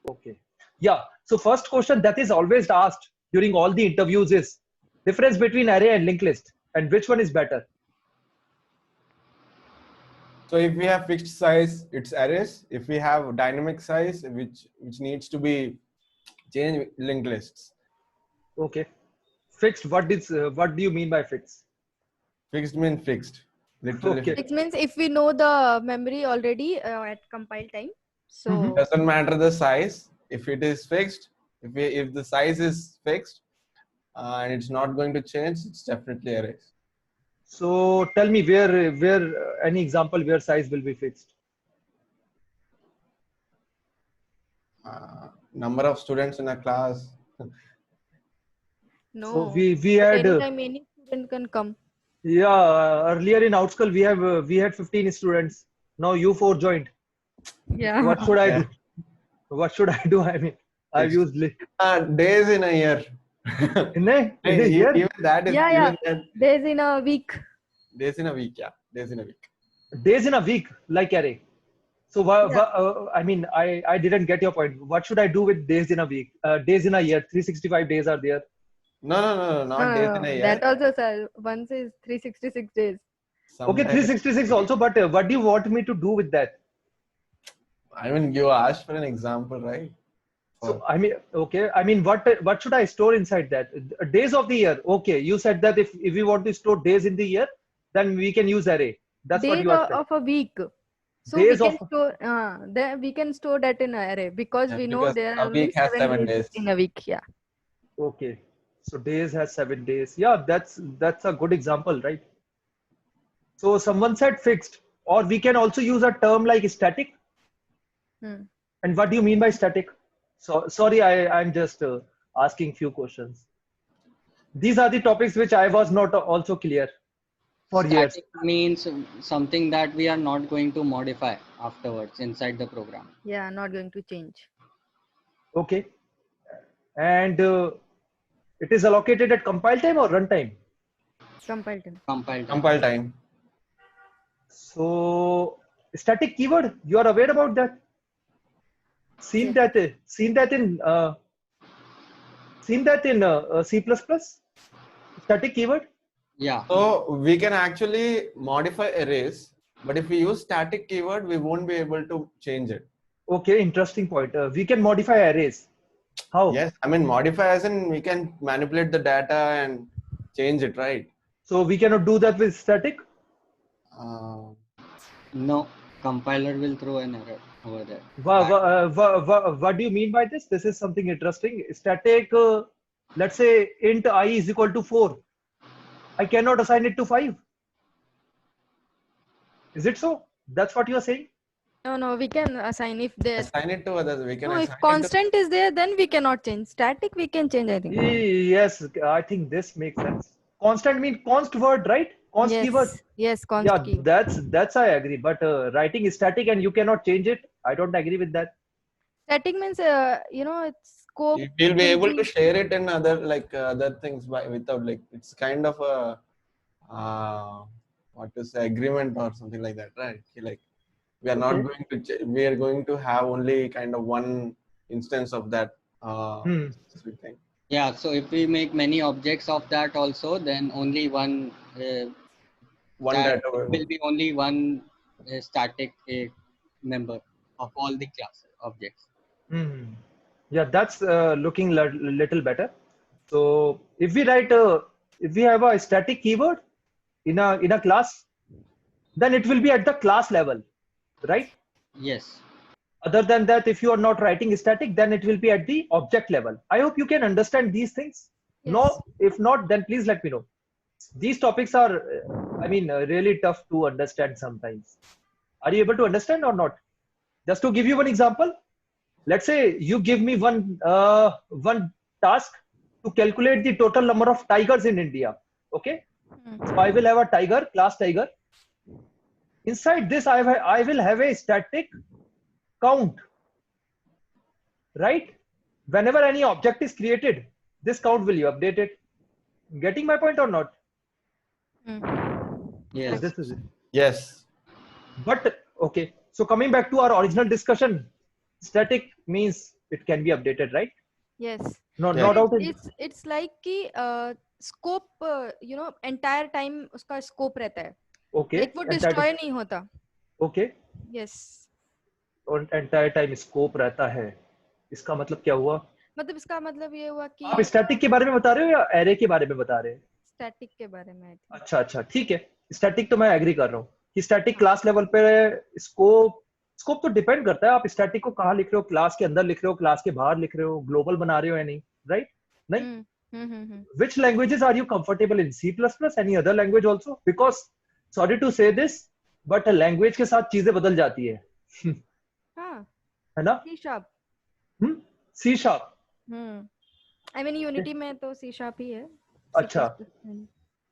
Okay. Yeah. So first question that is always asked during all the interviews is difference between array and linked list, and which one is better? So if we have fixed size, it's arrays. If we have dynamic size, which needs to be changed, linked lists. Okay. Fixed. What do you mean by fixed? Fixed means fixed. Literally Okay. fixed. It means if we know the memory already at compile time, so Doesn't matter the size. If it is fixed, if the size is fixed and it's not going to change, it's definitely arrays. So tell me where any example where size will be fixed. Number of students in a class. no. So we But had anytime any student can come. earlier in Outschool we had 15 students. Now you four joined. Yeah. What should I Yeah. do? What should I do? I mean, I've used Days in a year. in a year. Even that is Yeah, even yeah. that Days in a week. days in a week. Yeah, days in a week. Days in a week, like array. So I mean, I didn't get your point. What should I do with days in a week? Days in a year, 365 days are there. No, not days in a year. That also, sir. Once is 366 days. Okay, Sometimes, 366 also, but what do you want me to do with that? I mean, you asked for an example, right? So I mean, okay, I mean, what should I store inside that? Days of the year. Okay, you said that if we want to store days in the year, then we can use array. That's what Days you are saying. of a week. So Days we can of- store then we can store that in an array because Yeah, we know because there a are only week has 7 days. in a week. Yeah. Okay, so days has 7 days. Yeah, that's a good example, right? So someone said fixed, or we can also use a term like static. And what do you mean by static? So sorry, I'm just asking few questions. These are the topics which I was not also clear for years. Static means something that we are not going to modify afterwards inside the program. Yeah, not going to change. Okay, and it is allocated at compile time or runtime. Compile time. Compile time. So static keyword, you are aware about that? Seen that in C++? Static keyword? Yeah. So we can actually modify arrays, but if we use static keyword, we won't be able to change it. Okay, interesting point. We can modify arrays. How? Yes, I mean modify as in we can manipulate the data and change it, right? So we cannot do that with static? No, compiler will throw an error over there. What do you mean by this? This is something interesting. Static, let's say int I is equal to 4. I cannot assign it to 5. Is it so? That's what you are saying? No, we can assign if there. Assign it to others. We can No, if assign constant is there, then we cannot change. Static, we can change, I think. Yes, I think this makes sense. Constant means const word, right? Const keyword. Yes, const Yeah, keyword. that's I agree. But writing is static and you cannot change it. I don't agree with that. Static means it's scope. You'll be will able to share it in other things without it's kind of a what to say, agreement or something like that, right? Like we are not going to we are going to have only kind of one instance of that specific thing. Yeah, so if we make many objects of that also, then only one Data will be only one static member of all the class objects. Yeah, that's looking little better. So if we write if we have a static keyword in a class, then it will be at the class level, right? Yes. Other than that, if you are not writing static, then it will be at the object level. I hope you can understand these things. Yes. No, if not, then please let me know. These topics are, really tough to understand sometimes. Are you able to understand or not? Just to give you one example, let's say you give me one task to calculate the total number of tigers in India. Okay, so I will have a tiger, class tiger. Inside this, I will have a static count, right? Whenever any object is created, this count will be updated. Getting my point or not? Yes. So this is it. Yes. But okay, so coming back to our original discussion, static means it can be updated, right? Yes. No, Yeah. no doubt in It's like कि scope you know entire time उसका scope रहता है. okay Like वो destroy नहीं होता. okay Yes. और entire time scope रहता है, इसका मतलब क्या हुआ? मतलब इसका मतलब ये हुआ कि आप स्टैटिक के बारे में बता रहे हो या एरे के बारे में बता रहे हैं? स्टैटिक के बारे में I think. अच्छा अच्छा ठीक है, स्टैटिक तो मैं एग्री कर रहा हूँ कि स्टैटिक क्लास लेवल पे स्कोप तो डिपेंड करता है आप स्टैटिक को कहाँ लिख रहे हो, क्लास के अंदर लिख रहे हो, क्लास के बाहर लिख रहे हो, ग्लोबल बना रहे हो या नहीं, राइट? नहीं. Which languages are you comfortable in? C++? Any other language also? Because sorry to say this, but language के साथ चीजें बदल जाती है. हाँ. है ना? C sharp. C sharp. I mean Unity में तो C sharp ही है. अच्छा.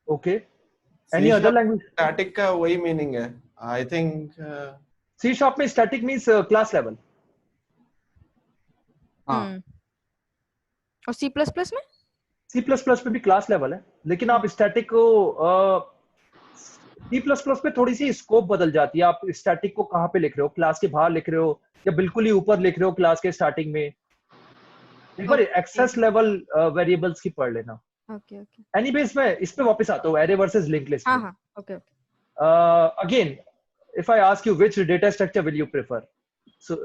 Okay. Any other language? Static का वही meaning है. I think C sharp में static means class level. हाँ. और C++ में? C++ में भी क्लास लेवल है, लेकिन आप स्टैटिक को C++ पे थोड़ी सी स्कोप बदल जाती है. आप स्टैटिक को कहाँ पे लिख रहे हो, क्लास के बाहर लिख रहे हो या बिल्कुल ही ऊपर लिख रहे हो क्लास के स्टार्टिंग में? एक बार एक्सेस लेवल वेरिएबल्स की पढ़ लेना. ओके. एनीवेज मैं इस पे वापस आता हूँ, एरे वर्सेस लिंक्ड लिस्ट. हाँ. Okay. Again if I ask you which data structure will you prefer, so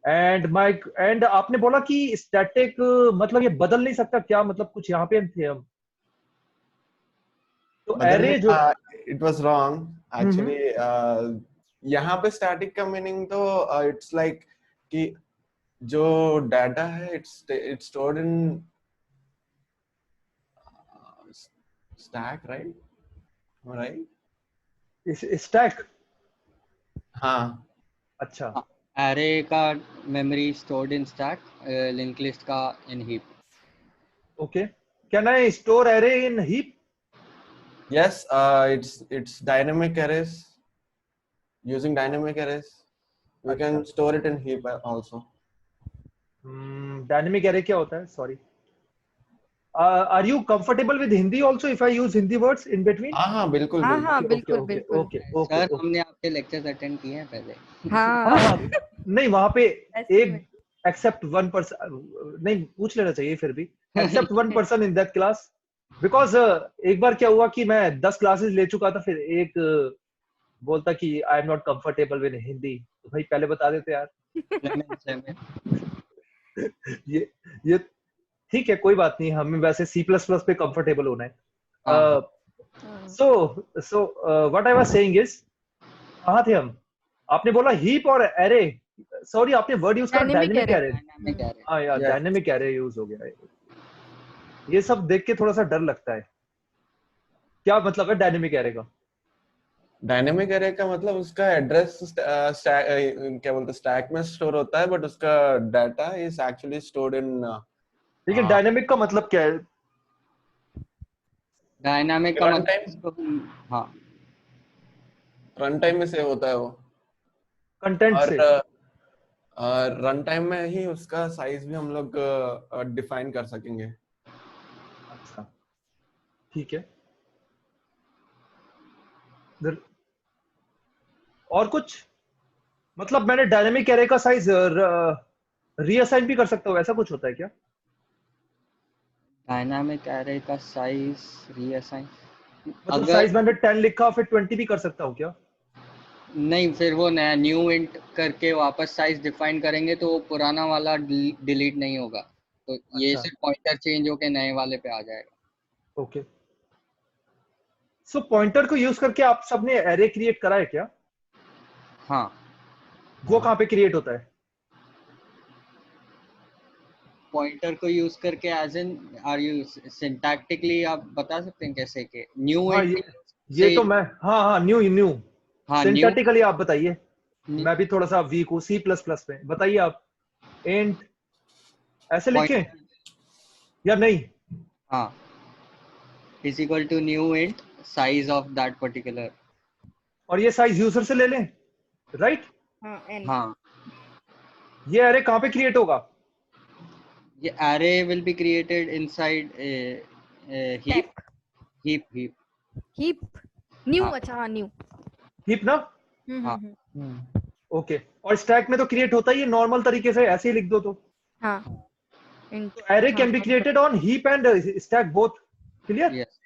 and आपने बोला कि स्टैटिक मतलब ये बदल नहीं सकता क्या, मतलब कुछ यहाँ पे थे हम तो एरे जो it was wrong actually. यहाँ पे स्टैटिक का मीनिंग तो इट्स लाइक कि जो डाटा है it's stored in stack, right? Stack. हाँ. अच्छा. Array का memory stored in stack, linked list का in heap. Okay. Can I store array in heap? Yes, it's dynamic arrays. Using dynamic arrays, we can store it in heap also. Dynamic array क्या होता है? Sorry. Are you comfortable with Hindi also if I use Hindi words in between? हाँ बिल्कुल. हाँ बिल्कुल. Okay. Sir हमने आपके lectures attend किए हैं पहले. हाँ. नहीं वहाँ पे एक except one person नहीं पूछ लेना चाहिए फिर भी except one person in that class because एक बार क्या हुआ कि मैं 10 क्लासेस ले चुका था, फिर एक बोलता कि I am not comfortable with Hindi. तो भाई पहले बता देते यार. ये ठीक है, कोई बात नहीं, हमें वैसे C++ पे कंफर्टेबल होना है. So what I was saying is, कहाँ थे हम? आपने बोला हीप और एरे. सॉरी आपने वर्ड यूज करा डायनेमिक एरे. हाँ यार डायनेमिक एरे यूज हो गया है. ये सब देख के थोड़ा सा डर लगता है. क्या मतलब है डायनेमिक एरे का? डायनेमिक एरे का मतलब उसका एड्रेस क्या बोलते हैं स्टैक में स्टोर होता है, बट उसका data is actually stored in. लेकिन डायनेमिक का मतलब क्या है? डायनामिक का मतलब हाँ रन टाइम में सेव होता है वो कंटेंट से. रन टाइम में ही उसका साइज भी हम लोग डिफाइन कर सकेंगे. अच्छा ठीक है. और कुछ मतलब मैंने डायनेमिक एरे का साइज रीअसाइन भी कर सकता हूँ, ऐसा कुछ होता है क्या? डायनामिक एरे का साइज रीअसाइन मतलब साइज मैंने 10 लिखा फिर 20 भी कर सकता हूँ क्या? नहीं, फिर वो नया न्यू इंट करके वापस साइज डिफाइन करेंगे तो पुराना वाला डिलीट नहीं होगा, तो ये सिर्फ पॉइंटर चेंज होके नए वाले पे आ जाएगा. ओके. सो पॉइंटर को यूज करके आप सबने एरे क्रिएट करा है क्या? हाँ. वो कहाँ पे क्रिएट होता है? पॉइंटर को यूज करके as in are you syntactically आप बता सकते हैं कैसे कि न्यू ये तो मैं हाँ न्यू सिंटैक्टिकली आप बताइए. मैं भी थोड़ा सा वीक हूँ C++ में, बताइए आप. इंट ऐसे लिखें या नहीं? हाँ, is equal to new int size of that particular. और ये साइज यूजर से ले लें, राइट? हाँ. ये एरे कहाँ पे क्रिएट होगा? ये array will be created inside a heap. New. अच्छा हाँ new. हीप ना? हाँ. ओके. और स्टैक में तो क्रिएट होता ही है नॉर्मल तरीके से, ऐसे ही लिख दो तो हाँ int So array हाँ can be created on heap and stack both. Clear? Yes.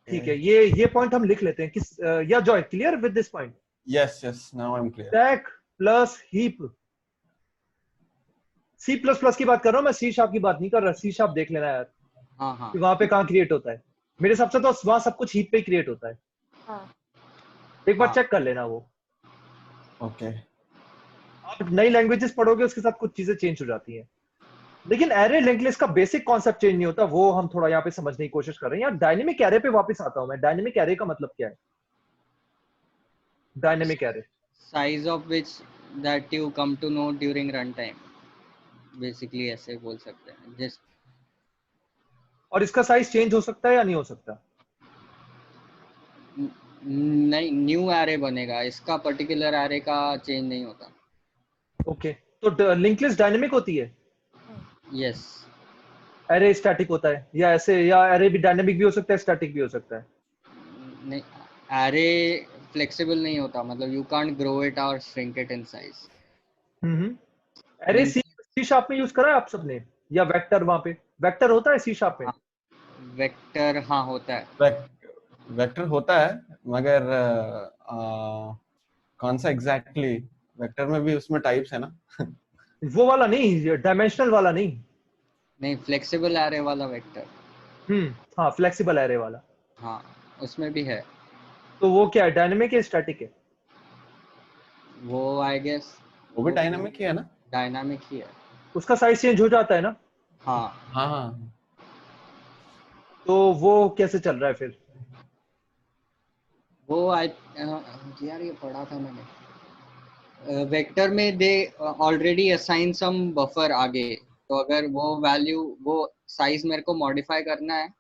ठीक है, ये पॉइंट हम लिख लेते हैं किस या Joy clear with this point? Yes, yes. Now I'm clear. Stack plus heap. C plus plus की बात कर रहा हूँ मैं, सी शार्प की बात नहीं कर रहा। सी शार्प देख लेना यार हाँ हाँ कि वहां पे कहाँ क्रिएट होता है। मेरे हिसाब से तो वहां सब कुछ हीप पे क्रिएट होता है। हाँ एक बार हाँ। चेक कर लेना वो। Okay. आप नई लैंग्वेजेस पढ़ोगे उसके साथ कुछ चीजें चेंज हो जाती हैं, लेकिन एरे लिंक लिस्ट का बेसिक कॉन्सेप्ट चेंज नहीं होता। वो हम थोड़ा यहाँ पे समझने की कोशिश कर रहे हैं। यार डायनेमिक एरे पे वापस आता हूँ मैं। डायनेमिक एरे का मतलब क्या है? Dynamic array size of which that you come to know during runtime, basically ऐसे बोल सकते हैं। just और इसका साइज चेंज हो सकता है या नहीं हो सकता? नहीं, न्यू एरे बनेगा, इसका पर्टिकुलर एरे का चेंज नहीं होता। ओके, तो लिंक लिस्ट डायनेमिक होती है, यस। एरे स्टैटिक होता है या ऐसे, या एरे भी डायनेमिक भी हो सकता है स्टैटिक भी हो सकता है? नहीं, एरे फ्लेक्सिबल नहीं होता, मतलब यू कांट ग्रो इट और shrink it in size. Array C sharp में यूज करा है आप सबने, या वेक्टर? वहां पे वेक्टर होता है सी शार्प में? वेक्टर हाँ होता है। वेक्टर होता है, मगर कौन सा एग्जैक्टली? वेक्टर में भी उसमें टाइप्स है ना? वो वाला नहीं, डायमेंशनल वाला नहीं। नहीं, फ्लेक्सिबल एरे वाला वेक्टर। हाँ फ्लेक्सिबल एरे वाला। हाँ उसमें भी है। तो वो क्या है, डायनेमिक है स्टैटिक है? वो आई गेस वो भी डायनामिक ही है ना? डायनामिक ही है। उसका साइज चेंज हो जाता है ना? हाँ हाँ हाँ। तो वो कैसे चल रहा है फिर? वो यार ये पढ़ा था मैंने। वेक्टर में they already assign some buffer आगे, तो अगर वो वैल्यू, वो साइज मेरे को मॉडिफाई करना है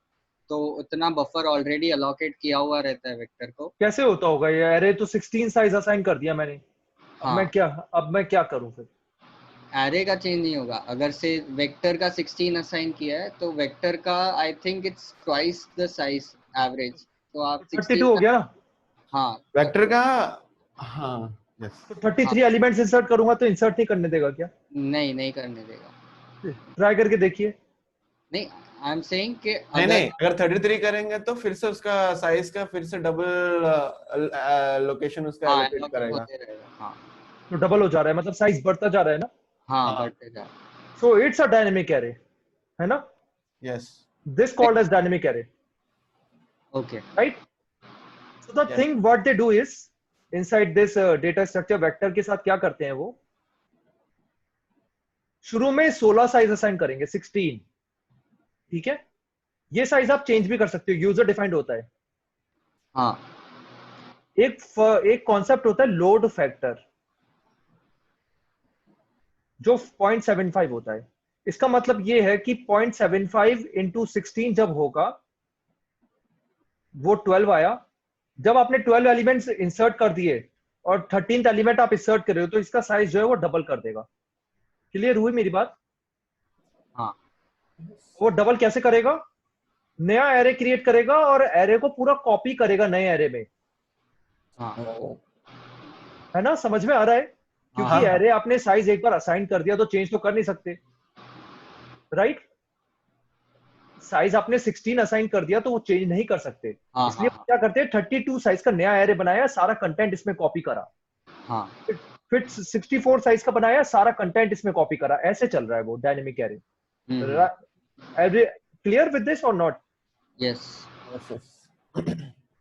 तो उतना बफर ऑलरेडी अलोकेट किया हुआ रहता है वेक्टर को। कैसे होता होगा ये? एरे तो 16 साइज असाइन कर दिया मैंने। हाँ, अब मैं क्या करूं फिर? एरे का चेंज नहीं होगा। अगर से वेक्टर का 16 असाइन किया है तो वेक्टर का I think it's twice the size average, तो आप 32 हो 16। गया ना? हाँ वेक्टर का, हाँ यस। तो 33 एलिमेंट्स इंसर्ट करूंगा तो इंसर्ट नहीं करने देगा क्या? नहीं करने देगा। ट्राई करके देखिए। नहीं, आई एम सेइंग कि नहीं, अगर 33 करेंगे तो फिर से उसका साइज का फिर से डबल लोकेशन उसका एलोकेट करेगा। हाँ तो डबल हो जा रहा है, मतलब साइज बढ़ता जा रहा है ना? हाँ हाँ। बढ़ेगा। So it's a dynamic array, है ना? Yes. This called as dynamic array, okay right? So the Yes. Thing what they do is, inside this data structure vector के साथ क्या करते हैं वो, शुरू में 16 साइज असाइन करेंगे, 16, ठीक है? ये साइज आप चेंज भी कर सकते हो, यूजर डिफाइंड होता है। हाँ एक कॉन्सेप्ट होता है लोड फैक्टर, जो 0.75 होता है। इसका मतलब ये है कि 0.75 इंटू 16 जब होगा, वो 12 आया। जब आपने 12 एलिमेंट्स इंसर्ट कर दिए और 13th एलिमेंट आप इंसर्ट कर रहे हो, तो इसका साइज जो है वो डबल कर देगा। क्लियर हुई मेरी बात? हाँ वो डबल कैसे करेगा? नया एरे क्रिएट करेगा और एरे को पूरा कॉपी करेगा नए एरे में, हाँ है ना? समझ में आ रहा है? क्योंकि हाँ। एरे आपने साइज एक बार असाइन कर दिया तो चेंज तो कर नहीं सकते, राइट? साइज आपने 16 असाइन कर दिया तो वो चेंज नहीं कर सकते। हाँ इसलिए हाँ क्या करते हैं, 32 साइज का नया एरे बनाया, सारा कंटेंट इसमें कॉपी करा। हाँ फिर 64 साइज का बनाया, सारा कंटेंट इसमें कॉपी करा। ऐसे चल रहा है वो dynamic array. Clear with this और नॉट? यस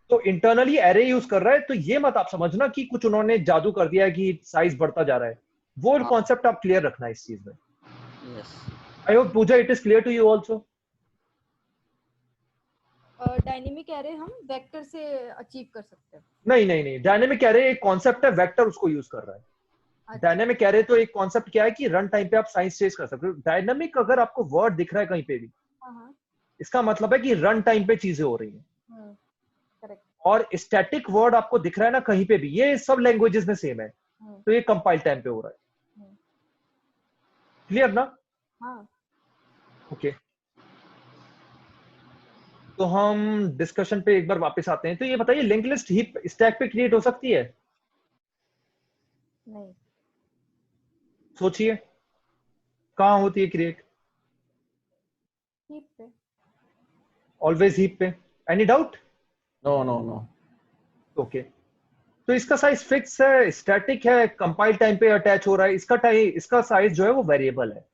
तो इंटरनली एरे यूज कर रहा है, तो ये मत आप समझना कि कुछ उन्होंने जादू कर दिया है कि साइज बढ़ता जा रहा है। वो हाँ। कॉन्सेप्ट आप क्लियर रखना इस चीज में। Yes. I hope Pooja it is clear to you also. Dynamic array हम वेक्टर से अचीव कर सकते हैं? नहीं, डायनेमिक एरे एक कॉन्सेप्ट है, वेक्टर उसको यूज कर रहा है। अच्छा। डायनेमिक एरे तो एक कॉन्सेप्ट क्या है कि रन टाइम पे आप साइज चेंज कर सकते हो। डायनेमिक अगर आपको वर्ड दिख रहा है कहीं पे भी, हाँ इसका मतलब है कि रन टाइम पे चीजें हो रही हैं। करेक्ट। और स्टैटिक वर्ड आपको दिख रहा है ना कहीं पे भी, ये सब लैंग्वेजेस में सेम है, तो ये कंपाइल टाइम पे हो रहा है। क्लियर ना? हाँ ओके, तो हम डिस्कशन पे एक बार वापस आते हैं। तो ये बताइए, लिंक लिस्ट हीप स्टैक पे क्रिएट हो सकती है? नहीं। सोचिए। कहाँ होती है क्रिएट? हीप पे। ऑलवेज हीप पे। Any doubt? No no no. Okay, तो इसका साइज फिक्स है, स्टैटिक है, कंपाइल टाइम पे अटैच हो रहा है, इसका साइज जो है वो वेरिएबल है।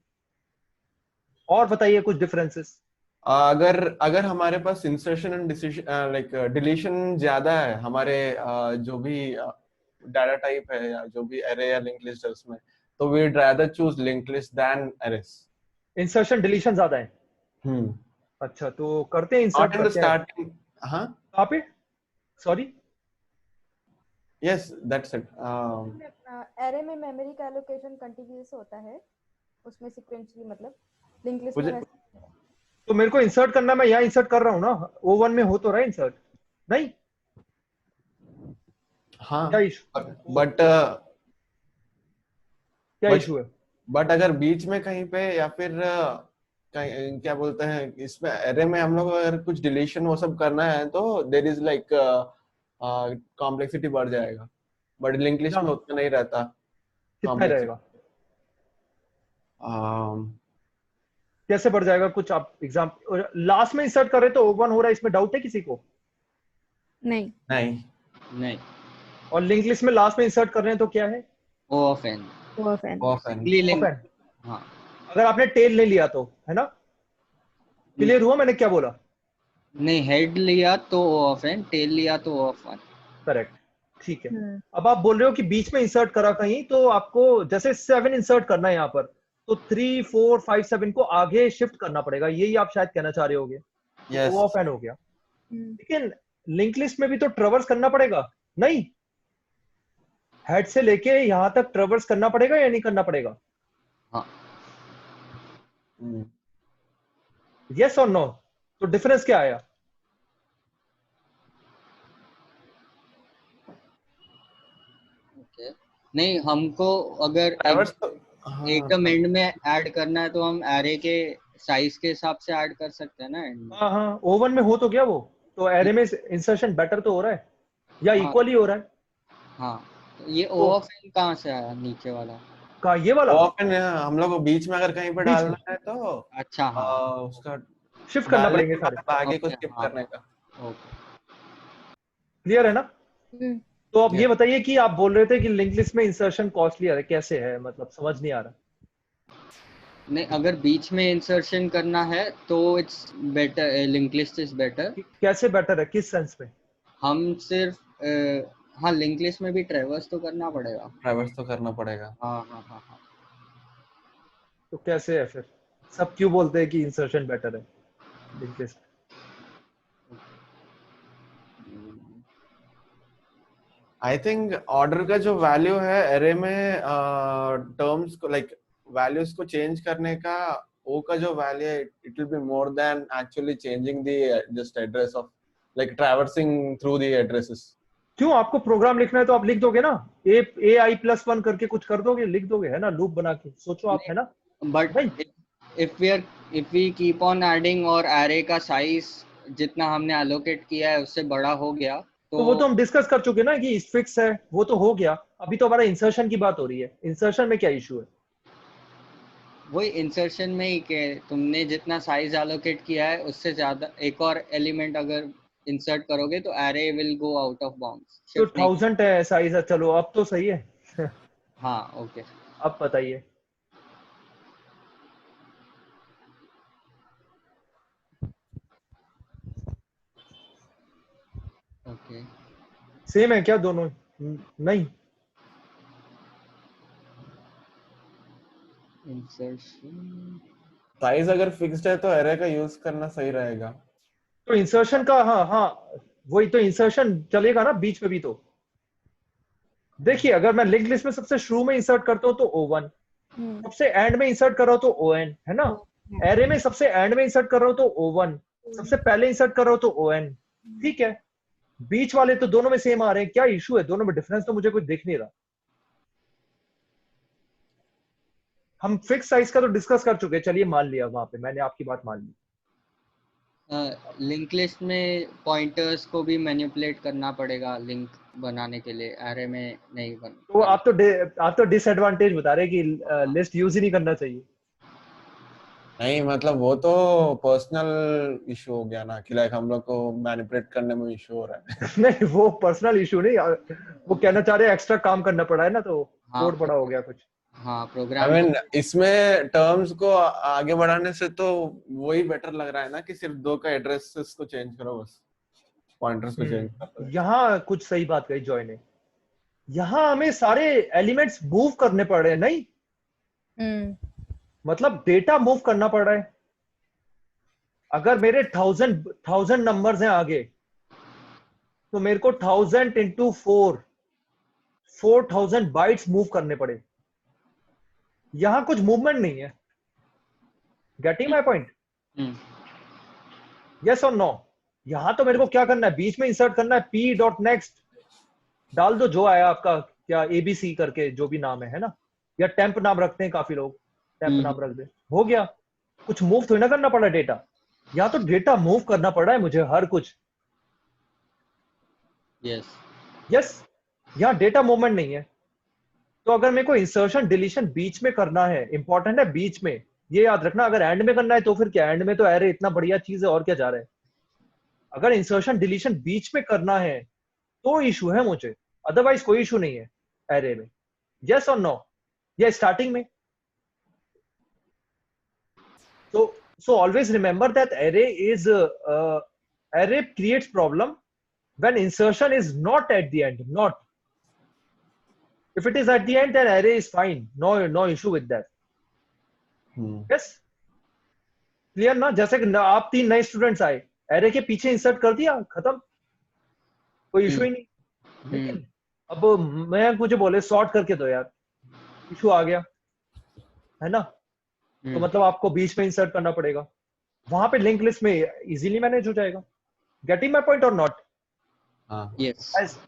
और बताइए कुछ डिफरेंसेस। अगर अगर हमारे पास इंसर्शन एंड लाइक डिलीशन ज्यादा है हमारे जो भी डाटा टाइप है या जो भी एरे या लिंक लिस्ट है उसमें, तो we would rather choose link list then arrays. Insertion deletion ज्यादा है। अच्छा, तो करते हैं, इंसर्ट नॉट इन द करते हैं। स्टार्टिंग। हाँ, कहाँ पे? Sorry. Yes that's it. Array में मेमोरी का एलोकेशन कंटीन्यूअस होता है, उसमें सीक्वेंशियली, मतलब लिंक लिस्ट में मुझे वैसे। तो मेरे को इंसर्ट करना, मैं यहाँ इंसर्ट कर रहा हूँ ना, O1 में हो तो रहा है इंसर्ट, नहीं? हाँ, क्या इशू? बट क्या बट इशू है? बट अगर बीच में कहीं पे या फिर कहीं क्या बोलते हैं, इसमें एरे में हम लोग अगर कुछ डिलीशन वो सब करना है तो देयर इज लाइक कॉम्प्लेक्सिटी बढ़ जाएगा, बट लिंक लिस्ट में उतना नहीं रहता कितना रहेगा? कॉम्प्लेक्सिटी। कैसे बढ़ जाएगा? कुछ आप एग्जाम्पल। लास्ट में इंसर्ट कर रहे तो O1 हो रहा है, इसमें डाउट है किसी को? नहीं। नहीं नहीं। और लिंक लिस्ट में लास्ट में इंसर्ट कर रहे हैं तो क्या है? O of n। Often link. Often। हाँ। अगर आपने टेल नहीं लिया तो, है ना? क्लियर हुआ मैंने क्या बोला? नहीं, हेड लिया तो O of n, टेल लिया तो O of 1। करेक्ट, ठीक है। अब आप बोल रहे हो कि बीच में इंसर्ट करा कहीं, तो आपको जैसे 7 इंसर्ट करना है यहाँ पर, तो 3 4 5 7 को आगे शिफ्ट करना पड़ेगा, यही आप शायद कहना चाह रहे होगे। यस। O ऑफ n हो गया। लेकिन लिंक लिस्ट में भी तो ट्रैवर्स करना पड़ेगा, नहीं? हेड से लेके यहाँ तक ट्रैवर्स करना पड़ेगा या नहीं करना पड़ेगा? हाँ। यस और नो? तो डिफरेंस क्या आया? ओके। नहीं, हमको अगर एकदम एंड में ऐड करना है तो हम एरे के साइज के हिसाब से ऐड कर सकते हैं ना एंड में। हाँ, O1 में हो तो क्या वो, तो एरे में इंसर्शन बेटर तो हो रहा है या हाँ। इक्वली हो रहा है? हाँ, तो ये O तो of n कहाँ से आया नीचे वाला? का ये वाला ऑफन हम लोग को बीच में अगर कहीं पे बीच में डालना है तो अच्छा, हाँ। उसका शिफ्ट करना डालने पड़ेंगे के सारे। बाद आगे को ओके, स्किप हाँ। करने का। ओके। क्लियर है ना? तो अब ये Yes. बताइए कि आप बोल रहे थे कि लिंक लिस्ट में इंसर्शन कॉस्टली है, कैसे है? मतलब समझ नहीं आ रहा। नहीं, अगर बीच में इंसर्शन करना है तो it's better, link list is better. कैसे बेटर है, किस सेंस में? हम सिर्फ हाँ, लिंक लिस्ट में भी ट्रैवर्स तो करना पड़ेगा। ट्रैवर्स तो करना पड़ेगा। हाँ हाँ हाँ हाँ। तो कैसे है फिर? सब क्यों बोलते हैं कि इंसर्शन बेटर है link list? I think order का जो वैल्यू है एरे में टर्म्स को लाइक वैल्यूज को चेंज करने का, ओ का जो वैल्यू है it will be more than actually changing the just address of like traversing through the addresses. क्यों? आपको प्रोग्राम लिखना है तो आप लिख दोगे ना, AI+1 करके कुछ कर दोगे, लिख दोगे, है ना? लूप बना के सोचो आप, है ना? But if we keep on adding और एरे का साइज जितना हमने एलोकेट किया है उससे बड़ा हो गया तो वो तो हम डिस्कस कर चुके ना कि फिक्स है, वो तो हो गया। अभी तो हमारा इंसर्शन की बात हो रही है। इंसर्शन में क्या इशू है? वही इंसर्शन में ही कि तुमने जितना साइज एलोकेट किया है उससे ज्यादा एक और एलिमेंट अगर इंसर्ट करोगे तो array will go out of bounds. तो 1000 है साइज, चलो अब तो सही है। हाँ, ओके। अब बताइए। ओके। सेम है क्या दोनों? नहीं। इंसर्शन साइज अगर फिक्स्ड है तो एरे का यूज करना सही रहेगा। तो इंसर्शन का, हाँ वही तो, इंसर्शन चलेगा ना बीच में भी तो। देखिए, अगर मैं लिंक लिस्ट में सबसे शुरू में इंसर्ट करता हूँ तो O1, सबसे एंड में इंसर्ट कर रहा हूँ तो ON, है ना? एरे में सबसे एंड में इंसर्ट कर रहा हूँ तो O1, सबसे पहले इंसर्ट कर रहा हूँ तो ON। ठीक है, बीच वाले तो दोनों में सेम आ रहे हैं, क्या इशू है? दोनों में डिफरेंस तो मुझे कुछ दिख नहीं रहा। हम फिक्स साइज का तो डिस्कस कर चुके हैं, चलिए मान लिया, वहां पे मैंने आपकी बात मान ली। लिंक लिस्ट में पॉइंटर्स को भी मैनिपुलेट करना पड़ेगा लिंक बनाने के लिए, एरे में नहीं बन। तो आप तो डिसएडवांटेज बता रहे हैं कि लिस्ट यूज ही नहीं करना चाहिए। नहीं मतलब वो तो पर्सनल इशू हो गया ना कि लाइक हम लोग को मैनिपुलेट करने में इशू हो रहा है। नहीं वो पर्सनल इशू नहीं, वो कहना चाह रहे हैं एक्स्ट्रा काम करना पड़ा है ना, तो हाँ कोड बड़ा हो गया कुछ। हाँ आई प्रोग्राम मीन इसमें टर्म्स को आगे बढ़ाने से तो वही बेटर लग रहा है ना कि सिर्फ दो का एड्रेसेस को चेंज करो, बस पॉइंटर्स को चेंज कर दो। यहाँ कुछ सही बात कही जॉय ने, यहाँ हमें सारे एलिमेंट्स मूव करने पड़ रहे हैं, नहीं मतलब डेटा मूव करना पड़ रहा है। अगर मेरे 1000 नंबर्स हैं आगे, तो मेरे को 1000 इंटू 4000 बाइट्स मूव करने पड़े। यहां कुछ मूवमेंट नहीं है। Getting my point? यस और नो? यहां तो मेरे को क्या करना है, बीच में इंसर्ट करना है, पी डॉट नेक्स्ट डाल दो, जो आया आपका क्या एबीसी करके जो भी नाम है ना, या टेम्प नाम रखते हैं काफी लोग, टेम्प नाम रख दे, हो गया। कुछ मूव थोड़ी ना करना पड़ा डेटा, यहाँ तो डेटा मूव करना पड़ रहा है मुझे हर कुछ। यस यहाँ डेटा मूवमेंट नहीं है। तो अगर मेरे को इंसर्शन डिलीशन बीच में करना है, इंपॉर्टेंट है बीच में, ये याद रखना। अगर एंड में करना है तो फिर क्या, एंड में तो अरे इतना बढ़िया चीज है और क्या जा रहा है। अगर इंसर्शन डिलीशन बीच में करना है तो इशू है मुझे, अदरवाइज कोई इशू नहीं है एरे में। यस और नो? या स्टार्टिंग में? so always remember that array creates problem when insertion is not at the end. Not if it is at the end, then array is fine, no issue with that. yes clear ना? जैसे कि आप 3 नए students आए, array के पीछे insert कर दिया, खत्म, कोई इशू ही नहीं। लेकिन अब मुझे बोले सॉर्ट करके दो यार, इशू आ गया है ना, तो मतलब आपको बीच में इंसर्ट करना पड़ेगा। वहां पे लिंक लिस्ट में इजीली मैनेज हो जाएगा। गेटिंग माय पॉइंट और नॉट?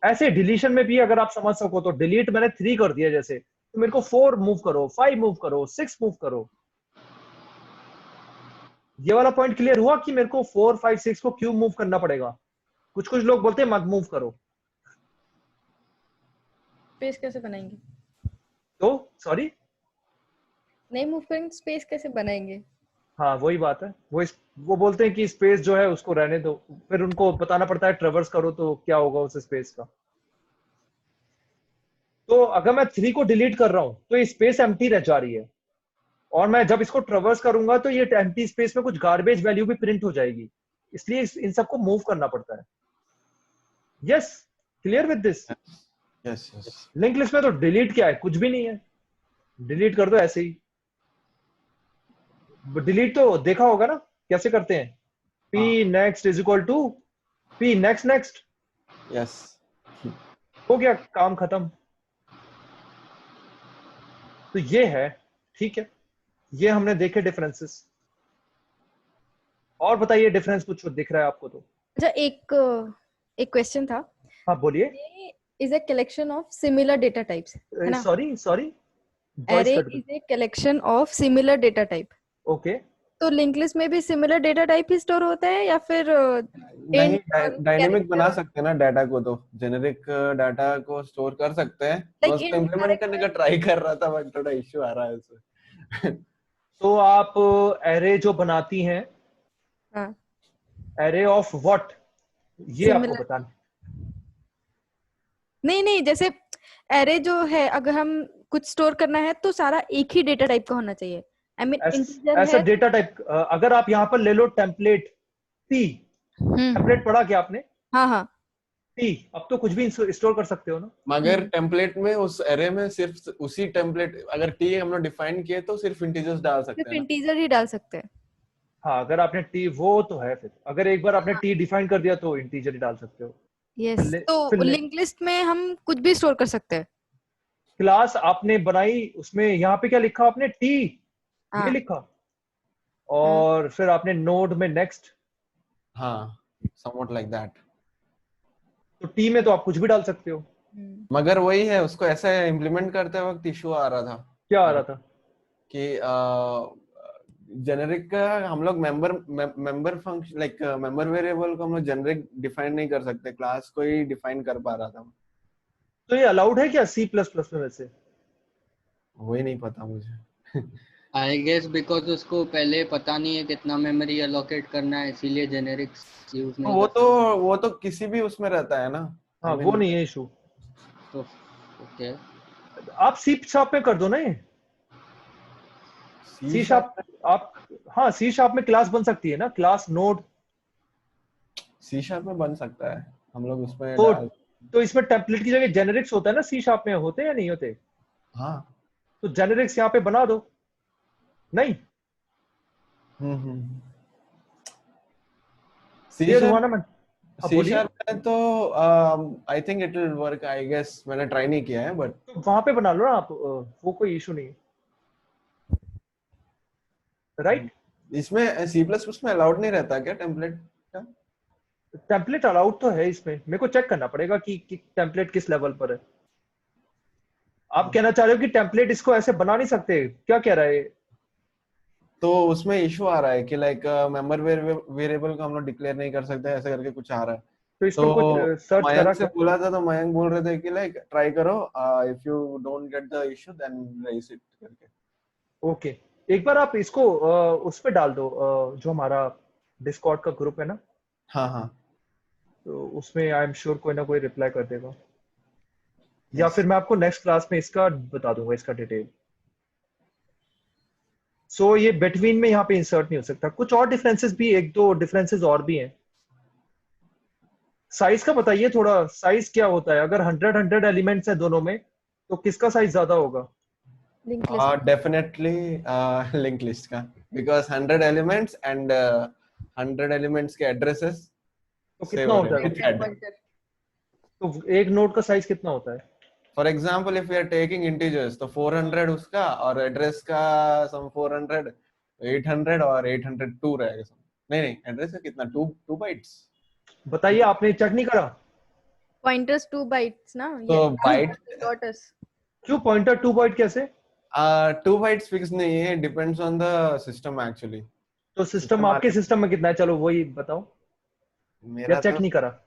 ऐसे डिलीशन में भी अगर आप समझ सको तो, डिलीट मैंने 3 कर दिया जैसे, तो मेरे को 4 मूव करो, 5 मूव करो, 6 मूव करो। ये वाला पॉइंट क्लियर हुआ कि मेरे को 4 5 6 को क्यों मूव करना पड़ेगा। कुछ लोग बोलते हैं मत मूव करो, स्पेस कैसे बनाएंगे? तो सॉरी नहीं मूव करेंगे, स्पेस कैसे बनाएंगे? हाँ वही बात है, वो बोलते हैं कि स्पेस जो है उसको रहने दो, फिर उनको बताना पड़ता है ट्रेवर्स करो तो क्या होगा उस स्पेस का। तो अगर मैं 3 को डिलीट कर रहा हूं तो ये स्पेस एम्प्टी रह जा रही है, और मैं जब इसको ट्रेवर्स करूंगा तो ये एम्प्टी स्पेस में कुछ गार्बेज वैल्यू भी प्रिंट हो जाएगी, इसलिए इन सबको मूव करना पड़ता है। Yes clear with this? Yes link list में तो डिलीट क्या है, कुछ भी नहीं है, डिलीट कर दो ऐसे ही। डिलीट तो देखा होगा ना कैसे करते हैं, P next is equal to P next next, yes हो गया, काम खत्म। तो ये है, ठीक है, ये हमने देखे डिफरेंसेस। और बताइए डिफरेंस कुछ दिख रहा है आपको तो? अच्छा एक क्वेश्चन था। हाँ बोलिए। Is a collection of similar data types, है ना? Sorry array is a collection of similar data type. Okay, तो लिंक लिस्ट में भी सिमिलर डेटा टाइप ही स्टोर होता है या फिर नहीं, डायनेमिक बना सकते हैं ना डाटा को, तो जेनेरिक डाटा को स्टोर कर सकते हैं। बस तो इम्प्लीमेंट करने का ट्राई कर रहा था बट थोड़ा इश्यू आ रहा है उससे। तो आप एरे जो बनाती हैं, एरे ऑफ व्हाट, ये आपको बताना? नहीं जैसे एरे जो है अगर हम कुछ स्टोर करना है तो सारा एक ही डेटा टाइप का होना चाहिए। आई मीन इंटीजर ऐसा है डेटा टाइप। अगर आप यहाँ पर ले लो टेम्पलेट टी, टेम्पलेट पढ़ा क्या आपने? हाँ टी, अब तो कुछ भी स्टोर कर सकते हो ना। मगर टेम्पलेट में उस एरे में सिर्फ उसी टेम्पलेट, अगर टी हमने डिफाइन किए तो सिर्फ इंटीजर्स डाल सकते हैं, सिर्फ इंटीजर ही डाल सकते हैं। हाँ अगर आपने टी, वो तो है, फिर अगर एक बार आपने टी डिफाइन कर दिया तो इंटीजर ही डाल सकते हो। यस तो लिंक लिस्ट में हम कुछ भी स्टोर कर सकते हैं। क्लास आपने बनाई, उसमें यहाँ पे क्या लिखा आपने? टी, ये लिखा, और फिर आपने नोड में नेक्स्ट, हाँ समवट लाइक दैट। तो टी में तो आप कुछ भी डाल सकते हो। मगर वही है, उसको ऐसा इम्प्लीमेंट करते वक्त इशू आ रहा था। क्या आ रहा था? कि जेनेरिक का हम लोग member function like member variable को हम लोग जेनेरिक डिफाइन नहीं कर सकते, क्लास को ही डिफाइन कर पा रहा था। तो ये अलाउड है क्या C++ में? वैसे वही नहीं पता मुझे। आई गेस बिकॉज उसको पहले पता नहीं है कितना मेमोरी एलोकेट करना है, इसीलिए जेनेरिक्स यूज तो नहीं करता। वो तो किसी भी उसमें रहता है ना। हाँ I वो mean, नहीं है इशू। तो ओके, आप सी शार्प में कर दो ना ये। C सी sharp शार्प आप, हाँ सी शार्प में क्लास बन सकती है ना, क्लास नोड। C sharp में बन सकता है, हम लोग उसमें तो डाल। तो इसमें टेम्पलेट की जगह जेनेरिक्स होता है ना, सी शार्प में होते हैं या नहीं होते? हाँ। तो जेनेरिक्स यहाँ पे बना दो। नहीं हम्म। C क्लियर हुआ sharp ना? मैं, अब C बोलिए। sharp में तो I think it will work, I guess मैंने ट्राई नहीं किया है बट। तो वहां पे बना लो ना आप, वो कोई इशू नहीं है, राइट? इसमें C++ में अलाउड नहीं रहता क्या टेम्पलेट का? टेम्पलेट अलाउड तो है इसमें, मेरे को चेक करना पड़ेगा कि टेम्पलेट किस लेवल पर है। आप कहना चाह रहे हो कि टेम्पलेट इसको ऐसे बना नहीं सकते, क्या कह रहा है? तो उसमें इशू आ रहा है कि लाइक मेंबर वेरिएबल को हम लोग डिक्लेयर नहीं कर सकते, ऐसे करके कुछ आ रहा है। तो इस पर कुछ तो सर्च करा मयंक से क्या? बोला था, तो मयंक बोल रहे थे कि लाइक ट्राई करो, if you don't get the issue then raise it करके। ओके, एक बार आप इसको उस पे डाल दो, जो हमारा डिस्कॉर्ड का ग्रुप है ना, हाँ हाँ। तो उसमें आई एम श्योर कोई ना कोई रिप्लाई कर देगा, या यस। फिर मैं आपको नेक्स्ट क्लास में इसका बता दूंगा, इसका डिटेल। सो ये बिटवीन में यहाँ पे इंसर्ट नहीं हो सकता। कुछ और डिफरेंसेस भी, एक दो डिफरेंसेस और भी हैं। साइज का बताइए थोड़ा, साइज क्या होता है? अगर 100 एलिमेंट्स हैं दोनों में, तो किसका साइज ज्यादा होगा? Link list. Definitely link list का, बिकॉज 100 एलिमेंट्स एंड 100 एलिमेंट्स के एड्रेसेस तो सेव कितना हो होता रहे है हैं वो? With head. तो एक नोड का साइज कितना होता है? For example if you are taking integers तो 400 उसका, और एड्रेस का सम 400, 800 और 802 रहेगा सम। नहीं नहीं, एड्रेस का कितना, 2 बाइट्स। बताइए, आपने चेक नहीं करा? पॉइंटर्स 2 बाइट्स ना, तो ये बाइट, डॉटर्स। क्यों पॉइंटर 2 बाइट कैसे? 2 बाइट्स फिक्स नहीं है, depends on the system actually. तो सिस्टम, सिस्टम आपके सिस्टम में कितना है? चलो वही बताओ, या मेरा चेक तो नहीं करा?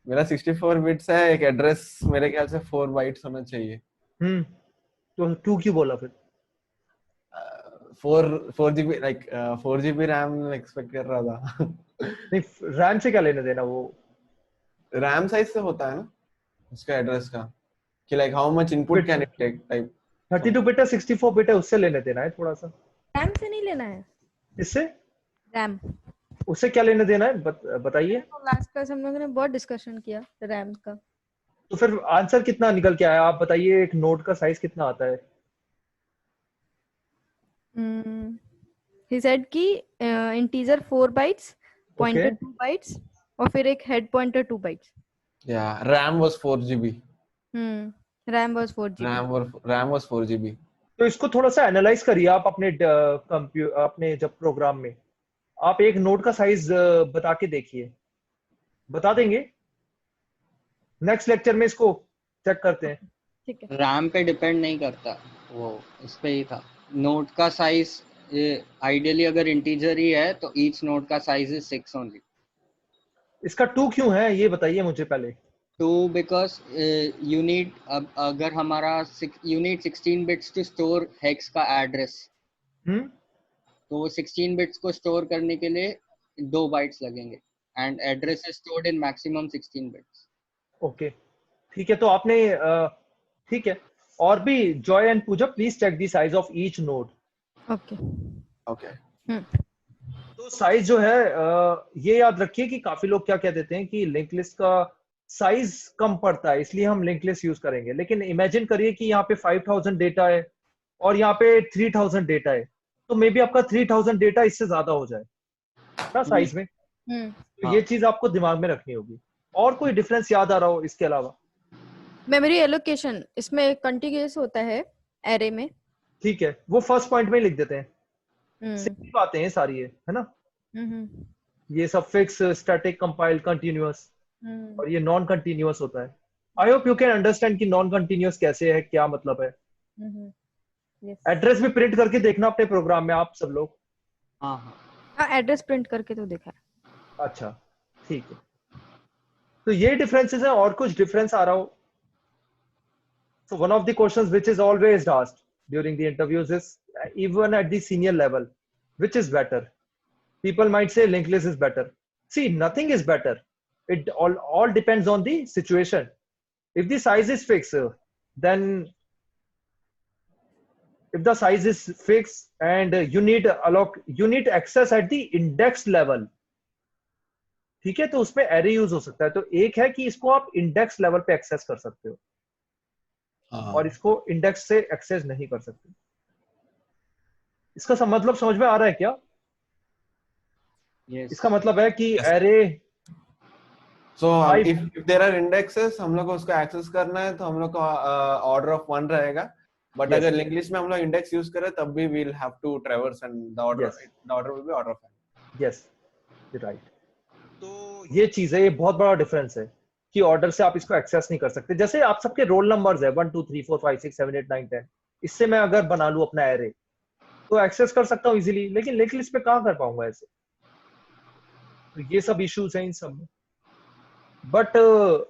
मेरा 64 बिट्स है, एक एड्रेस मेरे ख्याल से 4 बाइट्स होना चाहिए। तो 2 क्यों बोला फिर? 4 GB, like 4 GB RAM expect कर रहा था। नहीं, रैम से क्या लेने देना वो? रैम साइज से होता है ना उसका एड्रेस का, कि like how much input bit can it take type. 32 bit है, 64 बिट है, उससे लेने देना है थोड़ा सा। रैम से नहीं लेना है। इससे, रैम, उससे क्या लेने देना है, बताइए। लास्ट क्लास हम लोगों ने बहुत डिस्कशन किया रैम का। तो फिर आंसर कितना निकल के आया, आप बताइए, एक नोड का साइज कितना आता है? ही सेड कि integer 4 bytes, okay, pointer 2 bytes, और फिर एक हेड पॉइंटर 2 बाइट्स। या RAM was 4 GB। RAM was 4 GB। RAM was 4 GB। तो इसको थोड़ा सा एनालाइज करिए आप अपने अपने जब प्रोग्राम में आप एक नोड का साइज बता के देखिए, बता देंगे। नेक्स्ट लेक्चर में इसको चेक करते हैं। ठीक है। रैम पे डिपेंड नहीं करता, वो इस पे ही था। नोड का साइज आइडियली अगर इंटीजर ही है तो ईच नोड का साइज इज 6 ओनली। इसका 2 क्यों है, ये बताइए मुझे पहले। 2 बिकॉज यू नीड, अगर हमारा you need 16 bits to store hex का एड्रेस, हम्म तो वो 16 बिट्स को स्टोर करने के लिए 2 बाइट्स लगेंगे, and address is stored in maximum 16 bits. Okay, ठीक है। तो आपने ठीक है। और भी, Joy and Pooja, please check the size of each node. Okay. Okay. तो साइज जो है, ये याद रखिए कि काफी लोग क्या कह देते हैं कि लिंक लिस्ट का साइज कम पड़ता है, इसलिए हम लिंक लिस्ट यूज करेंगे। लेकिन इमेजिन करिए कि यहाँ पे 5000 डेटा है और यहाँ पे 3000 डेटा है, तो मे बी आपका 3000 डेटा इससे ज्यादा हो जाए ना साइज में। तो ये चीज आपको दिमाग में रखनी होगी। और कोई डिफरेंस याद आ रहा हो इसके अलावा? मेमोरी एलोकेशन इसमें कंटिन्यूअस होता है एरे में। ठीक है, वो फर्स्ट पॉइंट में ही लिख देते हैं। हम्म सिंपल बातें हैं सारी ये, है ना? हम्म ये सब फिक्स, स्टैटिक, कंपाइल, कंटिन्यूअस, हम्म और ये नॉन कंटिन्यूअस होता है। I hope you can understand कि नॉन कंटिन्यूअस कैसे है, क्या मतलब है। यस। एड्रेस भी प्रिंट करके देखना अपने प्रोग्राम में आप सब लोग। हाँ हाँ। हाँ, एड्रेस प्रिंट करके तो देखा है। अच्छा, ठीक है। तो ये डिफरेंसेस है, और कुछ डिफरेंस आ रहा हो? So one of the questions which is always asked, during the interviews is even at the senior level, which is better? People might say linked list is better. See, nothing is better. It all depends on the situation. If the size is fixed, then if the size is fixed and you need access at the index level, ठीक है, तो उसमें array use हो सकता है. तो एक है कि इसको आप इंडेक्स लेवल पे एक्सेस कर सकते हो और इसको इंडेक्स से एक्सेस नहीं कर सकते. इसका मतलब समझ में आ रहा है क्या? Yes. इसका मतलब है कि Yes. Array, so if there are indexes, हम लोग को उसको एक्सेस करना है तो हम लोग का ऑर्डर ऑफ 1 रहेगा. But Yes. अगर लिंक लिस्ट में हम लोग इंडेक्स यूज करें तब भी we'll have to traverse and the order Yes. will be order of n. Yes, right. तो ये चीज है, ये बहुत बड़ा डिफरेंस है कि ऑर्डर से आप इसको एक्सेस नहीं कर सकते. जैसे आप सबके रोल नंबर्स है 1 2 3 4 5 6 7 8 9 10, इससे मैं अगर बना लूं अपना एरे तो एक्सेस कर सकता हूं इजीली, लेकिन लिंक लिस्ट पे कहां कर पाऊंगा ऐसे? तो ये सब इश्यूज हैं इन सब में. बट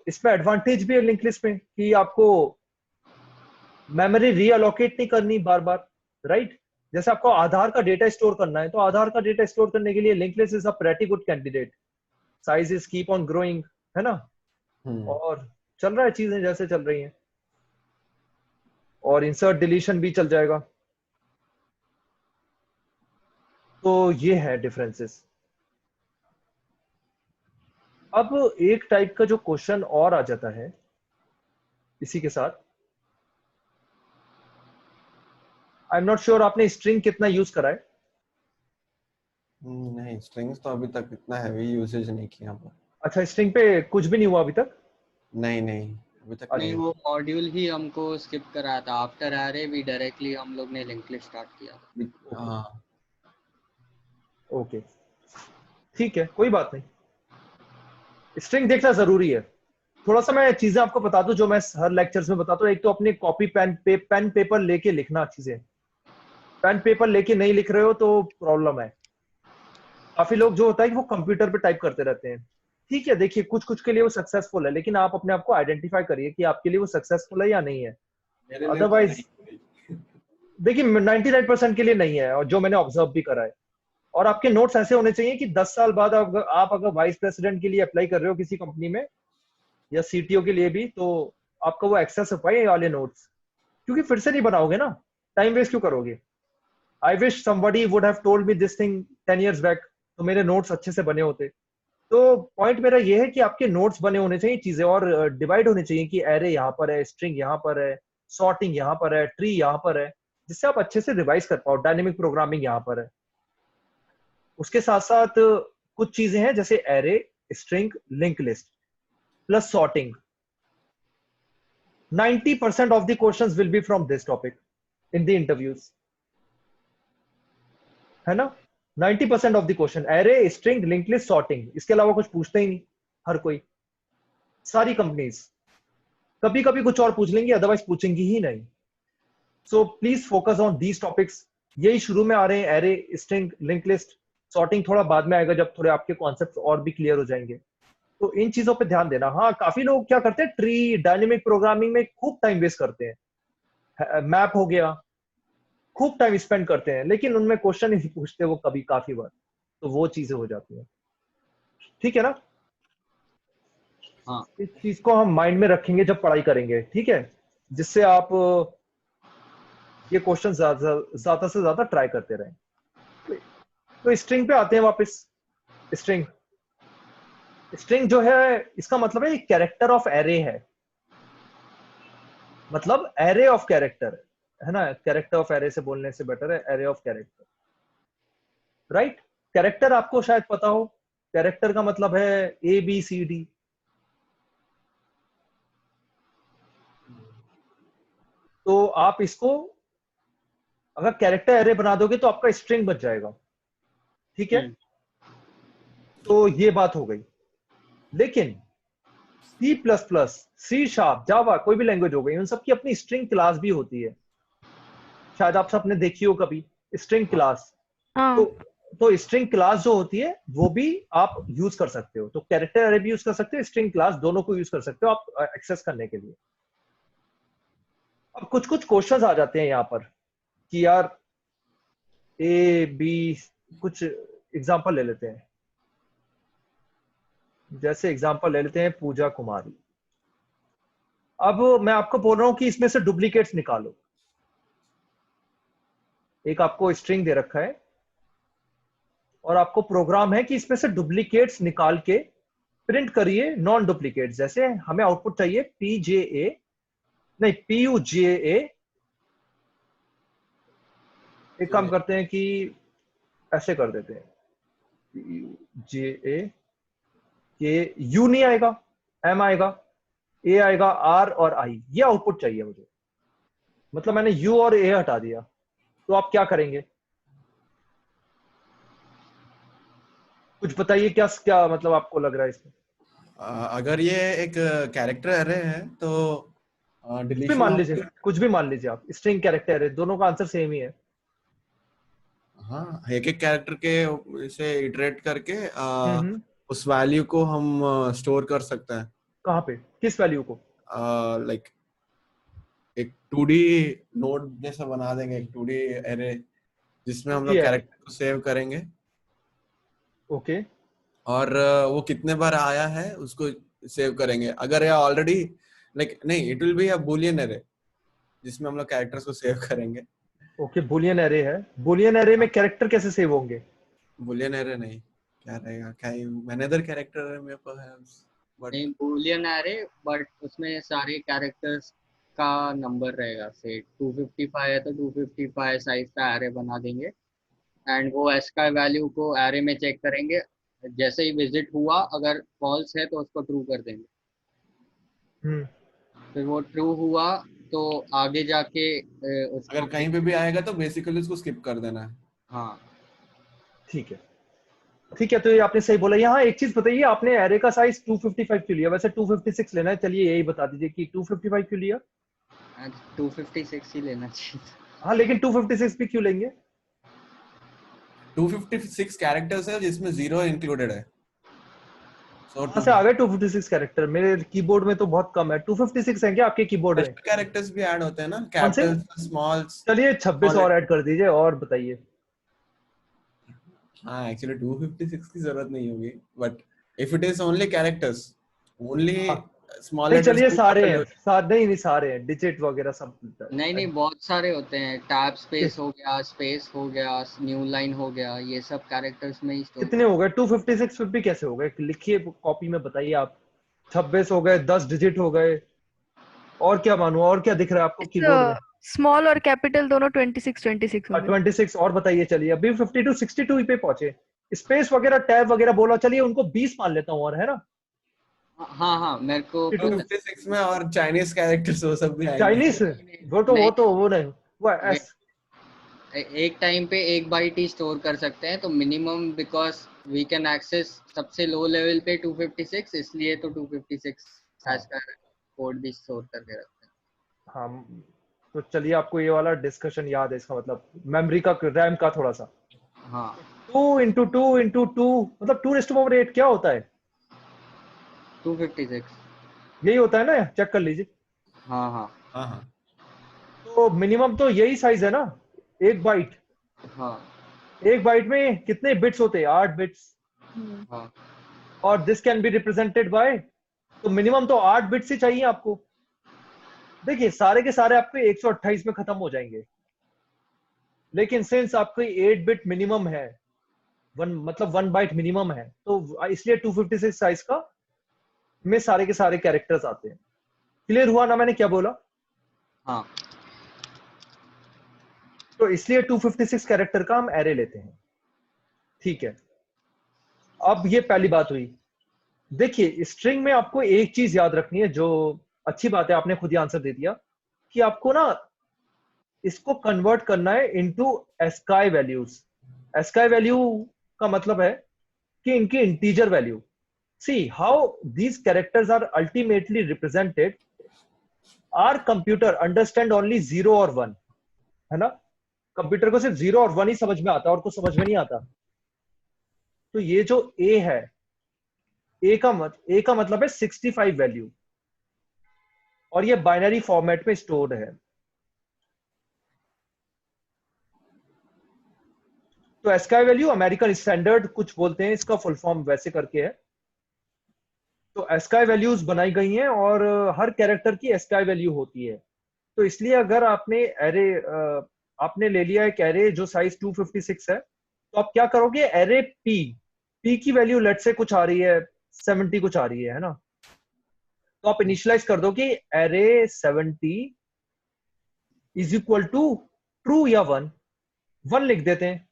इसमें एडवांटेज भी है लिंक लिस्ट में कि आपको मेमोरी रीअलोकेट नहीं करनी बार बार, राइट? जैसे आपको आधार का डेटा स्टोर करना है तो आधार का डेटा स्टोर करने के लिए link list is a pretty good candidate. Size is keep on growing, है ना? और चल रहा है, चीजें जैसे चल रही हैं, और इंसर्ट डिलीशन भी चल जाएगा. तो ये है डिफरेंसेस. अब एक टाइप का जो क्वेश्चन और आ जाता है इसी के साथ, आई एम नॉट श्योर आपने स्ट्रिंग कितना यूज करा है. नहीं, स्ट्रिंग्स तो अभी तक इतना हैवी यूसेज नहीं किया. अच्छा, स्ट्रिंग पे कुछ भी नहीं हुआ अभी तक? नहीं अभी तक नहीं, वो मॉड्यूल ही हमको स्किप कराया था. आफ्टर एरे भी डायरेक्टली हम लोग ने लिंक लिस्ट स्टार्ट किया. हाँ. ओके, ठीक है, कोई बात नहीं. स्ट्रिंग देखना जरूरी है. थोड़ा सा मैं चीजें आपको बता दूं जो मैं हर लेक्चर्स में बताता हूँ. एक तो अपने कॉपी पेन पेपर लेके लिखना अच्छी से. पेन पेपर लेके नहीं लिख रहे हो तो प्रॉब्लम है. काफी लोग जो होता है कि वो कंप्यूटर पे टाइप करते रहते हैं. ठीक है, देखिए कुछ के लिए वो सक्सेसफुल है, लेकिन आप अपने आप को आइडेंटिफाई करिए कि आपके लिए वो सक्सेसफुल है या नहीं है. अदरवाइज देखिए 99% के लिए नहीं है, और जो मैंने ऑब्जर्व भी करा है. और आपके नोट्स ऐसे होने चाहिए कि 10 साल बाद आप अगर वाइस प्रेसिडेंट के लिए अप्लाई कर रहे हो किसी कंपनी में या सीटीओ के लिए भी, तो आपको वो एक्सेस हो पाए वाले नोट्स, क्योंकि फिर से नहीं बनाओगे ना. टाइम वेस्ट क्यों करोगे? I wish somebody would have told me this thing 10 years back, तो मेरे नोट्स अच्छे से बने होते. तो पॉइंट मेरा ये है कि आपके नोट्स बने होने चाहिए चीजें, और डिवाइड होने चाहिए कि एरे यहाँ पर है, स्ट्रिंग यहाँ पर है, सॉर्टिंग यहाँ पर है, ट्री यहाँ पर है, जिससे आप अच्छे से रिवाइज कर पाओ. डायनेमिक प्रोग्रामिंग यहाँ पर है. उसके साथ साथ कुछ चीजें हैं जैसे array, string, link list plus sorting. 90% of the questions will be from this topic in the interviews, है ना? 90% of the question array, string, link list, sorting. इसके अलावा कुछ पूछते ही नहीं हर कोई. सारी कंपनीज कभी कभी कुछ और पूछ लेंगी, अदरवाइज पूछेंगी ही नहीं. So please focus on these topics. यही शुरू में आ रहे हैं, array, string, link list. Sorting थोड़ा बाद में आएगा जब थोड़े आपके कॉन्सेप्ट और भी क्लियर हो जाएंगे. तो इन चीजों पे ध्यान देना. हाँ, काफी लोग क्या करते हैं, ट्री, डायनेमिक प्रोग्रामिंग में खूब टाइम वेस्ट करते हैं. मैप हो गया, खूब टाइम स्पेंड करते हैं, लेकिन उनमें क्वेश्चन ही नहीं पूछते वो कभी, काफी बार. तो वो चीजें हो जाती हैं. ठीक है ना? हाँ. इस चीज को हम माइंड में रखेंगे जब पढ़ाई करेंगे, ठीक है, जिससे आप ये क्वेश्चन ज्यादा से ज्यादा ट्राई करते रहें. तो स्ट्रिंग पे आते हैं वापस. स्ट्रिंग जो है, इसका मतलब है कैरेक्टर ऑफ एरे है. मतलब एरे ऑफ कैरेक्टर, है ना? कैरेक्टर ऑफ एरे से बोलने से बेटर है array of character, right? Character आपको शायद पता हो. कैरेक्टर का मतलब है ABCD. तो आप इसको अगर कैरेक्टर एरे बना दोगे तो आपका स्ट्रिंग बच जाएगा. ठीक है? तो ये बात हो गई. लेकिन C++, C#, जावा, कोई भी लैंग्वेज हो गई, उन सबकी अपनी स्ट्रिंग क्लास भी होती है. शायद आप सबने देखी हो कभी स्ट्रिंग क्लास. तो स्ट्रिंग क्लास जो होती है वो भी आप यूज कर सकते हो. तो कैरेक्टर एरे भी यूज कर सकते हो, स्ट्रिंग क्लास दोनों को यूज कर सकते हो आप एक्सेस करने के लिए. अब कुछ क्वेश्चंस आ जाते हैं यहाँ पर कि यार ए बी, कुछ एग्जांपल ले लेते हैं, जैसे एग्जांपल ले लेते हैं पूजा कुमारी। अब मैं आपको बोल रहा हूं कि इसमें से डुप्लीकेट्स निकालो। एक आपको स्ट्रिंग दे रखा है और आपको प्रोग्राम है कि इसमें से डुप्लीकेट्स निकाल के प्रिंट करिए नॉन डुप्लीकेट। जैसे हमें आउटपुट चाहिए पीजेए, नहीं पीयूजेए। एक काम करते हैं कि ऐसे कर देते हैं, पीयूजेए के यू नहीं आएगा, एम आएगा, ए आएगा, आर और आई, ये आउटपुट चाहिए मुझे। मतलब मैंने यू और ए हटा दिया, तो आप क्या करेंगे? कुछ बताइए, क्या क्या मतलब आपको लग रहा है इसमें? अगर ये एक कैरेक्टर एरे है तो कुछ भी डिलीशन मान लीजिए, कुछ भी मान लीजिए आप, स्ट्रिंग कैरेक्टर है, दोनों का आंसर सेम ही है। हाँ, एक एक कैरेक्टर के से इटरेट करके हम्म। उस वैल्यू को हम स्टोर कर सकते हैं। कहाँ पे, किस वैल्यू को? लाइक एक 2D नोड जैसा बना देंगे, एक 2D एरे जिसमें हम लोग ये कैरेक्टर को सेव करेंगे ओके। और वो कितने बार आया है उसको सेव करेंगे। अगर ये ऑलरेडी लाइक नहीं, it will be a Boolean array जिसमें हम लोग कैरेक्टर्स को सेव करेंगे। ओके, बुलियन एरे है। बुलियन एरे में कैरेक्टर कैसे सेव होंगे? बूलियन एरे नहीं, क्या रहेगा, क्या मैनेजर कैरेक्टर है मेरे पास है बट नहीं बूलियन एरे, बट उसमें सारे कैरेक्टर्स का नंबर रहेगा। से 255 है तो 255 साइज का एरे बना देंगे एंड वो एस का वैल्यू को एरे में चेक करेंगे। जैसे ही विजिट हुआ अगर फॉल्स है तो उसको ट्रू कर देंगे। हम्म। फिर वो ट्रू हुआ तो आगे जाके उसको अगर कहीं पे भी आएगा तो बेसिकली उसको स्किप कर देना है। हाँ ठीक है, ठीक है, तो ये आपने सही बोला। यहाँ एक चीज बताइए, आपने एरे का साइज 255 क्यों लिया? वैसे 256 लेना है, चलिए यही बता दीजिए कि 255 क्यों लिया? 256 ही लेना चाहिए। हाँ, लेकिन 256 भी क्यों लेंगे? 256 कैरेक्टर्स है जिसमें 0 इंक्लूडेड है। सो कहाँ से आ गए 256 कैरेक्टर? मेरे कीबोर्ड में तो बहुत कम है। 256 है क्या आपके कीबोर्ड में? स्पेशल कैरेक्टर्स भी ऐड होते हैं ना, कौन से? कैपिटल्स, स्मॉल्स, चलिए 26 और ऐड कर दीजिए, और बताइए। हाँ एक्चुअली 256 की जरूरत नहीं होगी but if it is only characters, only हाँ, स्मॉल नहीं लेटर्स चलिए की सारे हैं, कैपिटल। नहीं नहीं सारे हैं, डिजिट वगैरह सब मिलता नहीं है। नहीं बहुत सारे होते हैं। टैब स्पेस कि- हो गया, स्पेस हो गया, न्यू लाइन हो गया, ये सब कैरेक्टर्स में ही स्टोर कितने हो गए 256? फिर भी कैसे हो गए? लिखिए कॉपी में, बताइए आप। 26 हो गए, 10 डिजिट हो गए, और क्या मानूं? और क्या दिख रहा है आपको कीबोर्ड में? स्मॉल और कैपिटल दोनों 26 हो गए। 26 और बताइए। चलिए अभी 52 62 पे पहुंचे। स्पेस वगैरह, टैब वगैरह बोला, चलिए उनको 20 मान लेता हूँ, और है ना? हाँ हाँ मेरे को 256 में और चाइनीज कैरेक्टर्स वो सब भी आएंगे। चाइनीस, वो नहीं, वो एस। एक टाइम पे एक बाइट ही स्टोर कर सकते हैं तो minimum, because we can access सबसे लो लेवल पे 256, इसलिए तो 256 हैश का कोड भी स्टोर करके रखते हैं। हाँ, तो चलिए आपको ये वाला डिस्कशन याद है, इसका मतलब मेमोरी का, रैम का थोड़ा सा। हाँ 2 into 2 into 2 मतलब 2⁸ क्या होता है? 256। यही होता है ना, चेक कर लीजिए। हाँ हाँ हाँ हाँ, तो मिनिमम तो यही साइज है ना, एक बाइट। हाँ एक बाइट में कितने बिट्स होते हैं? 8 बिट्स। हाँ और this can be represented by, तो मिनिमम तो 8 बिट्स ही चाहिए आपको। देखिए सारे के सारे आपके 128 में खत्म हो जाएंगे, लेकिन सिंस आपकी 8 बिट मिनिमम है, मतलब 1 बाइट मिनिमम है, तो इसलिए 256 साइज का में सारे के सारे कैरेक्टर्स आते हैं। क्लियर हुआ ना मैंने क्या बोला? हाँ तो इसलिए 256 कैरेक्टर का हम एरे लेते हैं। ठीक है, अब ये पहली बात हुई। देखिए स्ट्रिंग में आपको एक चीज याद रखनी है, जो अच्छी बात है, आपने खुद ही आंसर दे दिया, कि आपको ना इसको कन्वर्ट करना है into ASCII values. ASCII value का मतलब है कि इनकी integer value. See how these characters are ultimately represented. Our computer understand only 0 और 1, है ना? कंप्यूटर को सिर्फ 0 और 1 ही समझ में आता है, और कुछ समझ में नहीं आता। तो ये जो ए है, ए का मतलब है 65 वैल्यू, और ये बाइनरी फॉर्मेट में स्टोर्ड है। तो एस्काई वैल्यू अमेरिकन स्टैंडर्ड कुछ बोलते हैं, इसका फुल फॉर्म वैसे करके है। तो एस्काई वैल्यूज बनाई गई हैं और हर कैरेक्टर की एस्काई वैल्यू होती है। तो इसलिए अगर आपने एरे आपने ले लिया एक एरे जो साइज 256 है, तो आप क्या करोगे, एरे पी की वैल्यू लेट से कुछ आ रही है 70 कुछ आ रही है ना, तो आप इनिशियलाइज कर दो कि array 70 is equal to true या 1 लिख देते हैं।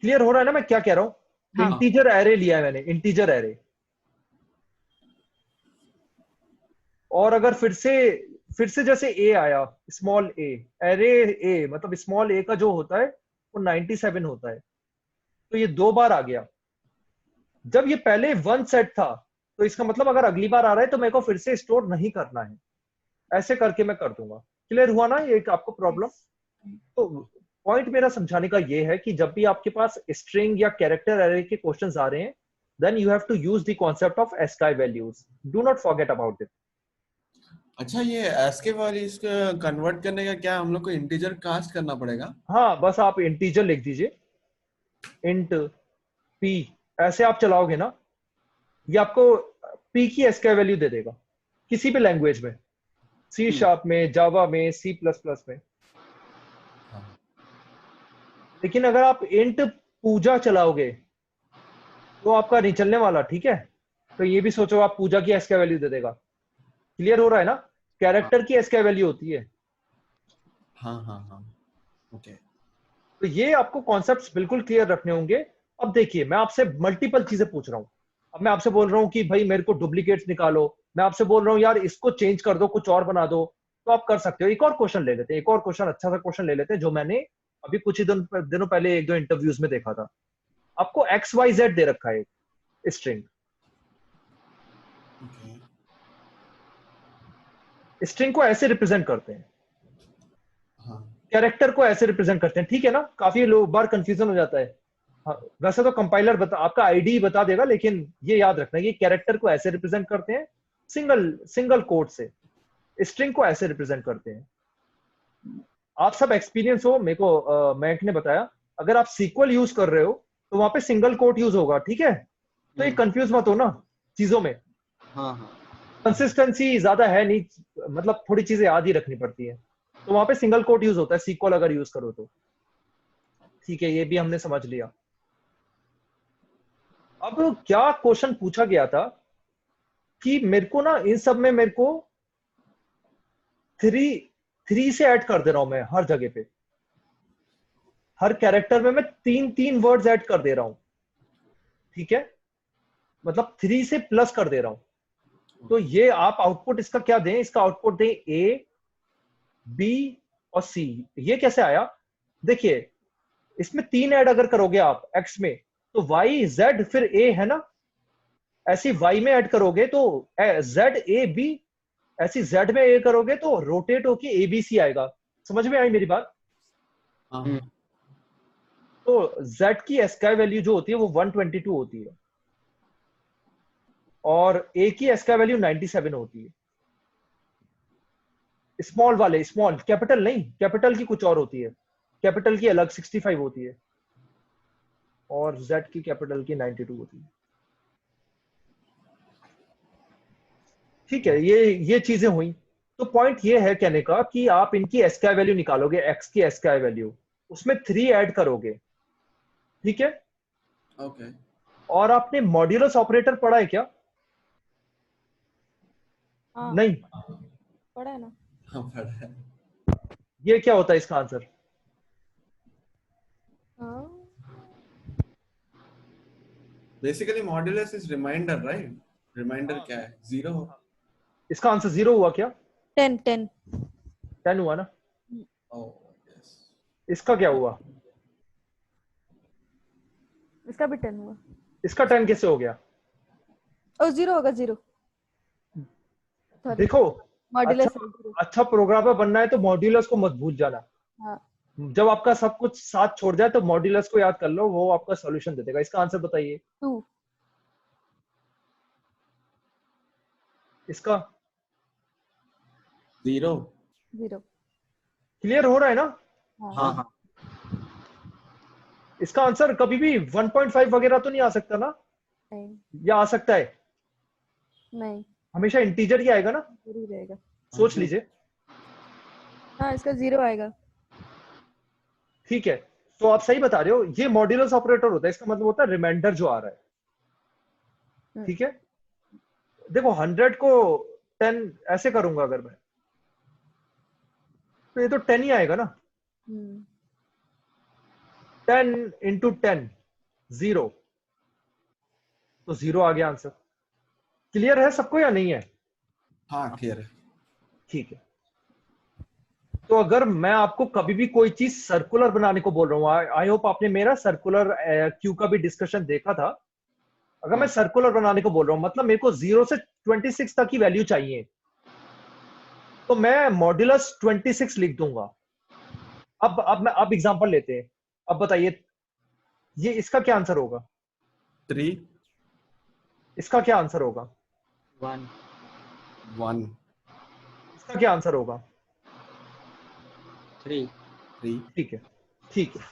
क्लियर हो रहा है ना मैं क्या कह रहा हूं? हाँ। इंटीजर एरे लिया है मैंने, इंटीजर एरे। और अगर फिर से जैसे ए आया, स्मॉल ए, एरे ए मतलब स्मॉल ए का जो होता है वो 97 होता है, तो ये 2 बार आ गया। जब ये पहले 1 सेट था, तो इसका मतलब अगर अगली बार आ रहा है तो मेरे को फिर से स्टोर नहीं करना है, ऐसे करके मैं कर दूंगा। क्लियर हुआ ना ये आपको प्रॉब्लम? तो पॉइंट मेरा समझाने का ये है कि जब भी आपके पास स्ट्रिंग या कैरेक्टर एरे के क्वेश्चंस आ रहे हैं, then you have to use the concept of ASCII values, do not forget about it. अच्छा, ये एस्के वैल्यूज को कन्वर्ट करने का क्या हम लोग को इंटीजर कास्ट करना पड़ेगा? हाँ, बस आप इंटीजर लिख दीजिए, इंट पी, ऐसे आप चलाओगे ना, ये आपको पी की एस्काई वैल्यू दे देगा किसी भी लैंग्वेज में, सी शार्प में, जावा में, सी प्लस प्लस में। लेकिन अगर आप इंट पूजा चलाओगे तो आपका नहीं चलने वाला, ठीक है? तो ये भी सोचो आप पूजा की एस्काई वैल्यू दे देगा। क्लियर हो रहा है ना? कैरेक्टर की एस्काई वैल्यू होती है। हाँ हाँ हाँ, ओके। तो ये आपको कॉन्सेप्ट्स बिल्कुल क्लियर रखने होंगे। अब देखिए, मैं आपसे मल्टीपल चीजें पूछ रहा हूँ। अब मैं आपसे बोल रहा हूँ कि भाई मेरे को डुप्लीकेट्स निकालो, मैं आपसे बोल रहा हूँ यार इसको चेंज कर दो, कुछ और बना दो, तो आप कर सकते हो। एक और क्वेश्चन ले लेते हैं, एक और क्वेश्चन, अच्छा सा क्वेश्चन ले लेते हैं जो मैंने अभी कुछ ही दिनों पहले 1-2 इंटरव्यूज में देखा था। आपको XYZ दे रखा है स्ट्रिंग, स्ट्रिंग को ऐसे रिप्रेजेंट करते हैं, कैरेक्टर को ऐसे रिप्रेजेंट करते हैं, ठीक है ना? काफी लोग बार कंफ्यूजन हो जाता है। हाँ, वैसे तो कंपाइलर आपका आईडी बता देगा, लेकिन ये याद रखना कि कैरेक्टर को ऐसे रिप्रेजेंट करते हैं, सिंगल कोड से, स्ट्रिंग को ऐसे रिप्रेजेंट करते हैं। आप सब एक्सपीरियंस हो, मेरे को मैक ने बताया, अगर आप सीक्वल यूज कर रहे हो तो वहां पे सिंगल कोट यूज होगा, ठीक है? तो ये कंफ्यूज मत हो ना चीजों में। हाँ हाँ कंसिस्टेंसी ज्यादा है नहीं, मतलब थोड़ी चीजें याद ही रखनी पड़ती है, तो वहां पे सिंगल कोट यूज होता है सीक्वल अगर यूज करो तो। ठीक है, ये भी हमने समझ लिया। अब क्या क्वेश्चन पूछा गया था कि मेरे को ना इन सब में मेरे को थ्री से ऐड कर दे रहा हूं मैं हर जगह पे, हर कैरेक्टर में मैं 3 वर्ड्स ऐड कर दे रहा हूं, ठीक है? मतलब 3 से प्लस कर दे रहा हूं। तो ये आप आउटपुट इसका क्या दें? इसका आउटपुट दें A, B और C। ये कैसे आया? देखिए, इसमें 3 ऐड अगर करोगे आप X में, तो Y Z फिर A है ना, ऐसी Y में ऐड करोगे तो Z A B, ऐसी Z में A करोगे तो रोटेट होके ABC आएगा। समझ में आई मेरी बात? तो Z की एस्काई वैल्यू जो होती है वो 122 होती है और A की एस्काई वैल्यू 97 होती है। स्मॉल वाले, स्मॉल, कैपिटल नहीं, कैपिटल की कुछ और होती है, कैपिटल की अलग 65 होती है और Z की कैपिटल की 92 होती है। ठीक है, ये चीजें हुई। तो पॉइंट ये है कहने का कि आप इनकी एस्काई वैल्यू निकालोगे, X की एस्काई वैल्यू, उसमें 3 ऐड करोगे, ठीक है? ओके। और आपने मॉड्यूलस ऑपरेटर पढ़ा है क्या? हाँ नहीं, पढ़ा है ना। हाँ, पढ़ा है। ये क्या होता है इसका आंसर? हाँ basically modulus is remainder, right? Remainder क्या है? 0। इसका आंसर 0 हुआ क्या? 10 10 10 हुआ ना? Oh yes. इसका क्या हुआ? इसका भी 10 हुआ। इसका 10 कैसे हो गया? और 0 होगा 0। देखो, मॉड्यूलस अच्छा प्रोग्रामर बनना है तो मॉड्यूलस को मत भूल जाना। हाँ जब आपका सब कुछ साथ छोड़ जाए तो मॉड्यूलस को याद कर लो, वो आपका सॉल्यूशन दे देगा। इसका आंसर बताइए। 2 इसका 0।0। क्लियर हो रहा है ना? हाँ हाँ हाँ। इसका आंसर कभी भी 1.5 वगैरह तो नहीं आ सकता ना, नहीं या आ सकता है? नहीं, हमेशा इंटीजर ही आएगा ना, जीरो ही रहेगा। सोच लीजिए। हाँ, इसका जीरो आएगा। ठीक है, तो आप सही बता रहे हो, ये मॉड्यूलस ऑपरेटर होता है, इसका मतलब होता है रिमाइंडर जो आ रहा है। हम्म। ठीक है, देखो 100 को 10 ऐसे करूंगा अगर मैं, तो ये तो 10 ही आएगा ना। हम्म, 10 इंटू 10 0, तो 0 आ गया आंसर। क्लियर है सबको या नहीं है? हाँ क्लियर है। ठीक है, तो अगर मैं आपको कभी भी कोई चीज सर्कुलर बनाने को बोल रहा हूँ, आई होप आपने मेरा सर्कुलर क्यू का भी डिस्कशन देखा था। अगर मैं सर्कुलर बनाने को बोल रहा हूँ, मतलब मेरे को 0 से 26 तक की वैल्यू चाहिए, तो मैं मॉड्यूलस 26 लिख दूंगा। अब एग्जांपल लेते हैं। अब बताइए, ये इसका क्या आंसर होगा? 3 इसका क्या आंसर होगा? 1 1 इसका क्या आंसर होगा? 3 3 ठीक है, ठीक है,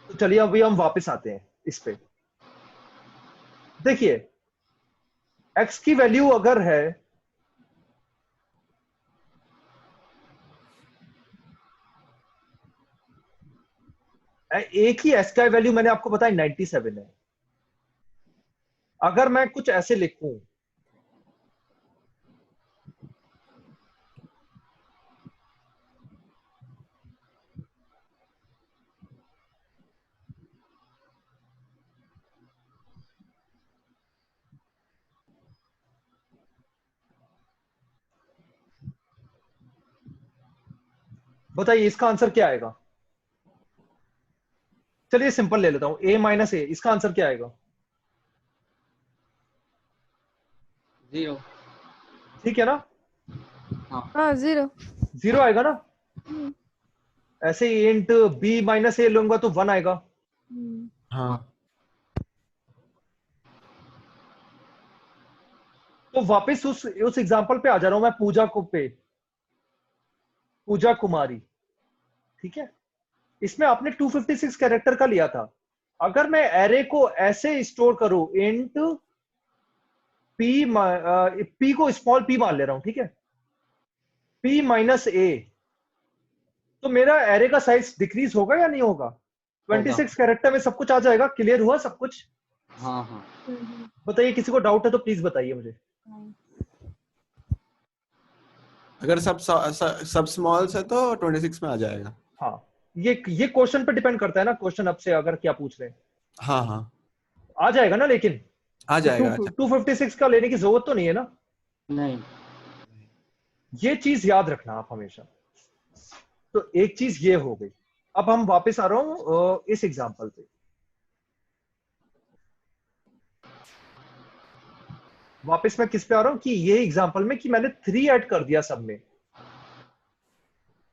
तो चलिए अभी हम वापस आते हैं इस पे। देखिए, x की वैल्यू अगर है एक ही x का वैल्यू मैंने आपको बताया 97 है। अगर मैं कुछ ऐसे लिखूं, बताइए इसका आंसर क्या आएगा? चलिए सिंपल ले लेता हूं, a माइनस ए, इसका आंसर क्या आएगा? 0 ठीक है ना, हाँ, जीरो। 0 आएगा ना। हम्म, ऐसे ही इंट b माइनस ए लूंगा तो 1 आएगा। हम्म, हाँ तो वापस उस एग्जांपल पे आ जा रहा हूं मैं, पूजा कुमारी। ठीक है, इसमें आपने 256 कैरेक्टर का लिया था। अगर मैं एरे को ऐसे स्टोर करूं, इंट पी को स्मॉल पी मान ले रहा हूं, ठीक है, p माइनस ए, तो मेरा एरे का साइज डिक्रीज होगा या नहीं होगा? 26 कैरेक्टर में सब कुछ आ जाएगा। क्लियर हुआ सब कुछ? हाँ हाँ बताइए, किसी को डाउट है तो प्लीज बताइए मुझे। नहीं। अगर सब स्मॉल्स है तो 26 में आ जाएगा। हाँ, ये क्वेश्चन पे डिपेंड करता है ना, क्वेश्चन अब से अगर क्या पूछ रहे हैं, हाँ हाँ आ जाएगा ना। लेकिन आ तो जाएगा। अच्छा 256 का लेने की जरूरत तो नहीं है ना। नहीं ये चीज याद रखना आप हमेशा। तो एक चीज ये हो गई। अब हम वापस आ रहा हूं इस एग्जांपल पे। वापस मैं किस पे आ रहा हूं कि ये एग्जांपल में कि मैंने 3 ऐड कर दिया सब में।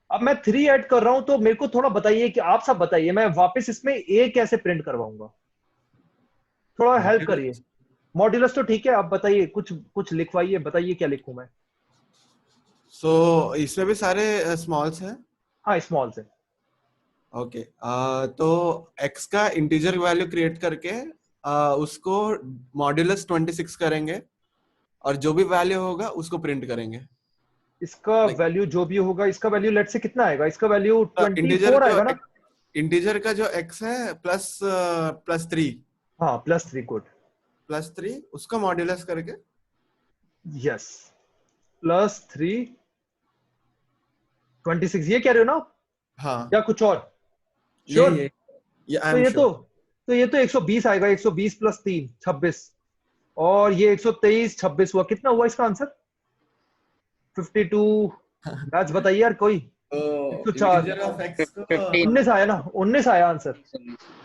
अब मैं 3 ऐड कर रहा हूं, तो मेरे को थोड़ा बताइए कि आप सब बताइए, मैं वापस इसमें ए कैसे प्रिंट करवाऊंगा? थोड़ा हेल्प करिए। मॉड्यूलस तो ठीक है, आप बताइए, कुछ लिखवाइए, बताइए क्या लिखूं मैं। सो इसमें भी सारे स्मॉल्स हैं। हाँ, स्मॉल से। ओके तो x का इंटीजर वैल्यू क्रिएट करके उसको मॉड्यूलस 26 करेंगे और जो भी वैल्यू होगा उसको प्रिंट करेंगे। इसका वैल्यू जो भी होगा, इसका वैल्यू लेट से कितना आएगा? इसका वैल्यू इंटीजर 24 आएगा ना। इंटीजर का जो x है प्लस 3 हाँ, +3, गुड। उसका मॉड्यूलस करके यस, +3 26, ये कह रहे हो ना आप? हाँ या कुछ और? ये श्योर? ये आई तो एम ये श्योर। तो ये तो 120 आएगा। 120 + 3 26, और ये 123 26 हुआ, कितना हुआ इसका आंसर? 52। मैथ्स बताइए यार कोई। तो 104। इंटीजर ऑफ x को 15 19 आया ना, 19 आया आंसर।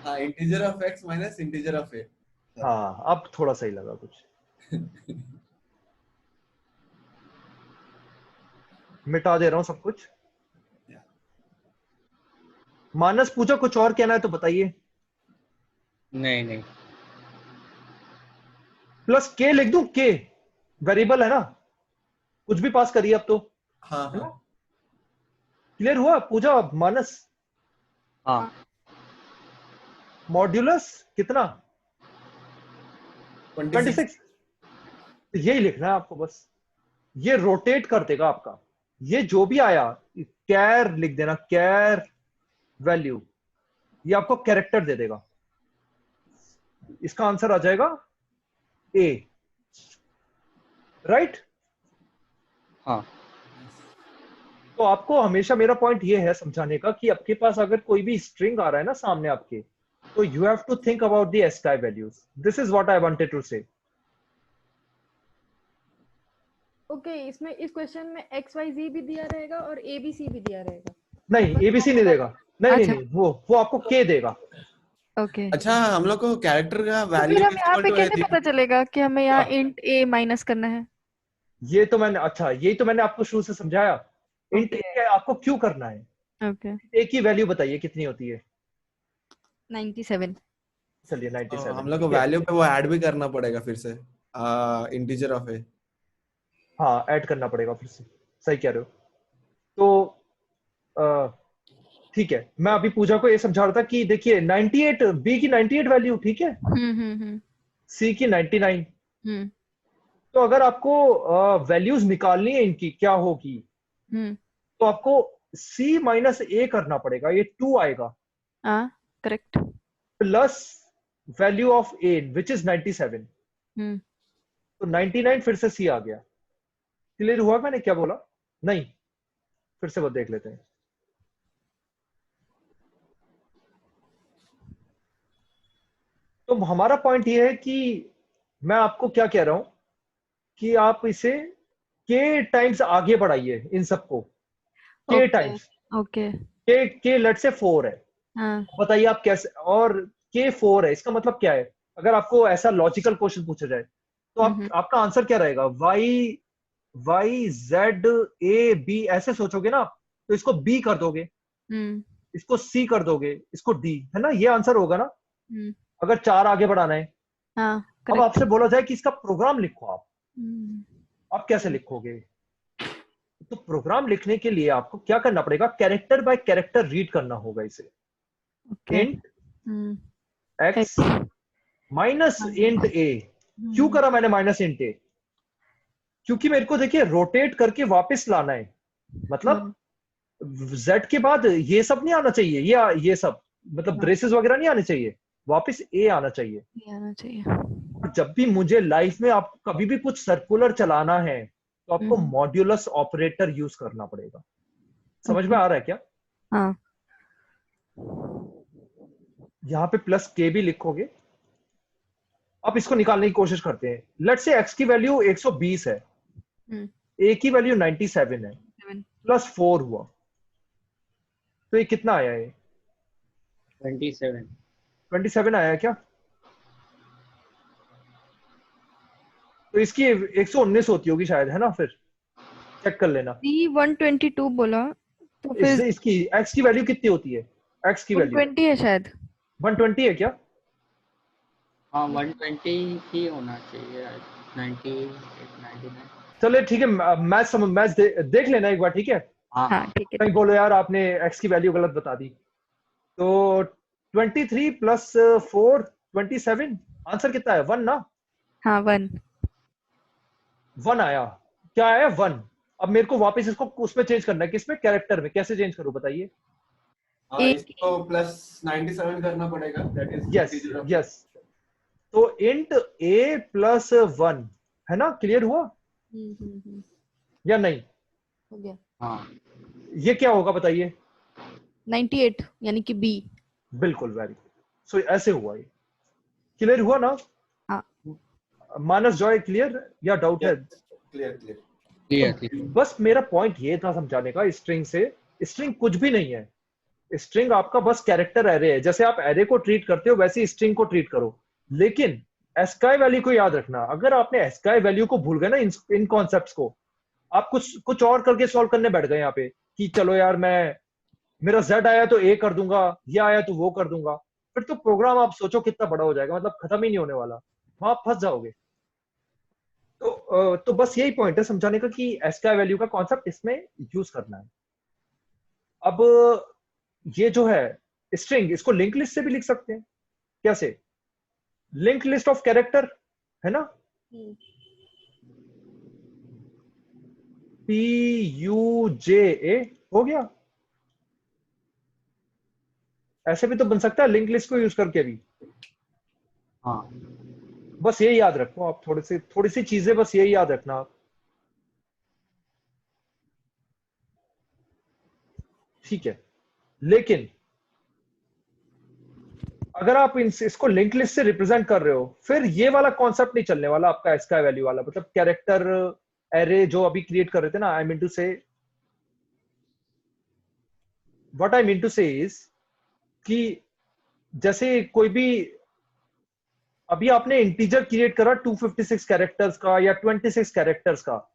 हाँ integer of x minus integer of a। हाँ, अब थोड़ा सही लगा कुछ। मिटा दे रहा हूं सब कुछ। मानस पूछा कुछ और कहना है तो बताइए। नहीं नहीं +k लिख दूं? k वेरिएबल है ना, कुछ भी पास करिए अब तो। हाँ हाँ क्लियर हुआ पूजा, मानस? हाँ मॉड्यूलस कितना 26 26। यही लिखना है आपको बस, ये रोटेट कर देगा आपका, ये जो भी आया कैर लिख देना, कैर वैल्यू, ये आपको कैरेक्टर दे देगा, इसका आंसर आ जाएगा ए, राइट। हाँ तो आपको हमेशा, मेरा पॉइंट ये है समझाने का कि आपके पास अगर कोई भी स्ट्रिंग आ रहा है ना सामने आपके, तो you have to think about the ASCII values. This is what I wanted to say. Okay, इसमें इस क्वेश्चन में एक्स वाई जी भी दिया रहेगा और ए बी सी भी दिया रहेगा। नहीं, एबीसी नहीं देगा, नहीं नहीं अच्छा। नहीं, वो आपको के देगा। ओके, अच्छा, हम लोग को कैरेक्टर का तो फिर वैल्यू हम यहाँ पे कैसे पता चलेगा कि हमें यहाँ क्या? इंट ए माइनस करना है? ये तो मैंने, अच्छा यही तो मैंने आपको शुरू से समझाया। Int Okay. ए आपको क्यों करना है, ओके, ए की वैल्यू बताइए कितनी होती है। 97। चलिए 97, हम लोग को ठीक है। वैल्यू पे वो ऐड भी करना पड़ेगा फिर से, इंटीजर ऑफ ए। हाँ, ऐड करना पड़ेगा फिर से, सही कह रहे हो। तो ठीक है, मैं अभी पूजा को ये समझा रहा था कि देखिए 98, बी की 98 वैल्यू, ठीक है, सी की 99। तो अगर आपको वैल्यूज निकालनी है इनकी क्या होगी, तो आपको सी माइनस ए करना पड़ेगा, ये 2 आएगा, correct. Plus value of A which is 97। तो 99 फिर से सी आ गया। क्लियर हुआ मैंने क्या बोला? नहीं, फिर से वो देख लेते हैं। तो हमारा पॉइंट ये है कि मैं आपको क्या कह रहा हूं कि आप इसे के टाइम्स आगे बढ़ाइए इन सबको, के टाइम्स, ओके, के लेट से 4 है, हाँ, बताइए आप कैसे, और के 4 है, इसका मतलब क्या है? अगर आपको ऐसा लॉजिकल क्वेश्चन पूछा जाए तो आपका आंसर क्या रहेगा? वाई जेड ए बी ऐसे सोचोगे ना आप, तो इसको बी कर दोगे, इसको सी कर दोगे, इसको डी, है ना, ये आंसर होगा ना अगर 4 आगे बढ़ाना है। हाँ, अब करेक्ट। आपसे बोला जाए कि इसका प्रोग्राम लिखो, आप कैसे लिखोगे? तो प्रोग्राम लिखने के लिए आपको क्या करना पड़ेगा? कैरेक्टर बाय कैरेक्टर रीड करना होगा इसे। Okay, int x minus int a. क्यों करा मैंने माइनस इंट ए? क्योंकि मेरे को देखिए रोटेट करके वापस लाना है, मतलब z के बाद ये सब नहीं आना चाहिए, ये सब मतलब ब्रेसेस वगैरह नहीं आने चाहिए, वापस ए आना चाहिए। आना चाहिए। और जब भी मुझे लाइफ में आप कभी भी कुछ सर्कुलर चलाना है तो आपको मॉड्यूलस ऑपरेटर यूज करना पड़ेगा। समझ में आ रहा है क्या? हाँ, यहाँ पे प्लस के भी लिखोगे। अब इसको निकालने की कोशिश करते हैं। लेट्स से x की वैल्यू 120 है, a की वैल्यू 97 है, प्लस 4 हुआ, तो ये कितना आया? है 27 आया क्या? तो इसकी 119 होती होगी शायद, है ना? फिर चेक कर लेना। 122 बोला तो फिर इसकी x की वैल्यू कितनी होती है? x की वैल्यू 120 है शायद। 120 है क्या? हाँ 120 ही होना चाहिए, 98 99। चलिए ठीक है, मैच देख लेना एक बार, ठीक है? हाँ, ठीक है। कहीं बोलो यार आपने x की वैल्यू गलत बता दी। तो 23 प्लस 4 27, आंसर कितना है? 1 ना? हाँ, 1। 1 आया। क्या आया? 1। अब मेरे को वापस इसको उसमें चेंज करना है, किसमें? कैरेक्टर में। कैसे चेंज करूं बताइए? इसको प्लस 97 करना पड़ेगा, दैट इज यस। तो इंट a प्लस 1, है ना? क्लियर हुआ या नहीं? हो गया। हाँ ये क्या होगा बताइए? 98 यानी कि बी। बिल्कुल, वेरी। सो ऐसे हुआ ये। क्लियर हुआ ना? हाँ। मानस जॉय क्लियर या डाउट है? क्लियर। बस मेरा पॉइंट ये था समझाने का, स्ट्रिंग से, स्ट्रिंग कुछ भी नहीं है। स्ट्रिंग आपका बस कैरेक्टर एरे है। जैसे आप एरे को ट्रीट करते हो वैसे स्ट्रिंग को ट्रीट करो, लेकिन एस्काई वैल्यू को याद रखना। अगर आपने एस्काई वैल्यू को भूल गए ना, इन कॉन्सेप्ट्स को, आप कुछ और करके सॉल्व करने बैठ गए यहाँ पे कि चलो यार मेरा z आया तो a कर दूंगा, ये आया तो वो कर दूंगा, फिर तो प्रोग्राम आप सोचो कितना बड़ा हो जाएगा, मतलब खत्म ही नहीं होने वाला, वहां फंस जाओगे। तो बस यही पॉइंट है समझाने का कि एस्काई वैल्यू का कॉन्सेप्ट इसमें यूज करना है। अब ये जो है स्ट्रिंग, इसको लिंक लिस्ट से भी लिख सकते हैं। कैसे? लिंक लिस्ट ऑफ कैरेक्टर है ना, PUJA हो गया। ऐसे भी तो बन सकता है लिंक लिस्ट को यूज करके भी। हाँ बस ये याद रखो आप, थोड़ी सी चीजें बस यही याद रखना आप, ठीक है। लेकिन अगर आप इसको लिंक लिस्ट से रिप्रेजेंट कर रहे हो, फिर ये वाला कॉन्सेप्ट नहीं चलने वाला आपका इसका वैल्यू वाला, मतलब कैरेक्टर एरे जो अभी क्रिएट कर रहे थे ना। आई मीन टू से, व्हाट आई मीन टू से इज कि जैसे कोई भी, अभी आपने इंटीजर क्रिएट करा 256 कैरेक्टर्स का या 26 कैरेक्टर्स का,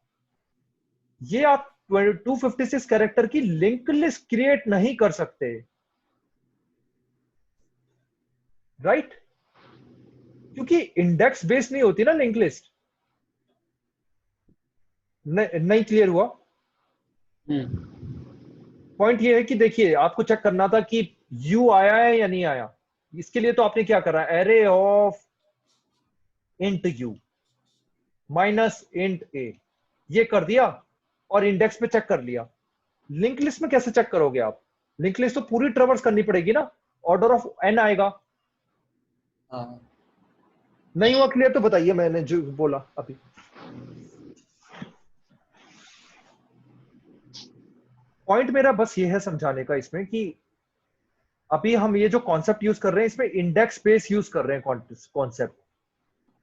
ये आप 256 कैरेक्टर की लिंक लिस्ट क्रिएट नहीं कर सकते, राइट? क्योंकि इंडेक्स बेस्ड नहीं होती ना लिंक लिस्ट। नहीं क्लियर हुआ? पॉइंट ये है कि देखिए, आपको चेक करना था कि यू आया है या नहीं आया। इसके लिए तो आपने क्या करा, array of int u minus int a, ये कर दिया और इंडेक्स पे चेक कर लिया। लिंक लिस्ट में कैसे चेक करोगे आप? लिंक लिस्ट तो पूरी ट्रेवर्स करनी पड़ेगी ना, ऑर्डर ऑफ एन आएगा। हाँ नहीं हुआ क्लियर तो बताइए, मैंने जो बोला अभी। पॉइंट मेरा बस ये है समझाने का इसमें कि अभी हम ये जो कॉन्सेप्ट यूज कर रहे हैं, इसमें इंडेक्स बेस यूज कर रहे हैं कॉन्सेप्ट।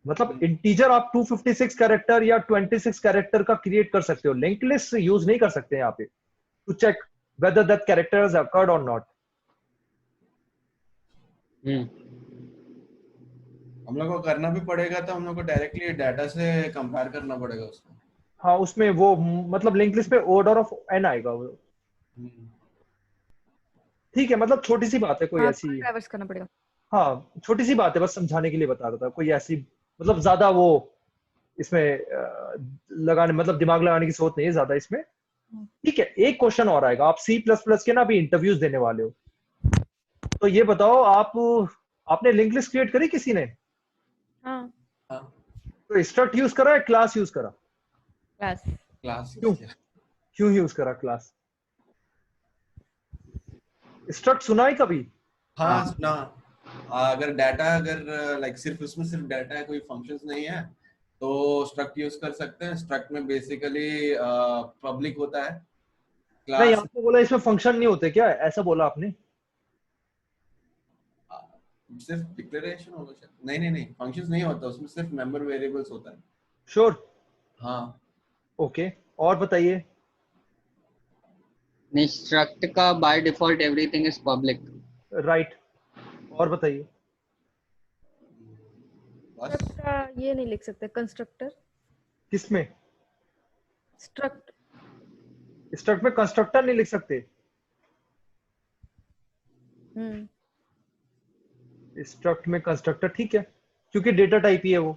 मतलब इंटीजर आप 256 कैरेक्टर या 26 कैरेक्टर का क्रिएट कर सकते हो, लिंक लिस्ट यूज नहीं कर सकते यहाँ पे to check whether that character has occurred or not. हम लोग को करना भी पड़ेगा, तो हम लोग को डायरेक्टली डाटा से कंपेयर करना पड़ेगा उसको। हाँ, उसमें वो मतलब लिंक लिस्ट पे ऑर्डर ऑफ एन आएगा वो। ठीक है, मतलब छोटी सी बात है, कोई ऐसी, ट्रैवर्स करना पड़ेगा। हाँ छोटी सी बात है, बस समझाने के लिए बता रहा था। कोई ऐसी मतलब ज्यादा वो इसमें लगाने, मतलब दिमाग लगाने की सोच नहीं है ज्यादा इसमें। ठीक है, एक क्वेश्चन और आएगा। आप C++ के ना अभी इंटरव्यूज देने वाले हो, तो ये बताओ आप, आपने लिंक लिस्ट क्रिएट करी किसी ने? हाँ, तो स्ट्रक्ट यूज करा या क्लास यूज करा? क्लास क्यों यूज करा क्लास? स्ट्रक्ट सुना है कभी? हाँ सुना। अगर डाटा, अगर लाइक सिर्फ उसमें सिर्फ डाटा है, कोई फंक्शंस नहीं है, तो स्ट्रक्ट यूज कर सकते हैं। स्ट्रक्ट में बेसिकली पब्लिक होता है। नहीं, क्लास आपने बोला इसमें फंक्शन नहीं होते क्या, ऐसा बोला आपने? सिर्फ डिक्लेरेशन होगा शायद। नहीं, फंक्शंस नहीं होता उसमें, सिर्फ मेंबर वेरिएबल्स होता है। श्योर? हाँ ओके, और बताइए। नहीं, स्ट्रक्ट का by default everything is public. Right, और बताइए। बस स्ट्रक्ट का ये नहीं लिख सकते कंस्ट्रक्टर? किसमें? स्ट्रक्ट स्ट्रक्ट में कंस्ट्रक्टर नहीं लिख सकते? स्ट्रक्ट में कंस्ट्रक्टर ठीक है, क्योंकि डेटा टाइप ही है वो।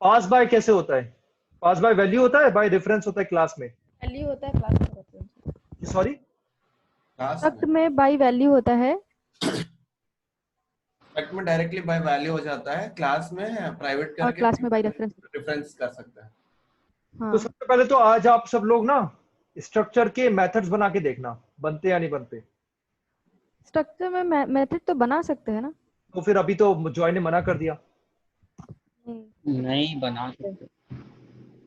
पास बाय कैसे होता है? पास बाय वैल्यू होता है, बाय रेफरेंस होता है क्लास में। वैल्यू होता है, क्लास में रेफरेंस। सॉरी, क्लास स्ट्रक्ट में बाय वैल्यू होता है। स्ट्रक्ट में डायरेक्टली बाय वैल्यू हो जाता है, क्लास में प्राइवेट और करके क्लास में बाय रेफरेंस। रेफरेंस कर सकता है। तो हाँ, सबसे पहले तो आज आप सब लोग ना स्ट्रक्चर के मेथड्स बना के देखना, बनते या नहीं बनते। स्ट्रक्चर में मेथड तो बना सकते हैं ना। तो फिर अभी तो जॉय ने मना कर दिया। नहीं बना सकते।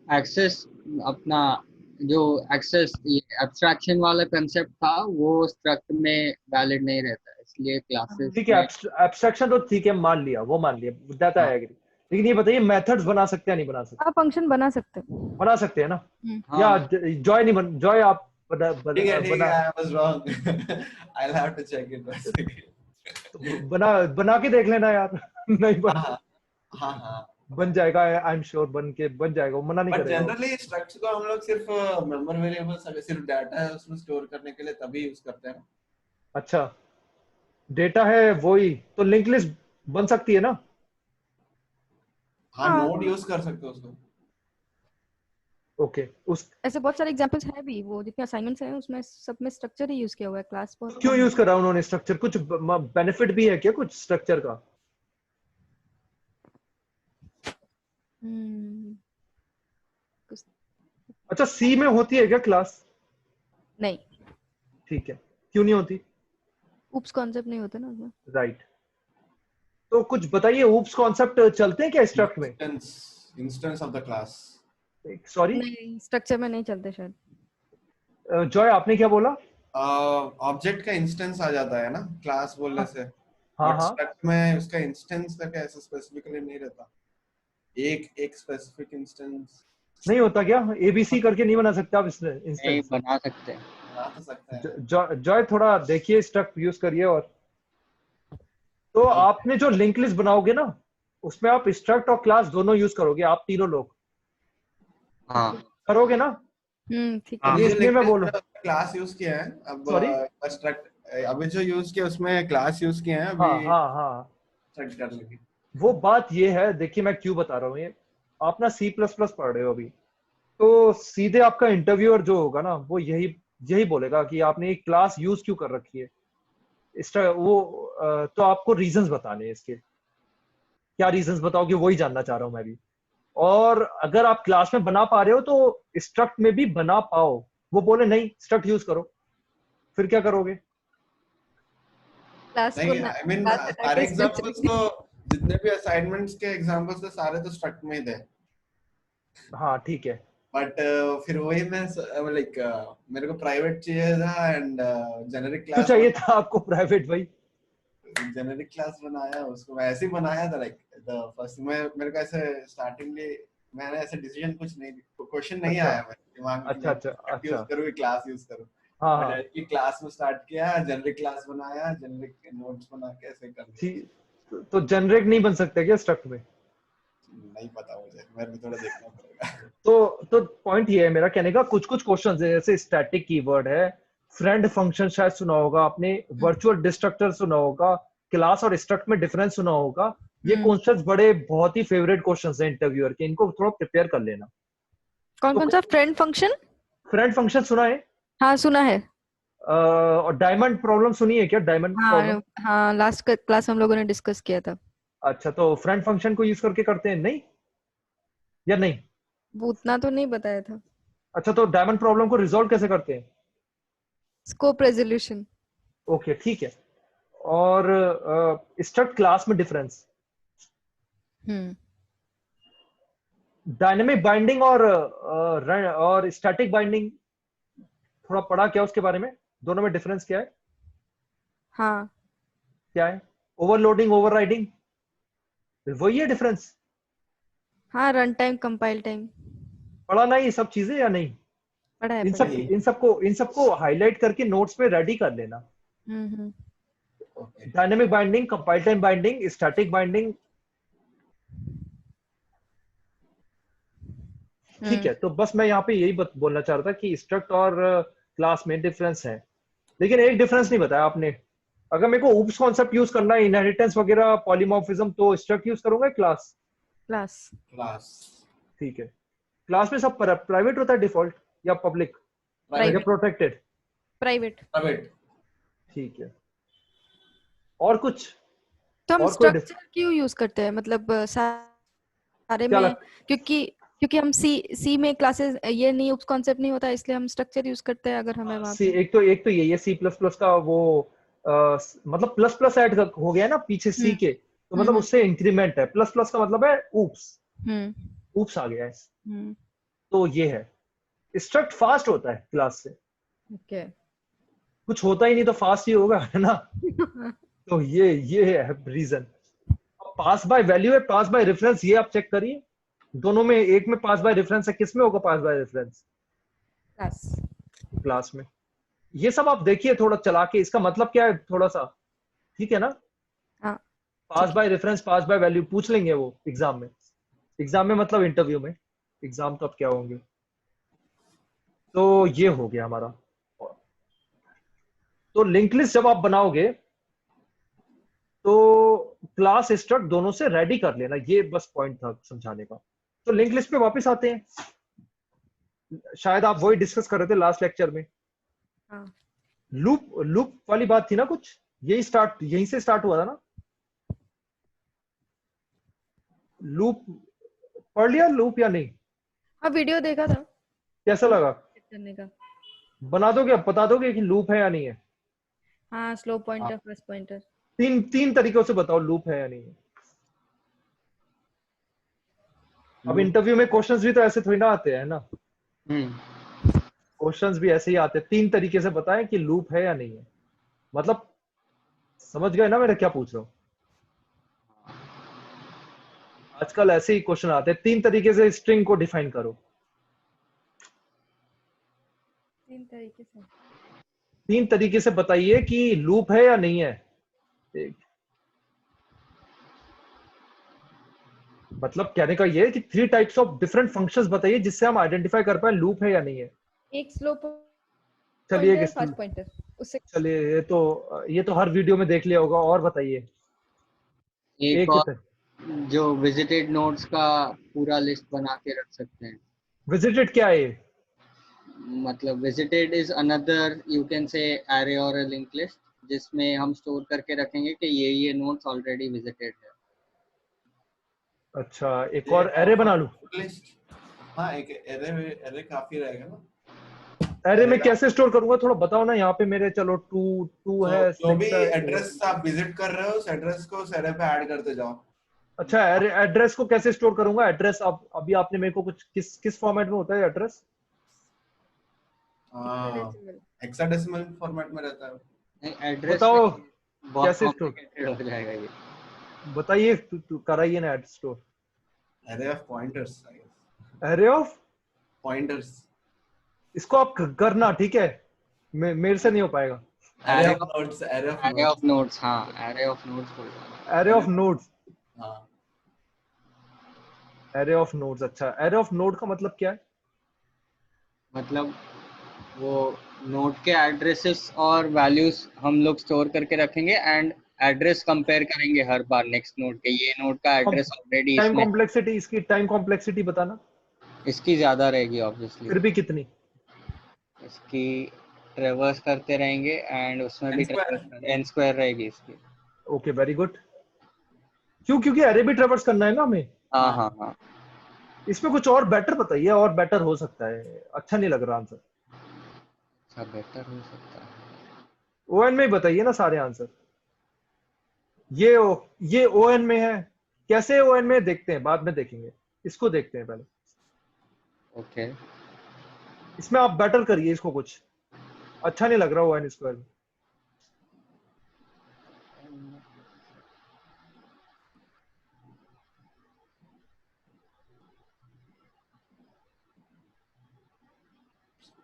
एक्सेस अपना जो एक्सेस एब्स्ट्रैक्शन वाला कंसेप्ट था वो स्ट्रक्ट में वैलिड नहीं रहता है, इसलिए क्लासेस ठीक है, एब्स्ट्रैक्शन तो ठीक है, मान लिया, वो मान लिया, दैट आई एग्री। लेकिन ये बताइए मेथड्स बना सकते हैं नहीं बना सकते? आप फंक्शन बना सकते हैं। बना सकते हैं ना? हाँ। या जॉय नहीं बन, जॉय आप ठीक है, बना, I was wrong. I will have to check it once again. बना के देख लेना यार। नहीं बन, हाँ बन जाएगा, आई एम श्योर बन जाएगा, वो मना नहीं बट करेगा। जनरली स्ट्रक्चर को हम लोग सिर्फ मेंबर वेरिएबल्स, अगर सिर्फ डाटा है उसमें स्टोर करने के लिए तभी यूज करते हैं। अच्छा, डेटा है वही तो लिंक लिस्ट बन सकती है ना? हाँ, हाँ। नोड यूज कर सकते हो उसको। ओके उस ऐसे बहुत सारे एग्जांपल्स हैं भी, वो जितने असाइनमेंट्स हैं उसमें सब में स्ट्रक्चर ही यूज किया हुआ है, क्लास बहुत क्यों कम यूज है। करा उन्होंने स्ट्रक्चर? कुछ बेनिफिट भी है क्या कुछ स्ट्रक्चर का? हम्म, कुछ अच्छा, सी में होती है क्या क्लास? नहीं, ठीक है, क्यों नहीं होती? ऊप्स कॉन्सेप्ट नहीं होता ना उसमें। राइट। तो कुछ बताइए, ऊप्स कॉन्सेप्ट चलते हैं क्या स्ट्रक्ट में? Instance of the class. Sorry, नहीं, स्ट्रक्चर में नहीं चलते शायद। जॉय आपने क्या बोला? ऑब्जेक्ट का इंस्टेंस आ जाता है ना क्लास बोलने से, हाँ बट हाँ, स्ट्रक्ट में उसका इंस्टेंस का ऐसा स्पेसिफिकली नहीं रहता, एक एक स्पेसिफिक इंस्टेंस। नहीं होता क्या? एबीसी करके नहीं बना सकते आप इसमें नहीं इंस्टेंस? बना सकते हैं। बना तो सकते हैं। जॉय थोड़ा देखिए, स्ट्रक्ट यूज करिए। और तो आपने जो लिंक लिस्ट बनाओगे ना, उसमें आप स्ट्रक्ट और क्लास दोनों यूज करोगे, आप तीनों लोग हाँ करोगे ना? ठीक है। अभी ये जो इसलिए मैं लिंक बोलूं, क्लास यूज किया है, अब सॉरी। स्ट्रक्ट अभी जो यूज किया उसमें क्लास यूज किए हैं, हाँ अभी हाँ हाँ, स्ट्रक्ट कर लेंगे। वो बात ये है, देखिए मैं क्यों बता रहा हूँ ये। आप ना सी प्लस प्लस पढ़ रहे हो अभी, तो सीधे आपका इंटरव्यूअर जो होगा ना, वो यही यही बोलेगा कि आपने एक क्लास यूज क्यों कर रखी है। तो आपको रीजंस बताने हैं इसके। क्या रीजंस बताओगे, वही जानना चाह रहा हूँ मैं भी। और अगर आप क्लास में बना पा रहे हो तो स्ट्रक्ट में भी बना पाओ। वो बोले नहीं स्ट्रक्ट यूज करो, फिर क्या करोगे? क्लास को नहीं, ना, आई मीन क्लास हटा सारे के एग्जांपल्स स्ट्रक्चर। तो, जितने भी असाइनमेंट्स के एग्जांपल्स थे सारे तो स्ट्रक्ट में ही थे, हाँ ठीक है। बट फिर वही मैं लाइक मेरे को प्राइवेट चाहिए था एंड क्यों चाहिए था आपको प्राइवेट भाई? जेनेरिक क्लास बनाया, उसको मैं ऐसे ही बनाया था, लाइक द फर्स्ट में मेरे को ऐसे स्टार्टिंगली मैंने ऐसे डिसीजन कुछ नहीं, क्वेश्चन नहीं अच्छा आया मेरे दिमाग में कि अच्छा मैं अच्छा यूज अच्छा। करूँ कि क्लास यूज करूँ। हाँ मैं हाँ, डायरेक्टली क्लास में स्टार्ट किया, जेनेरिक क्लास बनाया, जेनेरिक नोट्स बना के ऐसे कर दिया। ठीक। तो जनरेट नहीं बन सकते क्या स्ट्रक्ट में? नहीं पता मुझे, मेरे को थोड़ा देखना पड़ेगा। तो पॉइंट ये है मेरा कहने का, कुछ कुछ क्वेश्चन है जैसे स्टैटिक कीवर्ड है, फ्रेंड फंक्शन शायद सुना होगा आपने, वर्चुअल डिस्ट्रक्टर सुना होगा, क्लास और स्ट्रक्ट में डिफरेंस सुना होगा। ये कॉन्सेप्ट बड़े बहुत ही फेवरेट क्वेश्चंस हैं इंटरव्यूअर के, इनको थोड़ा प्रिपेयर कर लेना। कौन कौन सा फ्रेंड फंक्शन? फ्रेंड फंक्शन सुना है? हाँ सुना है। और डायमंड प्रॉब्लम सुनी है क्या, डायमंड प्रॉब्लम? हाँ हाँ, लास्ट क्लास हम लोगों ने डिस्कस किया था। अच्छा, तो फ्रेंड फंक्शन को यूज करके करते हैं नहीं, या नहीं? वो उतना तो नहीं बताया था। अच्छा, तो डायमंड प्रॉब्लम को रिजॉल्व कैसे करते हैं? Scope resolution. ओके ठीक है। और स्ट्रक्ट क्लास में डिफरेंस, हम्म डायनेमिक बाइंडिंग और स्टैटिक बाइंडिंग, थोड़ा पढ़ा क्या उसके बारे में? दोनों में डिफरेंस क्या है? हाँ क्या है? ओवरलोडिंग ओवरराइडिंग, वही है डिफरेंस? हाँ, रन टाइम कंपाइल टाइम पढ़ा ना ये सब चीजें या नहीं? पढ़ा है, इन पढ़ा सब है। नहीं। इन सबको हाईलाइट करके नोट्स में रेडी कर लेना। Hmm. Okay. Dynamic binding, compile time binding, static binding. ठीक है, तो बस मैं यहाँ पे यही बोलना चाह रहा था कि स्ट्रक्ट और क्लास में डिफरेंस है। लेकिन एक डिफरेंस नहीं बताया आपने। अगर मेरे को ऊप्स कॉन्सेप्ट यूज करना है, इनहेरिटेंस वगैरह, पॉलीमॉर्फिज्म, तो स्ट्रक्ट यूज करूंगा क्लास? क्लास। क्लास। ठीक है। क्लास में सब प्राइवेट होता है डिफॉल्ट, या पब्लिक, या प्राइवेट। प्रोटेक्टेड? प्राइवेट। प्राइवेट। ठीक है। और कुछ? तो हम और कोई स्ट्रक्चर क्यों यूज करते हैं, मतलब सारे क्या में? क्योंकि क्योंकि हम सी में क्लासेस ये नहीं, उस कॉन्सेप्ट नहीं होता, इसलिए हम स्ट्रक्चर यूज करते हैं अगर हमें वहां सी, पे। एक तो ये सी प्लस प्लस का वो मतलब प्लस प्लस ऐड हो गया ना पीछे सी हम्म के, तो मतलब उससे इंक्रीमेंट है। प्लस प्लस का मतलब है ऊप्स, हम्म ऊप्स आ गया है। हम्म। तो ये है। स्ट्रक्ट फास्ट होता है क्लास से, ओके। कुछ होता ही नहीं तो फास्ट ही होगा, है ना? तो ये है रीजन। पास बाय वैल्यू है, पास बाय रेफरेंस, ये आप चेक करिए। दोनों में, एक में पास बाय रेफरेंस है, किस में होगा पास बाय रेफरेंस? क्लास। क्लास में। ये सब आप देखिए थोड़ा चला के, इसका मतलब क्या है थोड़ा सा, ठीक है ना? हाँ पास ठीक है। By reference, pass by value पूछ लेंगे वो एग्जाम में। एग्जाम में मतलब इंटरव्यू में, एग्जाम तो अब क्या होंगे। तो ये हो गया हमारा। तो लिंक लिस्ट जब आप बनाओगे तो क्लास स्ट्रक्ट दोनों से रेडी कर लेना, ये बस पॉइंट था समझाने का। तो लिंक लिस्ट पे वापस आते हैं। शायद आप वही डिस्कस कर रहे थे लास्ट लेक्चर में। हाँ लूप लूप वाली बात थी ना कुछ, यहीं से स्टार्ट हुआ था ना। लूप पढ़ लिया लूप या नहीं? हाँ वीडियो देखा था कैसा लगा? करने का। बना दोगे, अब बता दोगे कि लूप है या नहीं है? हाँ स्लो पॉइंटर फर्स्ट पॉइंटर। तीन तरीकों से बताओ लूप है या नहीं है। अब इंटरव्यू में क्वेश्चंस भी तो ऐसे थोड़ी ना आते हैं ना, क्वेश्चंस भी ऐसे ही आते हैं। 3 तरीके से बताएं कि लूप है या नहीं है, मतलब समझ गए ना मेरा क्या पूछ रहा हूँ। आजकल ऐसे ही क्वेश्चन आते हैं, 3 तरीके से स्ट्रिंग को डिफाइन करो। 3 तरीके से बताइए कि लूप है या नहीं है। मतलब कहने का ये है कि 3 टाइप्स ऑफ डिफरेंट फंक्शंस बताइए जिससे हम आइडेंटिफाई कर पाए लूप है या नहीं है। एक स्लो चलिए पॉइंटर फास्ट पॉइंटर उससे। चलिए ये तो हर वीडियो में देख लिया होगा, और बताइए। एक और जो विजिटेड नोड्स का पूरा लिस्ट बना के रख सकते हैं। विजिटेड क्या है? मतलब visited is another you can say array और अ लिंक लिस्ट, जिसमें हम स्टोर करके रखेंगे कि ये नोड्स ऑलरेडी विजिटेड है। अच्छा, एक और एरे बना लूं? हाँ, एक एरे काफी रहेगा ना। एरे में कैसे स्टोर करूंगा थोड़ा बताओ ना। यहाँ पे मेरे चलो टू है, जो भी 6 है। एड्रेस आप विजिट कर रहे हो उस एड्रेस को उस एरे पे ऐड करते जाओ। अच्छा, एड्रेस को कैसे स्टोर करूंगा? एड्रेस अब अभी आपने मेरे को कुछ किस फॉर्मेट में होता है एड्रेस? हेक्साडेसिमल फॉर्मेट में रहता है। एड्रेस बताओ बहुत कैसे स्टोर कॉम्प्लिकेटेड हो जाएगा ये। बताइए, कराइए ना add store. Array of pointers. Array of pointers, इसको आप करना, ठीक है? मेरे से नहीं हो पाएगा। Array of nodes, array of nodes. हाँ एरे ऑफ नोड्स बोल रहा एरे ऑफ नोड्स। हाँ, एरे ऑफ नोड्स। अच्छा, एरे ऑफ नोड का मतलब क्या है? मतलब वो नोड के एड्रेसेस और वैल्यूज हम लोग स्टोर करके रखेंगे एंड एड्रेस कंपेयर करेंगे हर बार नेक्स्ट नोड के। ये नोड का एड्रेस ऑलरेडी टाइम इसमें, कॉम्प्लेक्सिटी, इसकी टाइम कॉम्प्लेक्सिटी बताना। इसकी ज्यादा रहेगी ऑब्वियसली। फिर भी कितनी? इसकी ट्रेवर्स करते रहेंगे एंड उसमें भी n स्क्वायर रहेगी इसकी। Okay, very good. क्योंकि एरे भी ट्रेवर्स करना है ना हमें। हाँ हाँ हाँ। इसमें कुछ और बेटर बताइए, और बेटर हो सकता है। अच्छा नहीं लग रहा आंसर। अच्छा बेटर हो सकता है। ओएन में ही बताइए ना सारे आंसर। ये ओएन में है। कैसे ओएन में देखते हैं, बाद में देखेंगे। इसको देखते हैं पहले। ओके इसमें आप बेटर करिए इसको, कुछ अच्छा नहीं लग रहा ओएन स्क्वायर में।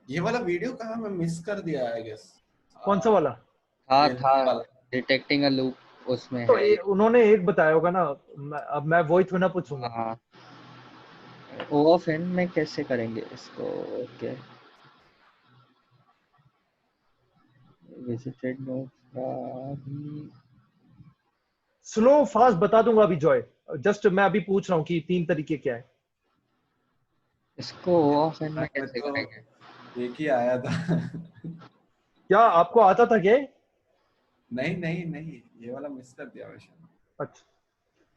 ये वाला वीडियो कहाँ मैं मिस कर दिया आई गेस। कौन सा वाला? था डिटेक्टिंग अ लूप उसमें तो है। उन्होंने एक बताया होगा ना। अब मैं वही थोड़ा ना पूछूंगा। हाँ ओ ऑफ एन में कैसे करेंगे इसको। ओके विजिटेड नोड का भी स्लो फास्ट बता दूंगा अभी जॉय। जस्ट मैं अभी पूछ रहा हूँ कि 3 तरीके क्या है। इसको ओ ऑफ एन में कैसे तो करेंगे। एक ही आया था। क्या आपको आता था क्या? नहीं नहीं नहीं, ये वाला मिस कर दिया वैसे। अच्छा,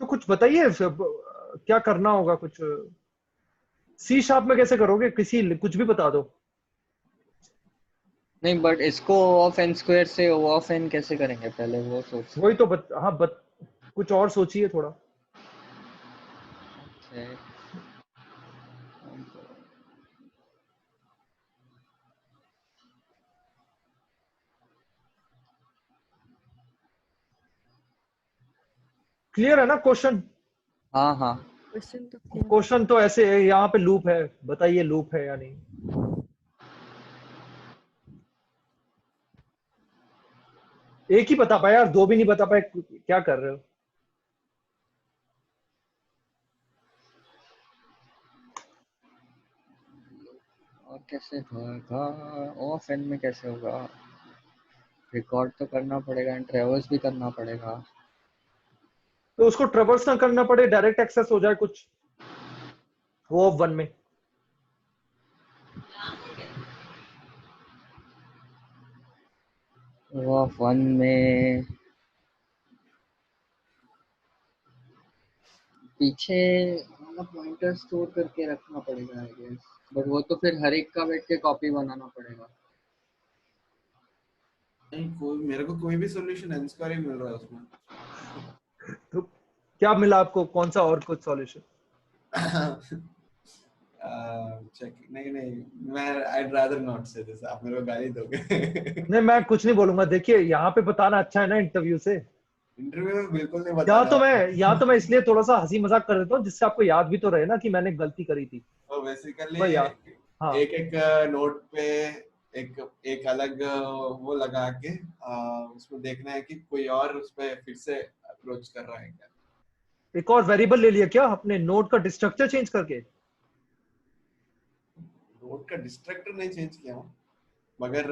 तो कुछ बताइए क्या करना होगा कुछ। सी शार्प में कैसे करोगे? कुछ भी बता दो। नहीं बट इसको ओ ऑफ एन स्क्वायर से ओ ऑफ एन कैसे करेंगे पहले वो सोच। वही तो हाँ कुछ और सोचिए थोड़ा। Okay. क्लियर है ना क्वेश्चन? हाँ हाँ क्वेश्चन तो ऐसे है, यहाँ पे लूप है, बताइए लूप है या नहीं। एक ही बता पाए यार, 2 भी नहीं बता पाए, क्या कर रहे हो? और कैसे होगा ऑफ एन में कैसे होगा। रिकॉर्ड तो करना पड़ेगा एंड ट्रेवर्स भी करना पड़ेगा। तो उसको ट्रेवर्स ना करना पड़े, डायरेक्ट एक्सेस हो जाए कुछ वो ऑफ 1 में। ऑफ 1 में पीछे वाला पॉइंटर स्टोर करके रखना पड़ेगा आई गेस, बट वो तो फिर हर एक का बैठ के कॉपी बनाना पड़ेगा। नहीं, कोई मेरे को कोई भी सॉल्यूशन n स्क्वायर ही मिल रहा है उसमें। तो क्या मिला आपको, कौन सा और कुछ सॉल्यूशन? चेक नहीं मैं I'd rather not say this, आप मेरे को गाली दोगे। नहीं, मैं कुछ नहीं बोलूंगा। देखिए यहाँ पे बताना अच्छा है ना इंटरव्यू से। इंटरव्यू में बिल्कुल नहीं बताना। यहाँ तो मैं इसलिए थोड़ा सा हंसी मजाक कर देता हूँ जिससे आपको याद भी तो रहे ना कि मैंने गलती करी थी। तो बेसिकली भाई यार, हाँ एक एक नोट पे एक एक अलग वो लगा के उसमें देखना है कि कोई और उस पे फिर से अप्रोच कर रहा है क्या। एक और वेरिएबल ले लिया क्या अपने नोड का स्ट्रक्चर चेंज करके? नोड का डिस्ट्रक्टर नहीं चेंज किया हूँ, मगर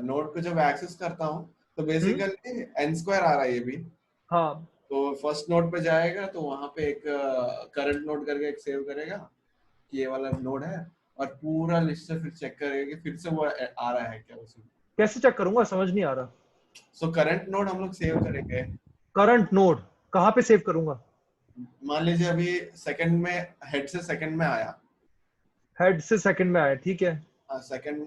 नोड को जब एक्सेस करता हूँ तो बेसिकली n स्क्वायर आ रहा है ये भी। हाँ तो फर्स्ट नोड पे जाएगा तो वहां पे एक करंट नोड करके एक सेव करेगा कि ये वाला नोड है, और पूरा लिस्ट से फिर चेक करेगा कि फिर से वो आ रहा है क्या उसमें। कैसे चेक करूंगा, समझ नहीं आ रहा। सो करंट नोड हम लोग सेव करेंगे। करंट नोड कहाँ पे सेव करूंगा? मान लीजिए अभी सेकंड में हेड से सेकंड में आया, हेड से सेकंड में आया, ठीक है। सेकंड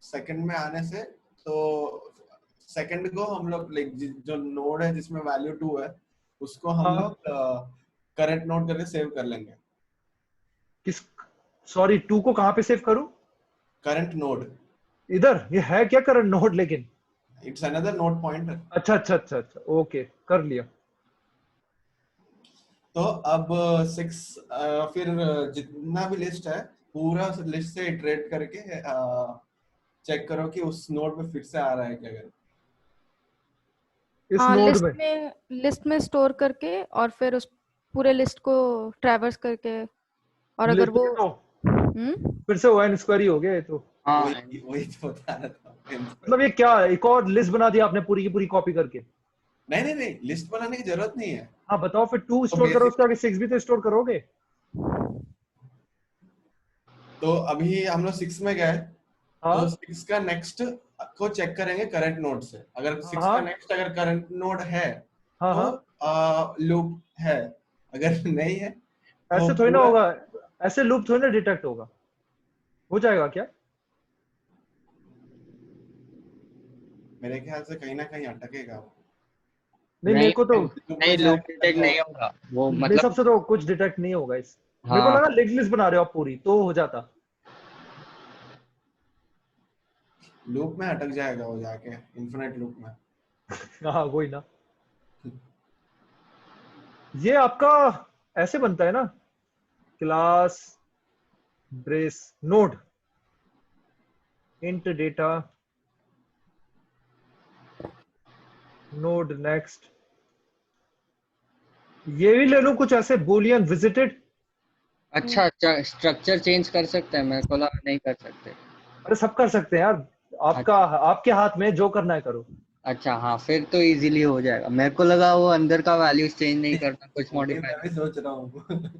सेकंड में आने से तो सेकंड को हम लोग लाइक जो नोड है जिसमें वैल्यू 2 है उसको हम हाँ। लोग करंट नोड करके सेव कर लेंगे। किस, सॉरी 2 को कहाँ पे सेव करूं? करंट नोड, इधर ये है क्या करंट नोड? लेकिन इट्स अनदर नोड पॉइंटर। अच्छा अच्छा अच्छा अच्छा, ओके कर लिया। तो अब 6 फिर जितना भी लिस्ट है पूरा लिस्ट से इटरेट करके चेक करो कि उस नोड पे फिर से आ रहा है क्या। अगर इस हाँ, नोड में लिस्ट में स्टोर करके और फिर उस पूरे लिस्ट को ट्रैवर्स करके, और अगर वो तो फिर से n स्क्वायर ही हो गया ये तो। हाँ वही तो बता रहा था। मतलब ये क्या, एक और लिस्ट बना दिया आपने पूरी की पूरी कॉपी करके? नहीं लिस्ट बनाने की जरूरत नहीं है। हाँ बताओ फिर। 2 तो स्टोर करो, basic- उसके आगे 6 भी तो स्टोर करोगे। तो अभी हम लोग 6 में गए हाँ तो 6 का नेक्स्ट को चेक करेंगे करंट नोड से। अगर 6 हाँ का नेक्स्ट अगर करंट नोड है हाँ हाँ। तो लूप है, अगर नहीं है तो ऐसे थोड़ी ना पूरा होगा, ऐसे लूप थोड़ी ना डिटेक्ट होगा। हो जाएगा क्या? मेरे ख्याल से कहीं ना कहीं अटकेगा वो। नहीं मेरे को तो, नहीं लूप डिटेक्ट नहीं होगा वो, मेरे मतलब हिसाब से तो कुछ डिटेक्ट नहीं होगा इस। मेरे को हाँ लगा लिस्ट बना रहे हो आप पूरी तो हो जाता। लूप में अटक जाएगा वो जाके इन्फिनिट लूप में। हाँ वही ना। ये आपका ऐसे बनता है ना, class brace node int data node next. ये भी ले लो कुछ ऐसे बुलियन विजिटेड। अच्छा स्ट्रक्चर चेंज कर सकते हैं, मेरे को लगा नहीं कर सकते। अरे सब कर सकते हैं यार, आपका आपके हाथ में जो करना है करो। अच्छा हाँ, फिर तो इजीली हो जाएगा। मेरे को लगा वो अंदर का वैल्यू चेंज नहीं करना, कुछ मैं मॉडिफाई भी सोच रहा हूँ।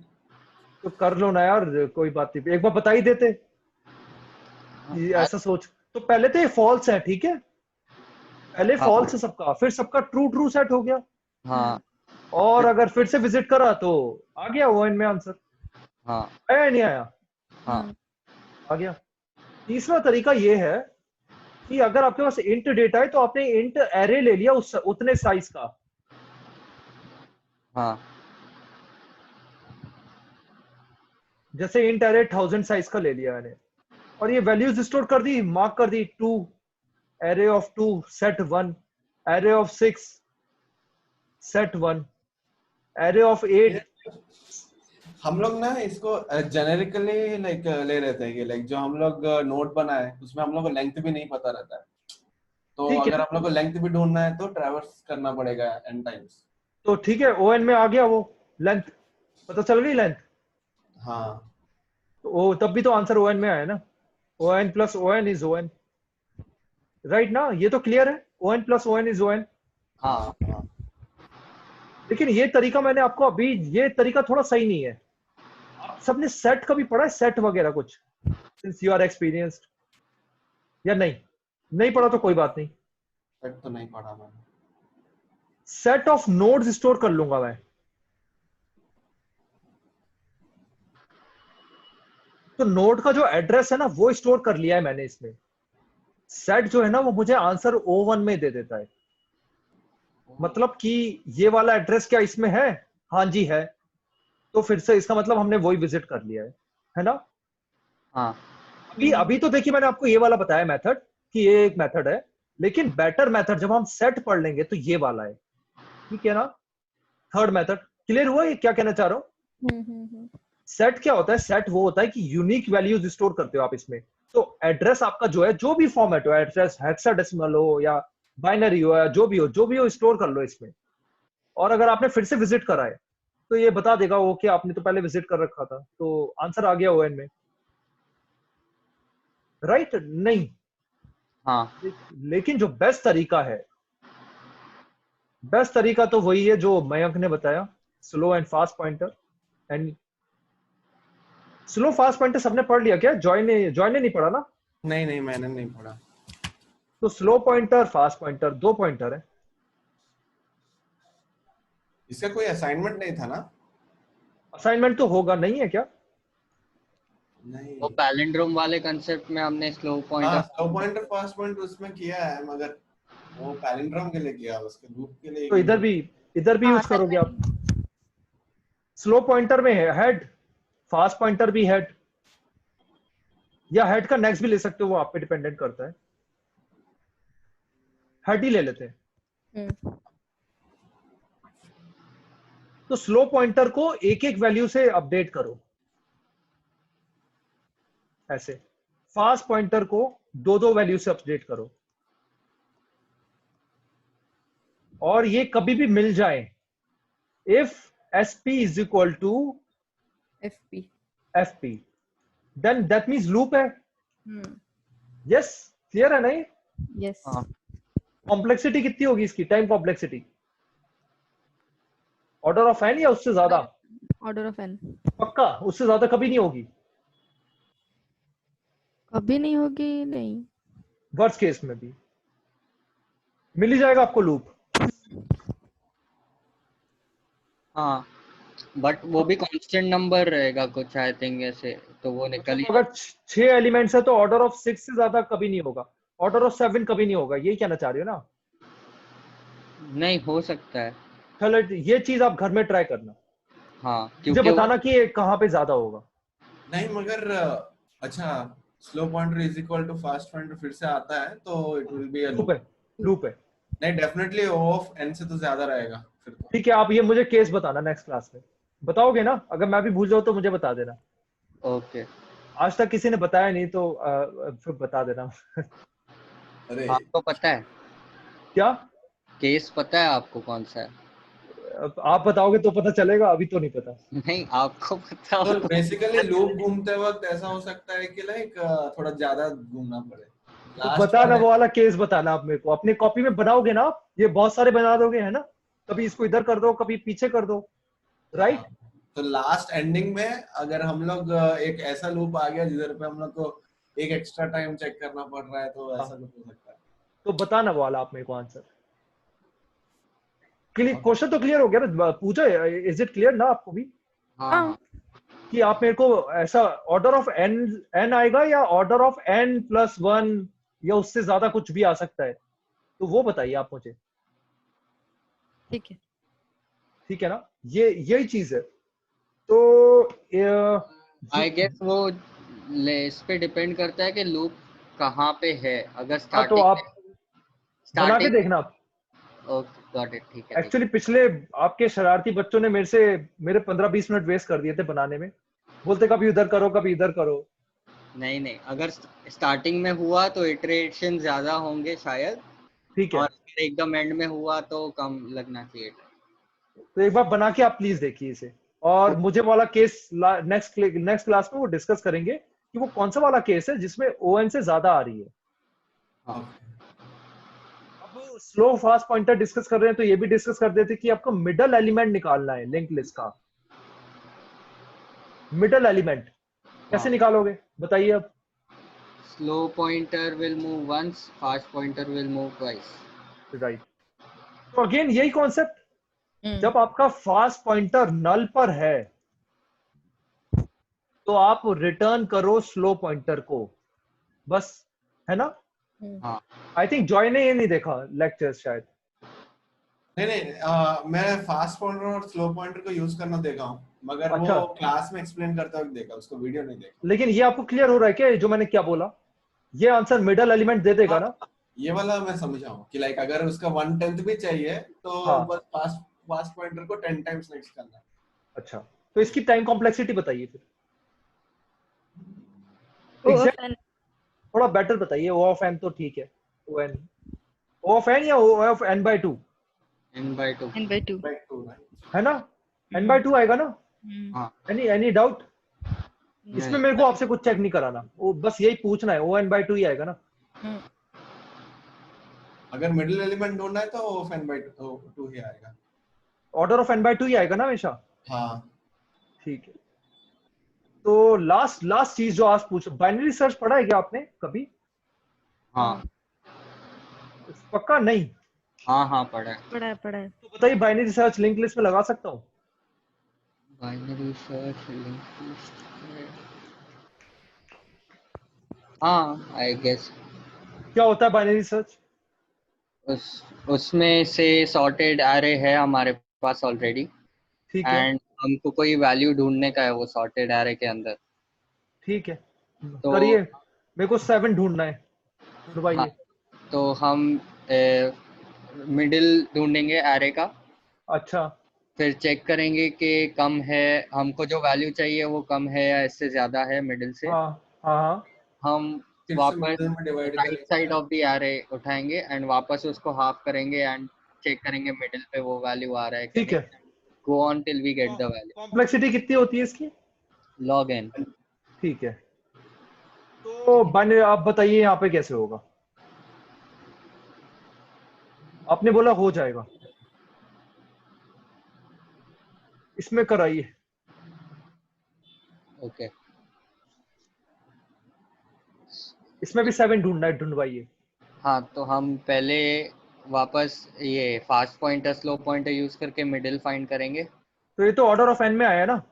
तो कर लो ना यार, कोई बात नहीं, एक बार बता ही देते। ये ऐसा सोच, तो पहले तो ये फॉल्स है, ठीक है, पहले हाँ फॉल्स है सबका, फिर सबका ट्रू ट्रू सेट हो गया, हाँ और अगर फिर से विजिट करा तो आ गया वो इनमें आंसर। हाँ आया नहीं आया? हाँ आ गया। तीसरा तरीका ये है कि अगर आपके पास इंट डेटा है तो आपने इंट एरे ले लिया उस उतने साइज का। हाँ जैसे इंट एरे 1000 साइज का ले लिया मैंने, और ये वैल्यूज स्टोर कर दी, मार्क कर दी 2 array of 2 set 1, array of 6 set 1, array of 8। हम लोग ना इसको जेनेरिकली लाइक ले लेते हैं कि लाइक जो हम लोग नोट बनाए उसमें हम लोग को लेंथ भी नहीं पता रहता है, तो ठीक है, अगर हम लोग को लेंथ भी ढूंढना है तो ट्रैवर्स करना पड़ेगा n टाइम्स। तो ठीक है, ओएन में आ गया वो लेंथ, पता चल गई लेंथ, हाँ तो ओ तब भी तो आंसर ओएन में आया ना। On plus on is on, right ना? ये तो क्लियर है, on plus on is on. हाँ हाँ लेकिन ये तरीका मैंने आपको अभी, ये तरीका थोड़ा सही नहीं है। आप सबने सेट कभी पढ़ा है, सेट वगैरह कुछ, सिंस यू आर एक्सपीरियंस्ड, या नहीं? नहीं पढ़ा तो कोई बात नहीं। सेट तो नहीं पढ़ा मैंने। सेट ऑफ नोड्स स्टोर कर लूंगा मैं। तो नोड का जो एड्रेस है ना वो स्टोर कर लिया है मैंने इसमें। सेट जो है ना वो मुझे आंसर O1 में दे देता है। मतलब कि ये वाला एड्रेस क्या इसमें है? हाँ जी है। तो फिर से इसका मतलब हमने वही विजिट कर लिया है ना? हाँ अभी तो देखिए मैंने आपको ये वाला बताया मेथड कि ये एक मेथड है, लेकिन बेटर मेथड जब हम सेट पढ़ लेंगे तो ये वाला है, ठीक है ना? थर्ड मेथड क्लियर हुआ ये क्या कहना चाह रहा हूँ? सेट क्या होता है? सेट वो होता है कि यूनिक वैल्यूज स्टोर करते हो आप इसमें। तो एड्रेस आपका जो है, जो भी फॉर्मेट हो, एड्रेस हेक्साडेसिमल हो या बाइनरी हो या जो भी हो स्टोर कर लो इसमें। और अगर आपने फिर से विजिट करा है तो ये बता देगा वो कि आपने तो पहले विजिट कर रखा था, तो आंसर आ गया ON में, राइट? नहीं, हाँ लेकिन जो बेस्ट तरीका तो वही है जो मयंक ने बताया, slow and fast pointer. And slow fast pointer सबने पढ़ लिया क्या? जॉय ने नहीं पढ़ा ना? नहीं नहीं मैंने नहीं पढ़ा। तो slow pointer fast pointer 2 pointer है। इसका कोई असाइनमेंट नहीं था ना? असाइनमेंट तो होगा, नहीं है क्या? नहीं। वो पैलिंड्रोम वाले कंसेप्ट में हमने स्लो हाँ pointer slow pointer fast pointer उसमें किया है, मगर वो पैलिंड्रोम के लिए किया, उसके लूप के लिए तो इधर भी यूज करोगे आप। स्लो पॉइंटर में है हेड, फास्ट पॉइंटर भी हेड, या हेड का नेक्स्ट भी ले सकते हो, वो आप पे डिपेंडेंट करता है। हेड ही ले लेते हैं। तो स्लो पॉइंटर को एक एक वैल्यू से अपडेट करो ऐसे, फास्ट पॉइंटर को दो दो वैल्यू से अपडेट करो, और ये कभी भी मिल जाए। If SP is equal to FP then that means loop है। यस क्लियर है नहीं? यस कॉम्प्लेक्सिटी कितनी होगी इसकी? Time complexity order of n या उससे ज्यादा? Order of n। पक्का उससे ज्यादा कभी नहीं होगी? कभी नहीं होगी, नहीं। वर्स्ट केस में भी मिल ही जाएगा आपको लूप। हाँ बट वो भी कांस्टेंट नंबर रहेगा कुछ आई थिंक ऐसे, तो वो निकल ही अगर 6 एलिमेंट्स है तो ऑर्डर ऑफ 6 से ज्यादा कभी नहीं होगा, ऑर्डर ऑफ 7 कभी नहीं होगा, यही कहना चाह रही हो ना? नहीं हो सकता है। चलो ये चीज आप घर में ट्राई करना, हाँ मुझे क्योंकि बताना कि ये कहाँ पे ज्यादा होगा। नहीं मगर अच्छा slow pointer is equal to fast pointer फिर से आता है तो it will be a loop है। नहीं डेफिनेटली O ऑफ n से तो ज्यादा रहेगा फिर तो। ठीक है, आप ये मुझे केस बताना नेक्स्ट क्लास में, बताओगे ना? अगर मैं भी भूल जाऊँ तो मुझे बता देना। ओके आज तक किसी ने बताया नहीं तो फिर बता देना। अरे आपको पता है क्या? केस पता है आपको कौन सा है? आप बताओगे तो पता चलेगा, अभी तो नहीं पता। नहीं आपको पता तो हो बेसिकली लूप घूमते वक्त ऐसा हो सकता है कि लाइक थोड़ा ज्यादा घूमना पड़े। तो लास्ट बताना, वो वाला केस बताना आप मेरे को। अपनी कॉपी में बनाओगे ना आप, ये बहुत सारे बना दोगे है ना, कभी इसको इधर कर दो कभी पीछे कर दो, राइट? तो लास्ट एंडिंग में अगर हम लोग एक ऐसा लूप आ गया जिधर पे हम लोग को एक एक्स्ट्रा टाइम चेक करना पड़ रहा है तो ऐसा लूप हो सकता है। तो बताना वो वाला आप मेरे को आंसर। क्वेश्चन तो क्लियर हो गया ना? पूछा, इज इट क्लियर ना आपको भी? हाँ कि आप मेरे को ऐसा ऑर्डर ऑफ n आएगा या ऑर्डर ऑफ n+1 या उससे ज्यादा कुछ भी आ सकता है, तो वो बताइए आप मुझे। ठीक है। ठीक है ना? ये यही चीज है। तो आई गेस वो इस पे डिपेंड करता है कि लूप कहाँ पे है। अगर हाँ, तो आप बना के देखना आप। ओके गॉट इट ठीक है। एक्चुअली पिछले आपके शरारती बच्चों ने मेरे 15-20 मिनट वेस्ट कर दिए थे बनाने में, बोलते कभी उधर करो कभी इधर करो। नहीं अगर स्टार्टिंग में हुआ तो इटरेशन ज्यादा होंगे शायद, ठीक है, और एकदम एंड में हुआ तो कम लगना चाहिए। तो एक बार बना के आप प्लीज देखिए इसे, और मुझे वाला केस नेक्स्ट क्लास में वो डिस्कस करेंगे कि वो कौन सा वाला केस है जिसमें ON से ज्यादा आ रही है। हाँ अब स्लो फास्ट पॉइंटर डिस्कस कर रहे हैं तो ये भी डिस्कस कर देते कि आपको मिडल एलिमेंट निकालना है लिंक लिस्ट का। मिडल एलिमेंट कैसे निकालोगे बताइए अब? Slow pointer will move once, fast pointer will move twice. Right. तो अगेन यही कॉन्सेप्ट, जब आपका फास्ट पॉइंटर नल पर है तो आप रिटर्न करो स्लो पॉइंटर को, बस, है ना? हाँ आई थिंक जॉय ने ये नहीं देखा लेक्चर शायद। नहीं नहीं, मैं फास्ट पॉइंटर और स्लो पॉइंटर को यूज करना देखा हूँ, मगर अच्छा। वो क्लास में एक्सप्लेन करते वक्त देखा, उसको वीडियो नहीं देखा। लेकिन ये आपको क्लियर हो रहा है क्या जो मैंने क्या बोला? ये आंसर मिडल एलिमेंट दे देगा ना? ये वाला मैं समझा हूँ कि लाइक अगर उसका 1/10 भी चाहिए तो हाँ। बस फास्ट फास्ट पॉइंटर को 10 टाइम्स नेक्स्ट करना है। अच्छा, तो इसकी टाइम कॉम्प्लेक्सिटी बताइए फिर। O exact of n. थोड़ा बेटर बताइए। ओ ऑफ एन तो ठीक है, O n, O of n या O of n by 2, n/2 n/2। Back to, right? है ना? एन बाय 2 आएगा ना? हाँ एनी डाउट? इसमें नहीं मेरे को आपसे कुछ चेक नहीं कराना, वो बस यही पूछना है, ओ एन बाय 2 ही आएगा ना? अगर मिडिल एलिमेंट ढूंढना है तो ऑफ n/2 ही आएगा। ऑर्डर ऑफ एन बाय 2 ही आएगा ना हमेशा? हाँ ठीक है। तो लास्ट चीज जो आज पूछ, बाइनरी सर्च पढ़ा है क्या आपने कभी? हाँ पक्का नहीं? हाँ पढ़ा है। पढ़ा है। तो बताइए, बाइनरी सर्च लिंक लिस्ट में लगा सकता हूँ? बाइनरी सर्च लिंक लिस्ट, हाँ आई गेस। क्या होता है बाइनरी सर्च? उसमें से सॉर्टेड एरे है हमारे पास ऑलरेडी, ठीक है, एंड हमको कोई वैल्यू ढूंढने का है वो सॉर्टेड एरे के अंदर। ठीक है, तो करिए। मेरे को 7 ढूंढना है, हाँ, ढूंढवाइए। तो हम मिडिल ढूंढेंगे एरे का, अच्छा, फिर चेक करेंगे कि कम है, हमको जो वैल्यू चाहिए वो कम है या इससे ज्यादा है मिडिल से। हाँ हाँ हाँ, हम फिर से वापस मिडिल में डिवाइड राइट करेंगे। साइड ऑफ द एरे उठाएंगे एंड वापस उसको हाफ करेंगे एंड चेक करेंगे मिडिल पे वो वैल्यू आ रहा है कि ठीक नहीं। है। Go on till we get the value. Complexity कितनी होती है इसकी? Log n. ठीक है। तो बाइनरी आप बताइए यहाँ पे कैसे होगा? आपने बोला हो जाएगा, इसमें कराइए। ओके इसमें भी 7 ढूंढना है, ढूंढवाइए। हाँ, तो हम पहले वापस ये fast pointer slow pointer use करके मिडिल फाइंड करेंगे। तो ये तो ऑर्डर ऑफ एन में आया ना?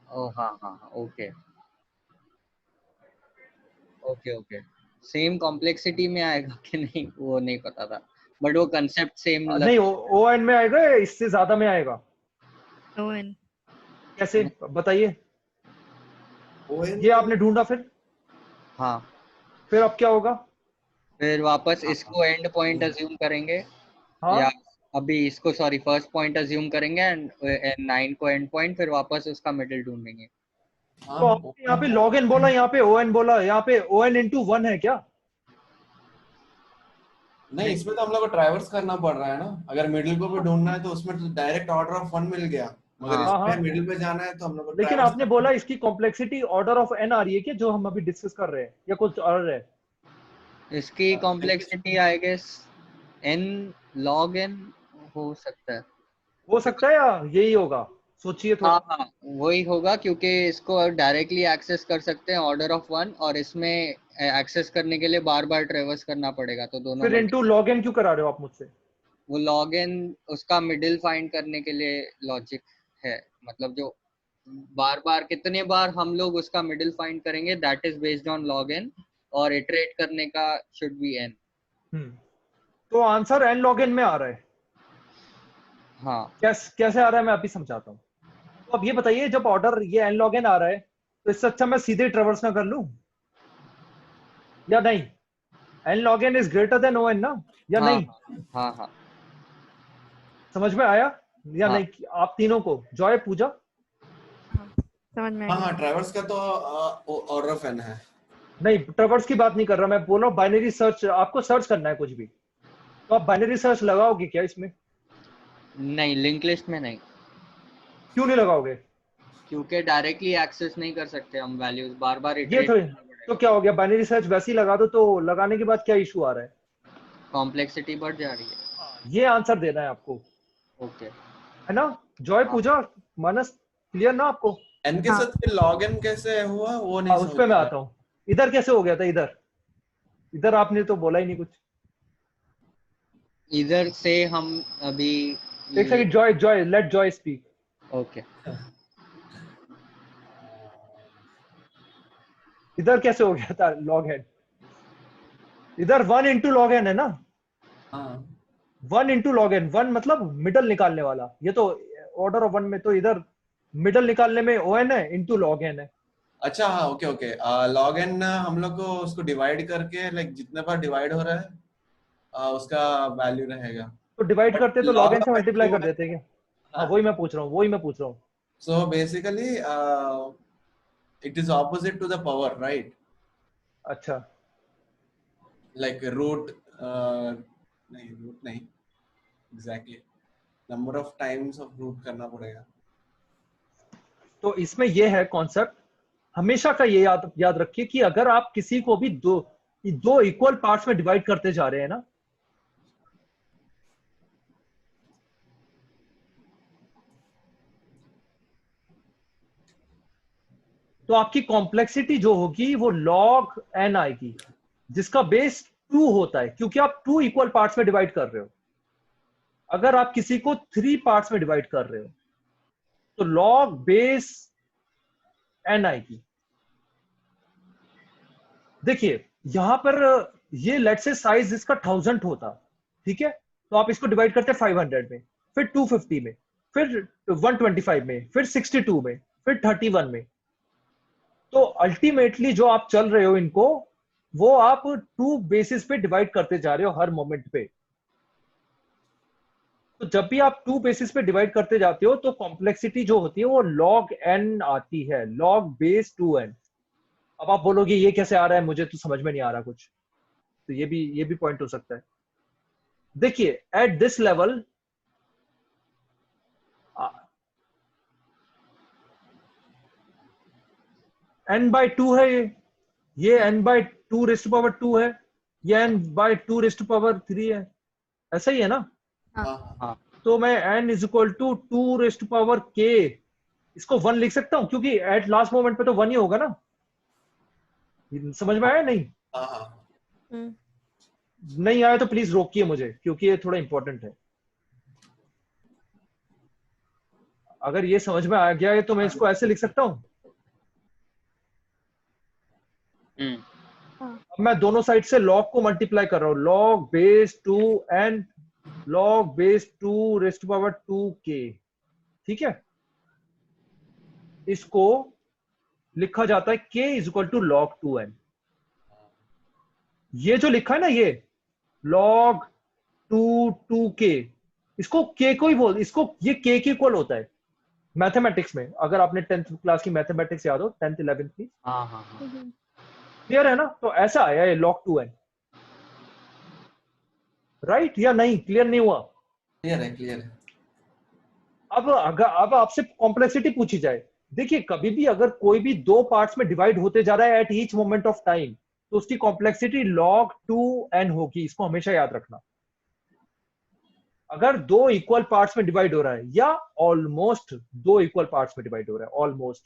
ओ हाँ ओके ओके सेम कॉम्प्लेक्सिटी में आएगा कि नहीं वो नहीं पता था, बट वो कंसेप्ट सेम नहीं, ओ एन में आएगा या इससे ज्यादा में आएगा? O n. कैसे बताइए? ON ये आपने ढूंढा, हाँ, फिर अब क्या होगा? फिर वापस इसको एंड पॉइंट अज्यूम करेंगे, हाँ, या अभी इसको सॉरी फर्स्ट पॉइंट अज्यूम करेंगे एंड 9 को एंड पॉइंट, फिर वापस उसका मिडिल ढूंढेंगे। तो आपने यहाँ पे लॉग एन बोला, यहाँ पे ओ एन बोला, यहाँ पे ओ एन इंटू 1 है क्या? नहीं, इसमें तो हम लोग को ट्रैवर्स करना पड़ रहा है ना। अगर मिडिल को भी ढूंढना है तो उसमें तो डायरेक्ट ऑर्डर ऑफ 1 मिल गया, मगर हाँ, इसमें हाँ। मिडिल पे जाना है तो हम लोग को लेकिन ट्रैवर्स आपने बोला इसकी कॉम्प्लेक्सिटी ऑर्डर ऑफ एन आ रही है क्या, जो हम अभी डिस्कस कर रहे हैं, या कुछ और है? इसकी complexity I guess n log n हो सकता है। हो सकता है, या यही होगा? सोचिए थोड़ा। हाँ वही होगा, क्योंकि इसको डायरेक्टली एक्सेस कर सकते हैं ऑर्डर ऑफ 1, और इसमें एक्सेस करने के लिए बार बार ट्रेवर्स करना पड़ेगा, तो दोनों फिर इंटू लॉग एन क्यों करा रहे हो आप मुझसे? वो लॉग इन उसका मिडिल फाइंड करने के लिए लॉजिक है, मतलब जो बार बार कितने बार हम लोग उसका मिडिल फाइंड करेंगे that is based on log in, और इटरेट करने का शुड बी n। तो आंसर एन लॉग एन में आ रहा है। हाँ कैसे आ रहा है, मैं अभी समझाता हूँ। तो अब ये बताइए, जब ऑर्डर ये एन लॉग एन आ रहा है, तो इससे अच्छा मैं सीधे ट्रेवर्स ना कर लूं, या नहीं? N log n is greater than O n ना, या हाँ नहीं? हाँ समझ में आया या हाँ। नहीं आप तीनों को? जॉय, पूजा? समझ में आ हाँ गया। ट्रैवर्स का तो ऑर्डर ऑफ n है। नहीं, ट्रेवर्स की बात नहीं कर रहा मैं, बोल रहा हूँ बाइनरी सर्च। आपको सर्च करना है कुछ भी, तो आप बाइनरी सर्च लगाओगे क्या इसमें? नहीं, लिंक लिस्ट में नहीं, क्यों नहीं लगाओगे? क्योंकि डायरेक्टली एक्सेस नहीं कर सकते हम वैल्यूज, बार बार ये इटरेट थोड़ी, करना तो पड़ेगा, क्या हो गया, बाइनरी सर्च वैसे ही लगा दो, तो लगाने के बाद क्या इशू आ रहा है? कॉम्प्लेक्सिटी बढ़ जा रही है। ये आंसर देना है आपको, ओके है ना? जॉय, पूजा, मानस, क्लियर ना आपको? n के साथ फिर log n कैसे हुआ वो नहीं उस समझ पे मैं में आया। आता हूँ। इधर कैसे हो गया था? इधर आपने तो बोला ही नहीं कुछ। इधर से हम अभी एक second, Joy let Joy speak. Okay इधर कैसे हो गया था लॉग एन? इधर 1 इंटू लॉग एन है ना, हाँ 1 इंटू लॉग एन, 1 मतलब मिडल निकालने वाला, ये तो ऑर्डर ऑफ 1 में तो इधर मिडल निकालने में ओ एन है इंटू लॉग एन है। अच्छा हाँ ओके ओके लॉग एन हम लोग को उसको डिवाइड करके लाइक जितने बार डिवाइड हो रहा है उसका वैल्यू रहेगा। तो डिवाइड बट करते तो लॉग लॉग एन से ऑफ मल्टीप्लाई टू कर देते क्या? हाँ वही मैं पूछ रहा हूँ। So basically it is opposite to the power right, अच्छा लाइक रूट नहीं exactly number of times of root करना पड़ेगा। तो इसमें ये है कॉन्सेप्ट, हमेशा का ये याद रखिए कि अगर आप किसी को भी दो इक्वल पार्ट्स में डिवाइड करते जा रहे हैं ना, तो आपकी कॉम्प्लेक्सिटी जो होगी वो लॉग एन आएगी, जिसका बेस 2 होता है, क्योंकि आप 2 इक्वल पार्ट्स में डिवाइड कर रहे हो। अगर आप किसी को 3 पार्ट्स में डिवाइड कर रहे हो तो लॉग बेस एन आएगी। देखिए यहां पर ये लेट से साइज इसका 1000 होता, ठीक है, तो आप इसको डिवाइड करते 500 में, फिर 250 में, फिर 125 में, फिर 62 में, फिर 31 में। तो अल्टीमेटली जो आप चल रहे हो इनको, वो आप 2 बेसिस पे डिवाइड करते जा रहे हो हर मोमेंट पे। तो जब भी आप 2 बेसिस पे डिवाइड करते जाते हो तो कॉम्प्लेक्सिटी जो होती है वो लॉग एन आती है, लॉग बेस 2n। अब आप बोलोगे ये कैसे आ रहा है, मुझे तो समझ में नहीं आ रहा कुछ, तो ये भी पॉइंट हो सकता है। देखिए at this level n by 2 है, ये n by 2 raised to power 2 है, ये n by 2 raised to power 3 है, ऐसा ही है ना? हाँ तो मैं n is equal to 2 raised to power k, इसको 1 लिख सकता हूं, क्योंकि एट लास्ट मोमेंट पे तो 1 ही होगा ना। समझ में आया नहीं? हाँ नहीं आया तो प्लीज रोकिए मुझे, क्योंकि ये थोड़ा इंपॉर्टेंट है। अगर ये समझ में आ गया है तो मैं इसको ऐसे लिख सकता हूं। अब मैं दोनों साइड से लॉग को मल्टीप्लाई कर रहा हूं, log base 2 and log base 2 raised to power 2k, ठीक है। इसको लिखा जाता है k is equal to log 2n। ये जो लिखा है ना, ये log 2k, इसको k को ही बोल, इसको ये k के इक्वल होता है मैथमेटिक्स में। अगर आपने 10th क्लास की मैथमेटिक्स याद हो, 10th 11th की, क्लियर है ना? तो ऐसा आया ये log 2n, राइट या नहीं? क्लियर नहीं हुआ? क्लियर है। अब आपसे कॉम्प्लेक्सिटी पूछी जाए, देखिए कभी भी अगर कोई भी 2 पार्ट्स में डिवाइड होते जा रहा है at each moment of time, तो उसकी कॉम्प्लेक्सिटी log 2n होगी, इसको हमेशा याद रखना। अगर 2 इक्वल पार्ट्स में डिवाइड हो रहा है, या ऑलमोस्ट 2 इक्वल पार्ट्स में डिवाइड हो रहा है, ऑलमोस्ट,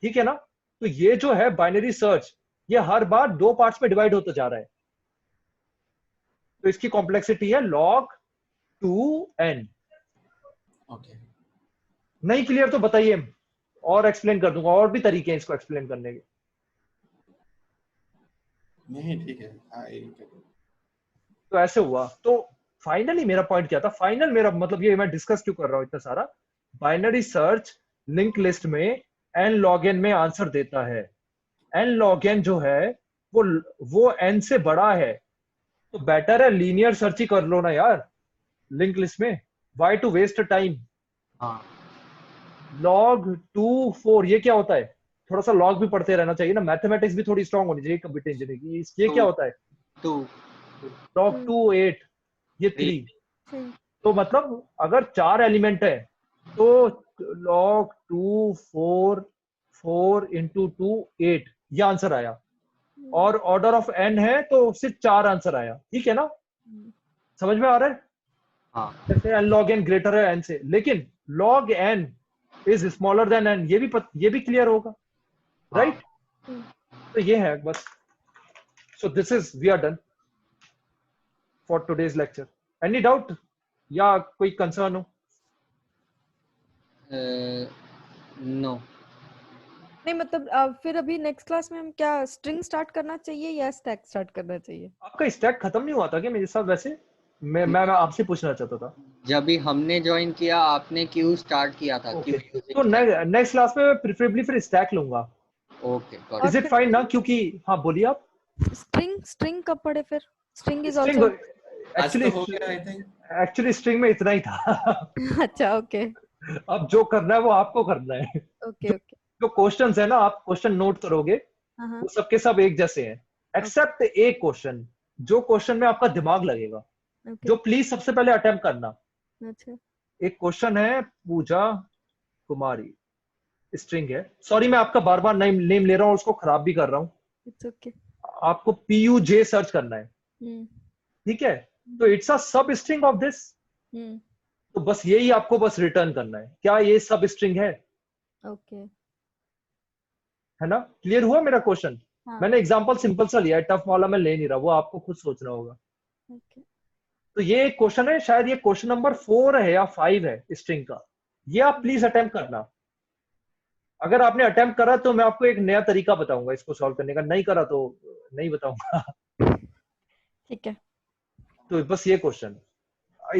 ठीक है ना? तो ये जो है बाइनरी सर्च, ये हर बार 2 पार्ट्स में डिवाइड होता जा रहा है, तो इसकी कॉम्प्लेक्सिटी है log 2n। ओके नहीं क्लियर तो बताइए, और एक्सप्लेन कर दूंगा, और भी तरीके हैं इसको एक्सप्लेन करने के। नहीं ठीक है तो ऐसे हुआ। तो फाइनली मेरा पॉइंट क्या था, फाइनल मेरा मतलब ये, मैं डिस्कस क्यों कर रहा हूं इतना सारा, बाइनरी सर्च लिंक लिस्ट में n log n में आंसर देता है। n log n जो है वो n से बड़ा है, तो बेटर है लीनियर सर्च ही कर लो ना यार लिंक लिस्ट में, why to waste time. log 2 4 ये क्या होता है? थोड़ा सा लॉग भी पढ़ते रहना चाहिए ना, मैथमेटिक्स भी थोड़ी स्ट्रांग होनी चाहिए कंप्यूटर इंजीनियरिंग की। ये क्या होता है? 2 log 2 8, ये 3। तो मतलब अगर 4 एलिमेंट है तो log 2 4 4 इंटू 2 8, ये आंसर आया। और ऑर्डर ऑफ n है तो सिर्फ 4 आंसर आया, ठीक है ना? समझ में आ रहा है? जैसे n log n ग्रेटर है n से, लेकिन log n is smaller than n, ये भी क्लियर होगा, राइट? तो ये है बस। So this is, we are done for today's lecture. Any doubt या कोई कंसर्न हो? नो। नहीं मतलब फिर अभी नेक्स्ट क्लास में हम क्या स्ट्रिंग स्टार्ट करना चाहिए या स्टैक स्टार्ट करना चाहिए? आपका स्टैक खत्म नहीं हुआ था क्या मेरे साथ? वैसे मैं आपसे पूछना चाहता था। जब भी हमने ज्वाइन किया आपने क्यू स्टार्ट किया था, क्यू ओके, यूजिंग तो स्टैक। नेक्स्ट क्लास में मैं प्रिफरेबली फिर स्टैक लूंगा। ओके गॉट और इज इट फिर फाइन ना? क्योंकि हाँ बोलिए आप। स्ट्रिंग कब पढ़े फिर? स्ट्रिंग इज स्ट्रिंग आल्सो आज एक्चुअली तो हो गया आई थिंक। एक्चुअली स्ट्रिंग में इतना ही था। अच्छा ओके अब जो करना है वो आपको करना है। ओके ओके जो क्वेश्चंस है ना, आप क्वेश्चन नोट करोगे हाँ हाँ वो सबके सब एक जैसे हैं, एक्सेप्ट एक क्वेश्चन जो क्वेश्चन में आपका दिमाग लगेगा, ओके जो प्लीज सबसे पहले अटेम्प्ट करना। अच्छा एक क्वेश्चन है, पूजा कुमारी, स्ट्रिंग है। सॉरी मैं आपका बार बार नेम ले रहा हूँ, उसको खराब भी कर रहा हूँ। इट्स ओके आपको PUJ सर्च करना है, हम्म ठीक है? तो इट्स अ सब स्ट्रिंग ऑफ दिस। हम्म तो बस यही आपको बस रिटर्न करना है, क्या ये सब स्ट्रिंग ओके है ना? क्लियर हुआ मेरा क्वेश्चन? हाँ मैंने एग्जांपल सिंपल सा लिया है, टफ वाला मैं ले नहीं रहा, वो आपको खुद सोचना होगा। ओके तो ये एक क्वेश्चन है, शायद ये क्वेश्चन नंबर 4 है या 5 है स्ट्रिंग का। ये आप प्लीज अटेम्प्ट करना। अगर आपने अटेम्प्ट करा तो मैं आपको एक नया तरीका बताऊंगा इसको सॉल्व करने का, नहीं करा तो नहीं बताऊंगा। ठीक है तो बस ये क्वेश्चन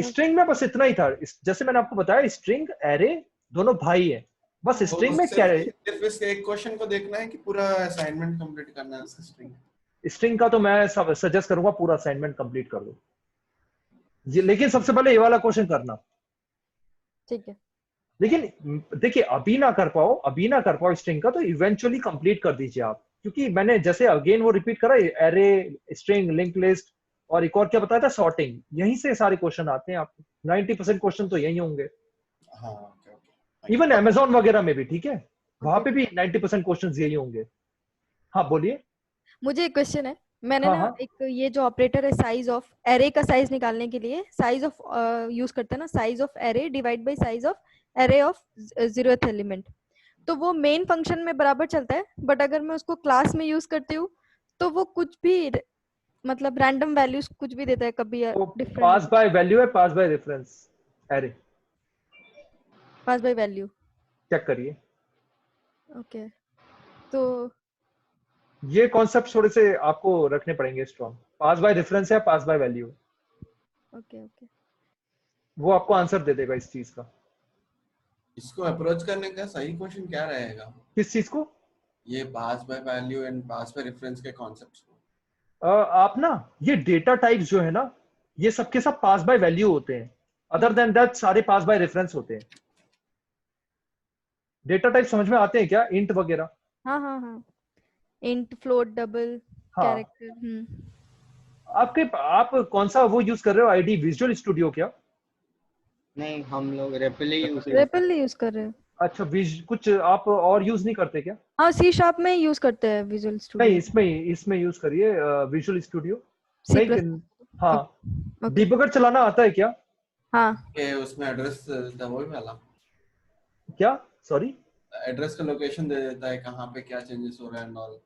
स्ट्रिंग में बस इतना ही था। जैसे मैंने आपको बताया, स्ट्रिंग एरे दोनों भाई है, बस हाँ। स्ट्रिंग तो में क्या है। सिर्फ इस एक क्वेश्चन को देखना है कि पूरा असाइनमेंट कंप्लीट करना है उसका स्ट्रिंग। स्ट्रिंग का तो मैं सब सजेस्ट करूंगा पूरा असाइनमेंट कंप्लीट कर दो, लेकिन सबसे पहले ये वाला क्वेश्चन करना। ठीक है लेकिन देखिए, अभी ना कर पाओ स्ट्रिंग का, तो इवेंचुअली कंप्लीट कर दीजिए आप। क्योंकि मैंने जैसे अगेन वो रिपीट करा, एरे, स्ट्रिंग, लिंक लिस्ट, और एक और क्या बताया था, सॉर्टिंग, यहीं से सारे क्वेश्चन आते हैं आपको। 90% क्वेश्चन तो यही होंगे। हाँ ओके ओके। इवन अमेजोन वगैरह में भी, ठीक है, वहां पे ओके भी 90% क्वेश्चन यही होंगे। हाँ बोलिए। मुझे एक क्वेश्चन है। मैंने हाँ ना हाँ एक ये जो ऑपरेटर है साइज ऑफ एरे का साइज निकालने के लिए साइज ऑफ यूज करते हैं ना, size of array divide by size of array of 0th element. तो वो मेन फंक्शन में बराबर चलता है, बट अगर मैं उसको क्लास में यूज करती हूँ तो वो कुछ भी मतलब रैंडम वैल्यूज कुछ भी देता है, कभी वो डिफरेंट पास बाय वैल्यू है, pass by reference array. Pass by value. Check करिए। ओके तो ये कॉन्सेप्ट थोड़े से आपको रखने पड़ेंगे स्ट्रॉन्ग। पास बाय रेफरेंस है, pass by value, okay okay वो आपको आंसर दे देगा इस चीज का। इसको अप्रोच करने का सही क्वेश्चन क्या रहेगा? किस चीज को? ये pass by value and pass by reference के कॉन्सेप्ट्स को। आप ना, ये डेटा टाइप्स जो है ना, ये सबके सब पास बाय वैल्यू होते हैं। अदर देन दैट सारे पास बाय रेफरेंस होते हैं। डेटा टाइप समझ में आते हैं क्या? इंट वगैरह। हाँ हाँ हाँ इंट फ्लोट डबल हाँ, कैरेक्टर। आप कौन सा वो यूज कर रहे हो आईडी, विजुअल स्टूडियो क्या? नहीं, हम लोग रेपल ही यूज रेपल यूज कर रहे हैं। अच्छा, कुछ आप और यूज नहीं करते क्या? हाँ सी शार्प में यूज करते हैं विजुअल नहीं, स्टूडियो। इसमें यूज करिए विजुअल स्टूडियो। सी नहीं प्लस। हाँ, ओके डिबगर चलाना आता है क्या? हाँ के उसमें एड्रेस देता है वही वाला। क्या? सॉरी। एड्रेस का लोकेशन दे देता है कहाँ पे क्या चेंजेस हो रहा है एंड ऑल।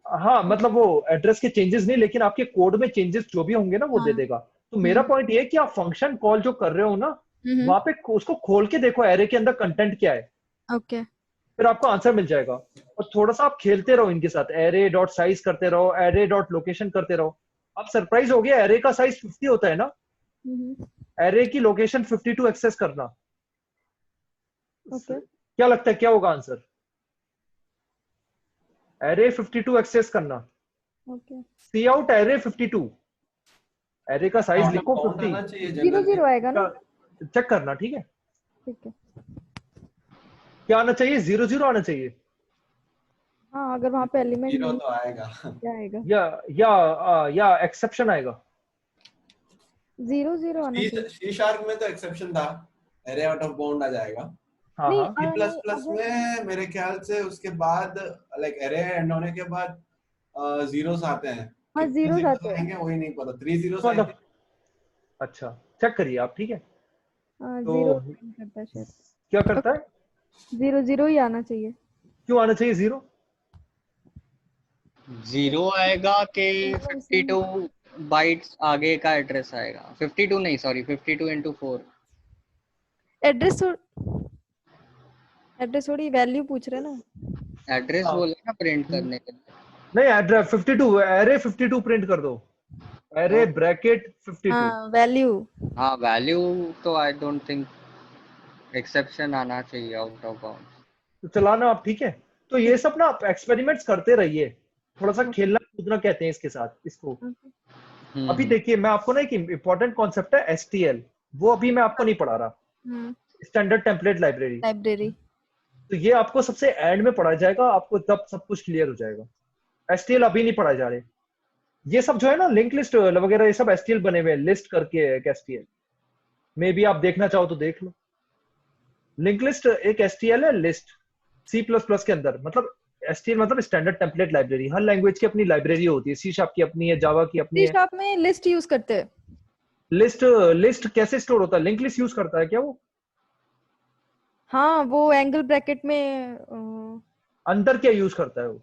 हाँ मतलब वो एड्रेस के चेंजेस नहीं, लेकिन आपके कोड में चेंजेस जो भी होंगे ना वो दे हाँ देगा। तो मेरा पॉइंट ये है कि आप फंक्शन कॉल जो कर रहे हो ना, हम्म वहां पे उसको खोल के देखो एरे के अंदर कंटेंट क्या है, ओके फिर आपको आंसर मिल जाएगा। और थोड़ा सा आप खेलते रहो इनके साथ, एरे डॉट साइज करते रहो, एरे डॉट लोकेशन करते रहो। आप सरप्राइज हो गया, एरे का साइज 50 होता है ना, एरे की लोकेशन 52 एक्सेस करना। ओके क्या लगता है क्या होगा आंसर? एरे 52 एक्सेस करना, ओके सी आउट एरे 52, एरे का साइज लिखो काउंट 50। आना चाहिए 0 जनरली। 0 आएगा ना? चेक करना, ठीक है? ठीक है क्या आना चाहिए? 0 0 आना चाहिए, हाँ अगर वहाँ पे एलिमेंट जीरो नहीं तो आएगा। क्या आएगा? या एक्सेप्शन आएगा। 0 0 आना चाहिए। सी शार्प में तो एक्सेप्शन था, एरे आउट ऑफ बाउंड आ जाएगा। हाँ नहीं हाँ सी प्लस नहीं प्लस अगर में मेरे ख्याल से उसके बाद लाइक एरे एंड होने के बाद जीरोस आते हैं। हाँ कितने जीरोस जीरोस आते हैं। आएंगे वही नहीं पता। 3 जीरोस मतलब आएंगे। अच्छा, चेक करिए आप, ठीक है? तो 0 करता है शायद। क्या करता है? 0 0 ही आना चाहिए। क्यों आना चाहिए 0? 0 आएगा कि 52 बाइट्स आगे का एड्रेस आएगा, 52 नहीं, सॉरी 52 into 4। एड्रेस थोड़ी वैल्यू पूछ रहे हैं ना। एड्रेस हाँ। बोला ना प्रिंट करने के लिए। नहीं एड्रेस 52 एरे 52 प्रिंट कर दो, एरे ब्रैकेट 52। हाँ वैल्यू। हाँ वैल्यू तो आई डोंट थिंक, एक्सेप्शन आना चाहिए आउट ऑफ बाउंड्स। तो चलाना आप, ठीक है। तो ये सब ना आप एक्सपेरिमेंट्स करते रहिए, थोड़ा सा खेलना कूदना कहते हैं इसके साथ इसको। अभी देखिए मैं आपको ना एक इम्पोर्टेंट कॉन्सेप्ट है STL, वो अभी मैं आपको नहीं पढ़ा रहा, स्टैंडर्ड टेम्पलेट लाइब्रेरी। लाइब्रेरी तो ये आपको सबसे एंड में पढ़ा जाएगा, आपको तब सब कुछ क्लियर हो जाएगा। STL अभी नहीं पढ़ा जा रहे। ये सब जो है ना लिंक लिस्ट वगैरह, ये सब STL बने हुए हैं, लिस्ट करके एक STL, मे भी आप देखना चाहो तो देख लो। लिंक लिस्ट एक STL है, लिस्ट C++ के अंदर, मतलब STL मतलब स्टैंडर्ड टेम्पलेट लाइब्रेरी। हर लैंग्वेज की अपनी लाइब्रेरी होती है, C# की अपनी है, जावा की अपनी सी है। शार्प में लिस्ट यूज करते हैं। लिस्ट कैसे स्टोर होता है? लिंक लिस्ट यूज करता है क्या वो? हाँ वो एंगल ब्रैकेट में अंदर क्या यूज करता है वो?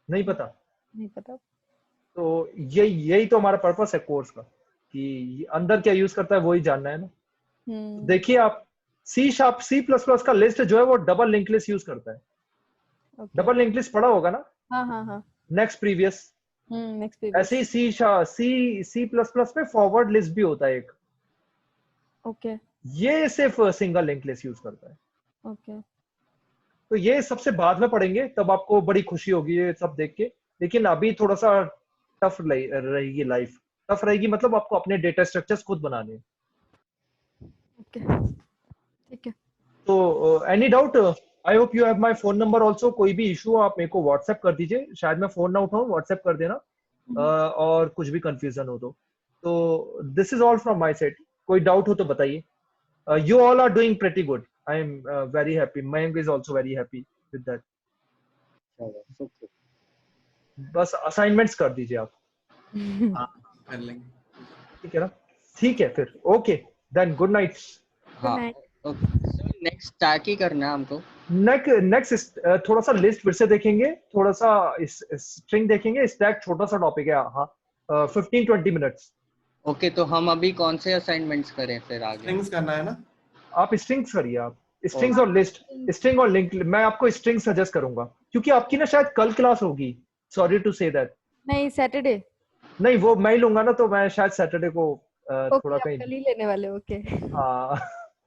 नहीं पता। नहीं पता। तो यही तो हमारा पर्पस है कोर्स का, कि अंदर क्या यूज करता है वही जानना है ना। देखिए आप C# का लिस्ट जो है वो डबल लिंक लिस्ट यूज करता है। डबल लिंक लिस्ट पढ़ा होगा ना? हाँ नेक्स्ट प्रीवियस। नेक्स्ट ऐसे ही C++ में फॉरवर्ड लिस्ट भी होता है एक, ओके ये सिर्फ सिंगल लिंक लिस्ट यूज करता है। ओके। तो ये सबसे बाद में पढ़ेंगे, तब आपको बड़ी खुशी होगी ये सब देख के। लेकिन अभी थोड़ा सा टफ रहेगी लाइफ, टफ रहेगी मतलब आपको अपने डेटा स्ट्रक्चर्स खुद बनाने हैं। ओके ठीक है। तो any doubt, I hope you have my phone number also. कोई भी इशू आप मेरे को व्हाट्सएप कर दीजिए, शायद मैं फोन ना उठाऊं, व्हाट्सएप कर देना। और कुछ भी कंफ्यूजन हो तो this is all from my side. कोई डाउट हो तो बताइए। You all are doing pretty good, I am very happy, Mayank is also very happy with that. बस असाइनमेंट्स कर दीजिए आप। कर लेंगे। ठीक है ना? ठीक है फिर, ओके देन, गुड नाइट। हाँ ओके, सो नेक्स्ट स्टैक ही करना है हमको। नेक्स्ट थोड़ा सा लिस्ट फिर से देखेंगे, थोड़ा सा स्ट्रिंग देखेंगे। स्टैक छोटा सा टॉपिक है, हाँ 15-20 मिनट्स। ओके तो हम अभी कौन से असाइनमेंट्स करें फिर आगे? स्ट्रिंग्स करना है ना? आप स्ट्रिंग्स करिए, आप स्ट्रिंग्स और लिस्ट, स्ट्रिंग और लिंक। मैं आपको स्ट्रिंग सजेस्ट करूंगा क्योंकि आपकी ना शायद कल क्लास होगी, सॉरी टू से दैट। नहीं सैटरडे। नहीं वो मैं ही लूंगा ना, तो मैं शायद सैटरडे को थोड़ा ओके कहीं। कल ही लेने वाले, ओके। हाँ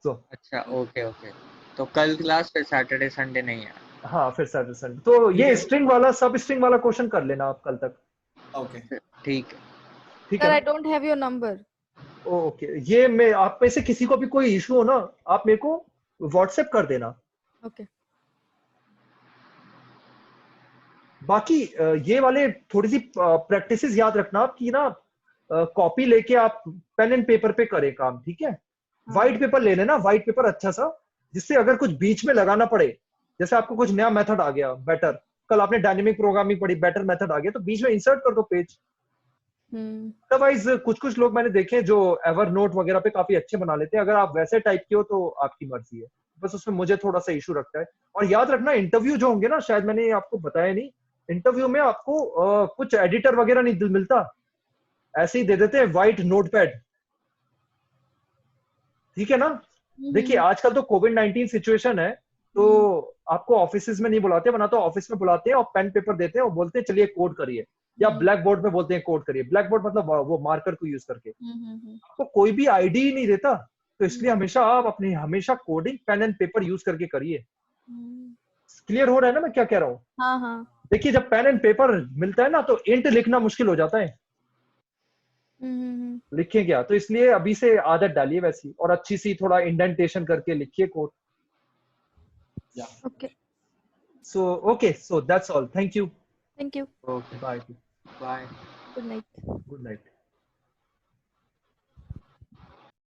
तो अच्छा ओके ओके, तो कल क्लास फिर सैटरडे संडे नहीं है। हाँ फिर सैटरडे संडे। तो ये स्ट्रिंग वाला, सब स्ट्रिंग वाला क्वेश्चन कर लेना आप कल तक। ओके ठीक है। ठीक सर है आई ना? Don't have your number. Okay, ये मैं आप में से किसी को भी कोई इशू हो ना, आप मेरे को व्हाट्सएप कर देना। ओके बाकी ये वाले थोड़ी सी प्रैक्टिसेस याद रखना आप, कि ना कॉपी लेके आप पेन एंड पेपर पे करें काम, ठीक है? व्हाइट पेपर ले लेना, व्हाइट पेपर अच्छा सा, जिससे अगर कुछ बीच में लगाना पड़े, जैसे आपको कुछ नया मेथड आ गया बेटर, कल आपने डायनेमिक प्रोग्रामिंग पढ़ी, बेटर मेथड आ गया, तो बीच में इंसर्ट कर दो पेज। अदरवाइज कुछ लोग मैंने देखे जो एवर नोट वगैरह पे काफी अच्छे बना लेते हैं। अगर आप वैसे टाइप के हो तो आपकी मर्जी है, बस उसमें मुझे थोड़ा सा इशू रखता है। और याद रखना इंटरव्यू जो होंगे ना, शायद मैंने आपको बताया नहीं, इंटरव्यू में आपको कुछ एडिटर वगैरह नहीं मिलता, ऐसे ही दे देते हैं व्हाइट नोटपैड, ठीक है ना? देखिए आजकल तो कोविड-19 सिचुएशन है, तो आपको ऑफिसेज में नहीं बुलाते, वरना तो ऑफिस में बुलाते हैं और पेन पेपर देते हैं और बोलते हैं चलिए कोड करिए, या ब्लैक बोर्ड में बोलते हैं कोड करिए। ब्लैक बोर्ड मतलब वो मार्कर को यूज करके। आपको कोई भी आईडी ही नहीं देता, तो इसलिए हमेशा आप अपनी हमेशा coding pen and paper use करके करिए। क्लियर हो रहा है ना मैं क्या कह रहा हूँ? हाँ हाँ। देखिए जब पेन एंड पेपर मिलता है ना, तो इंट लिखना मुश्किल हो जाता है, लिखें क्या? तो इसलिए अभी से आदत डालिए वैसी, और अच्छी सी थोड़ा इंडेंटेशन करके लिखिए कोड। Okay So that's all. Thank you. Thank you. Okay Bye. Bye. Good night. Good night.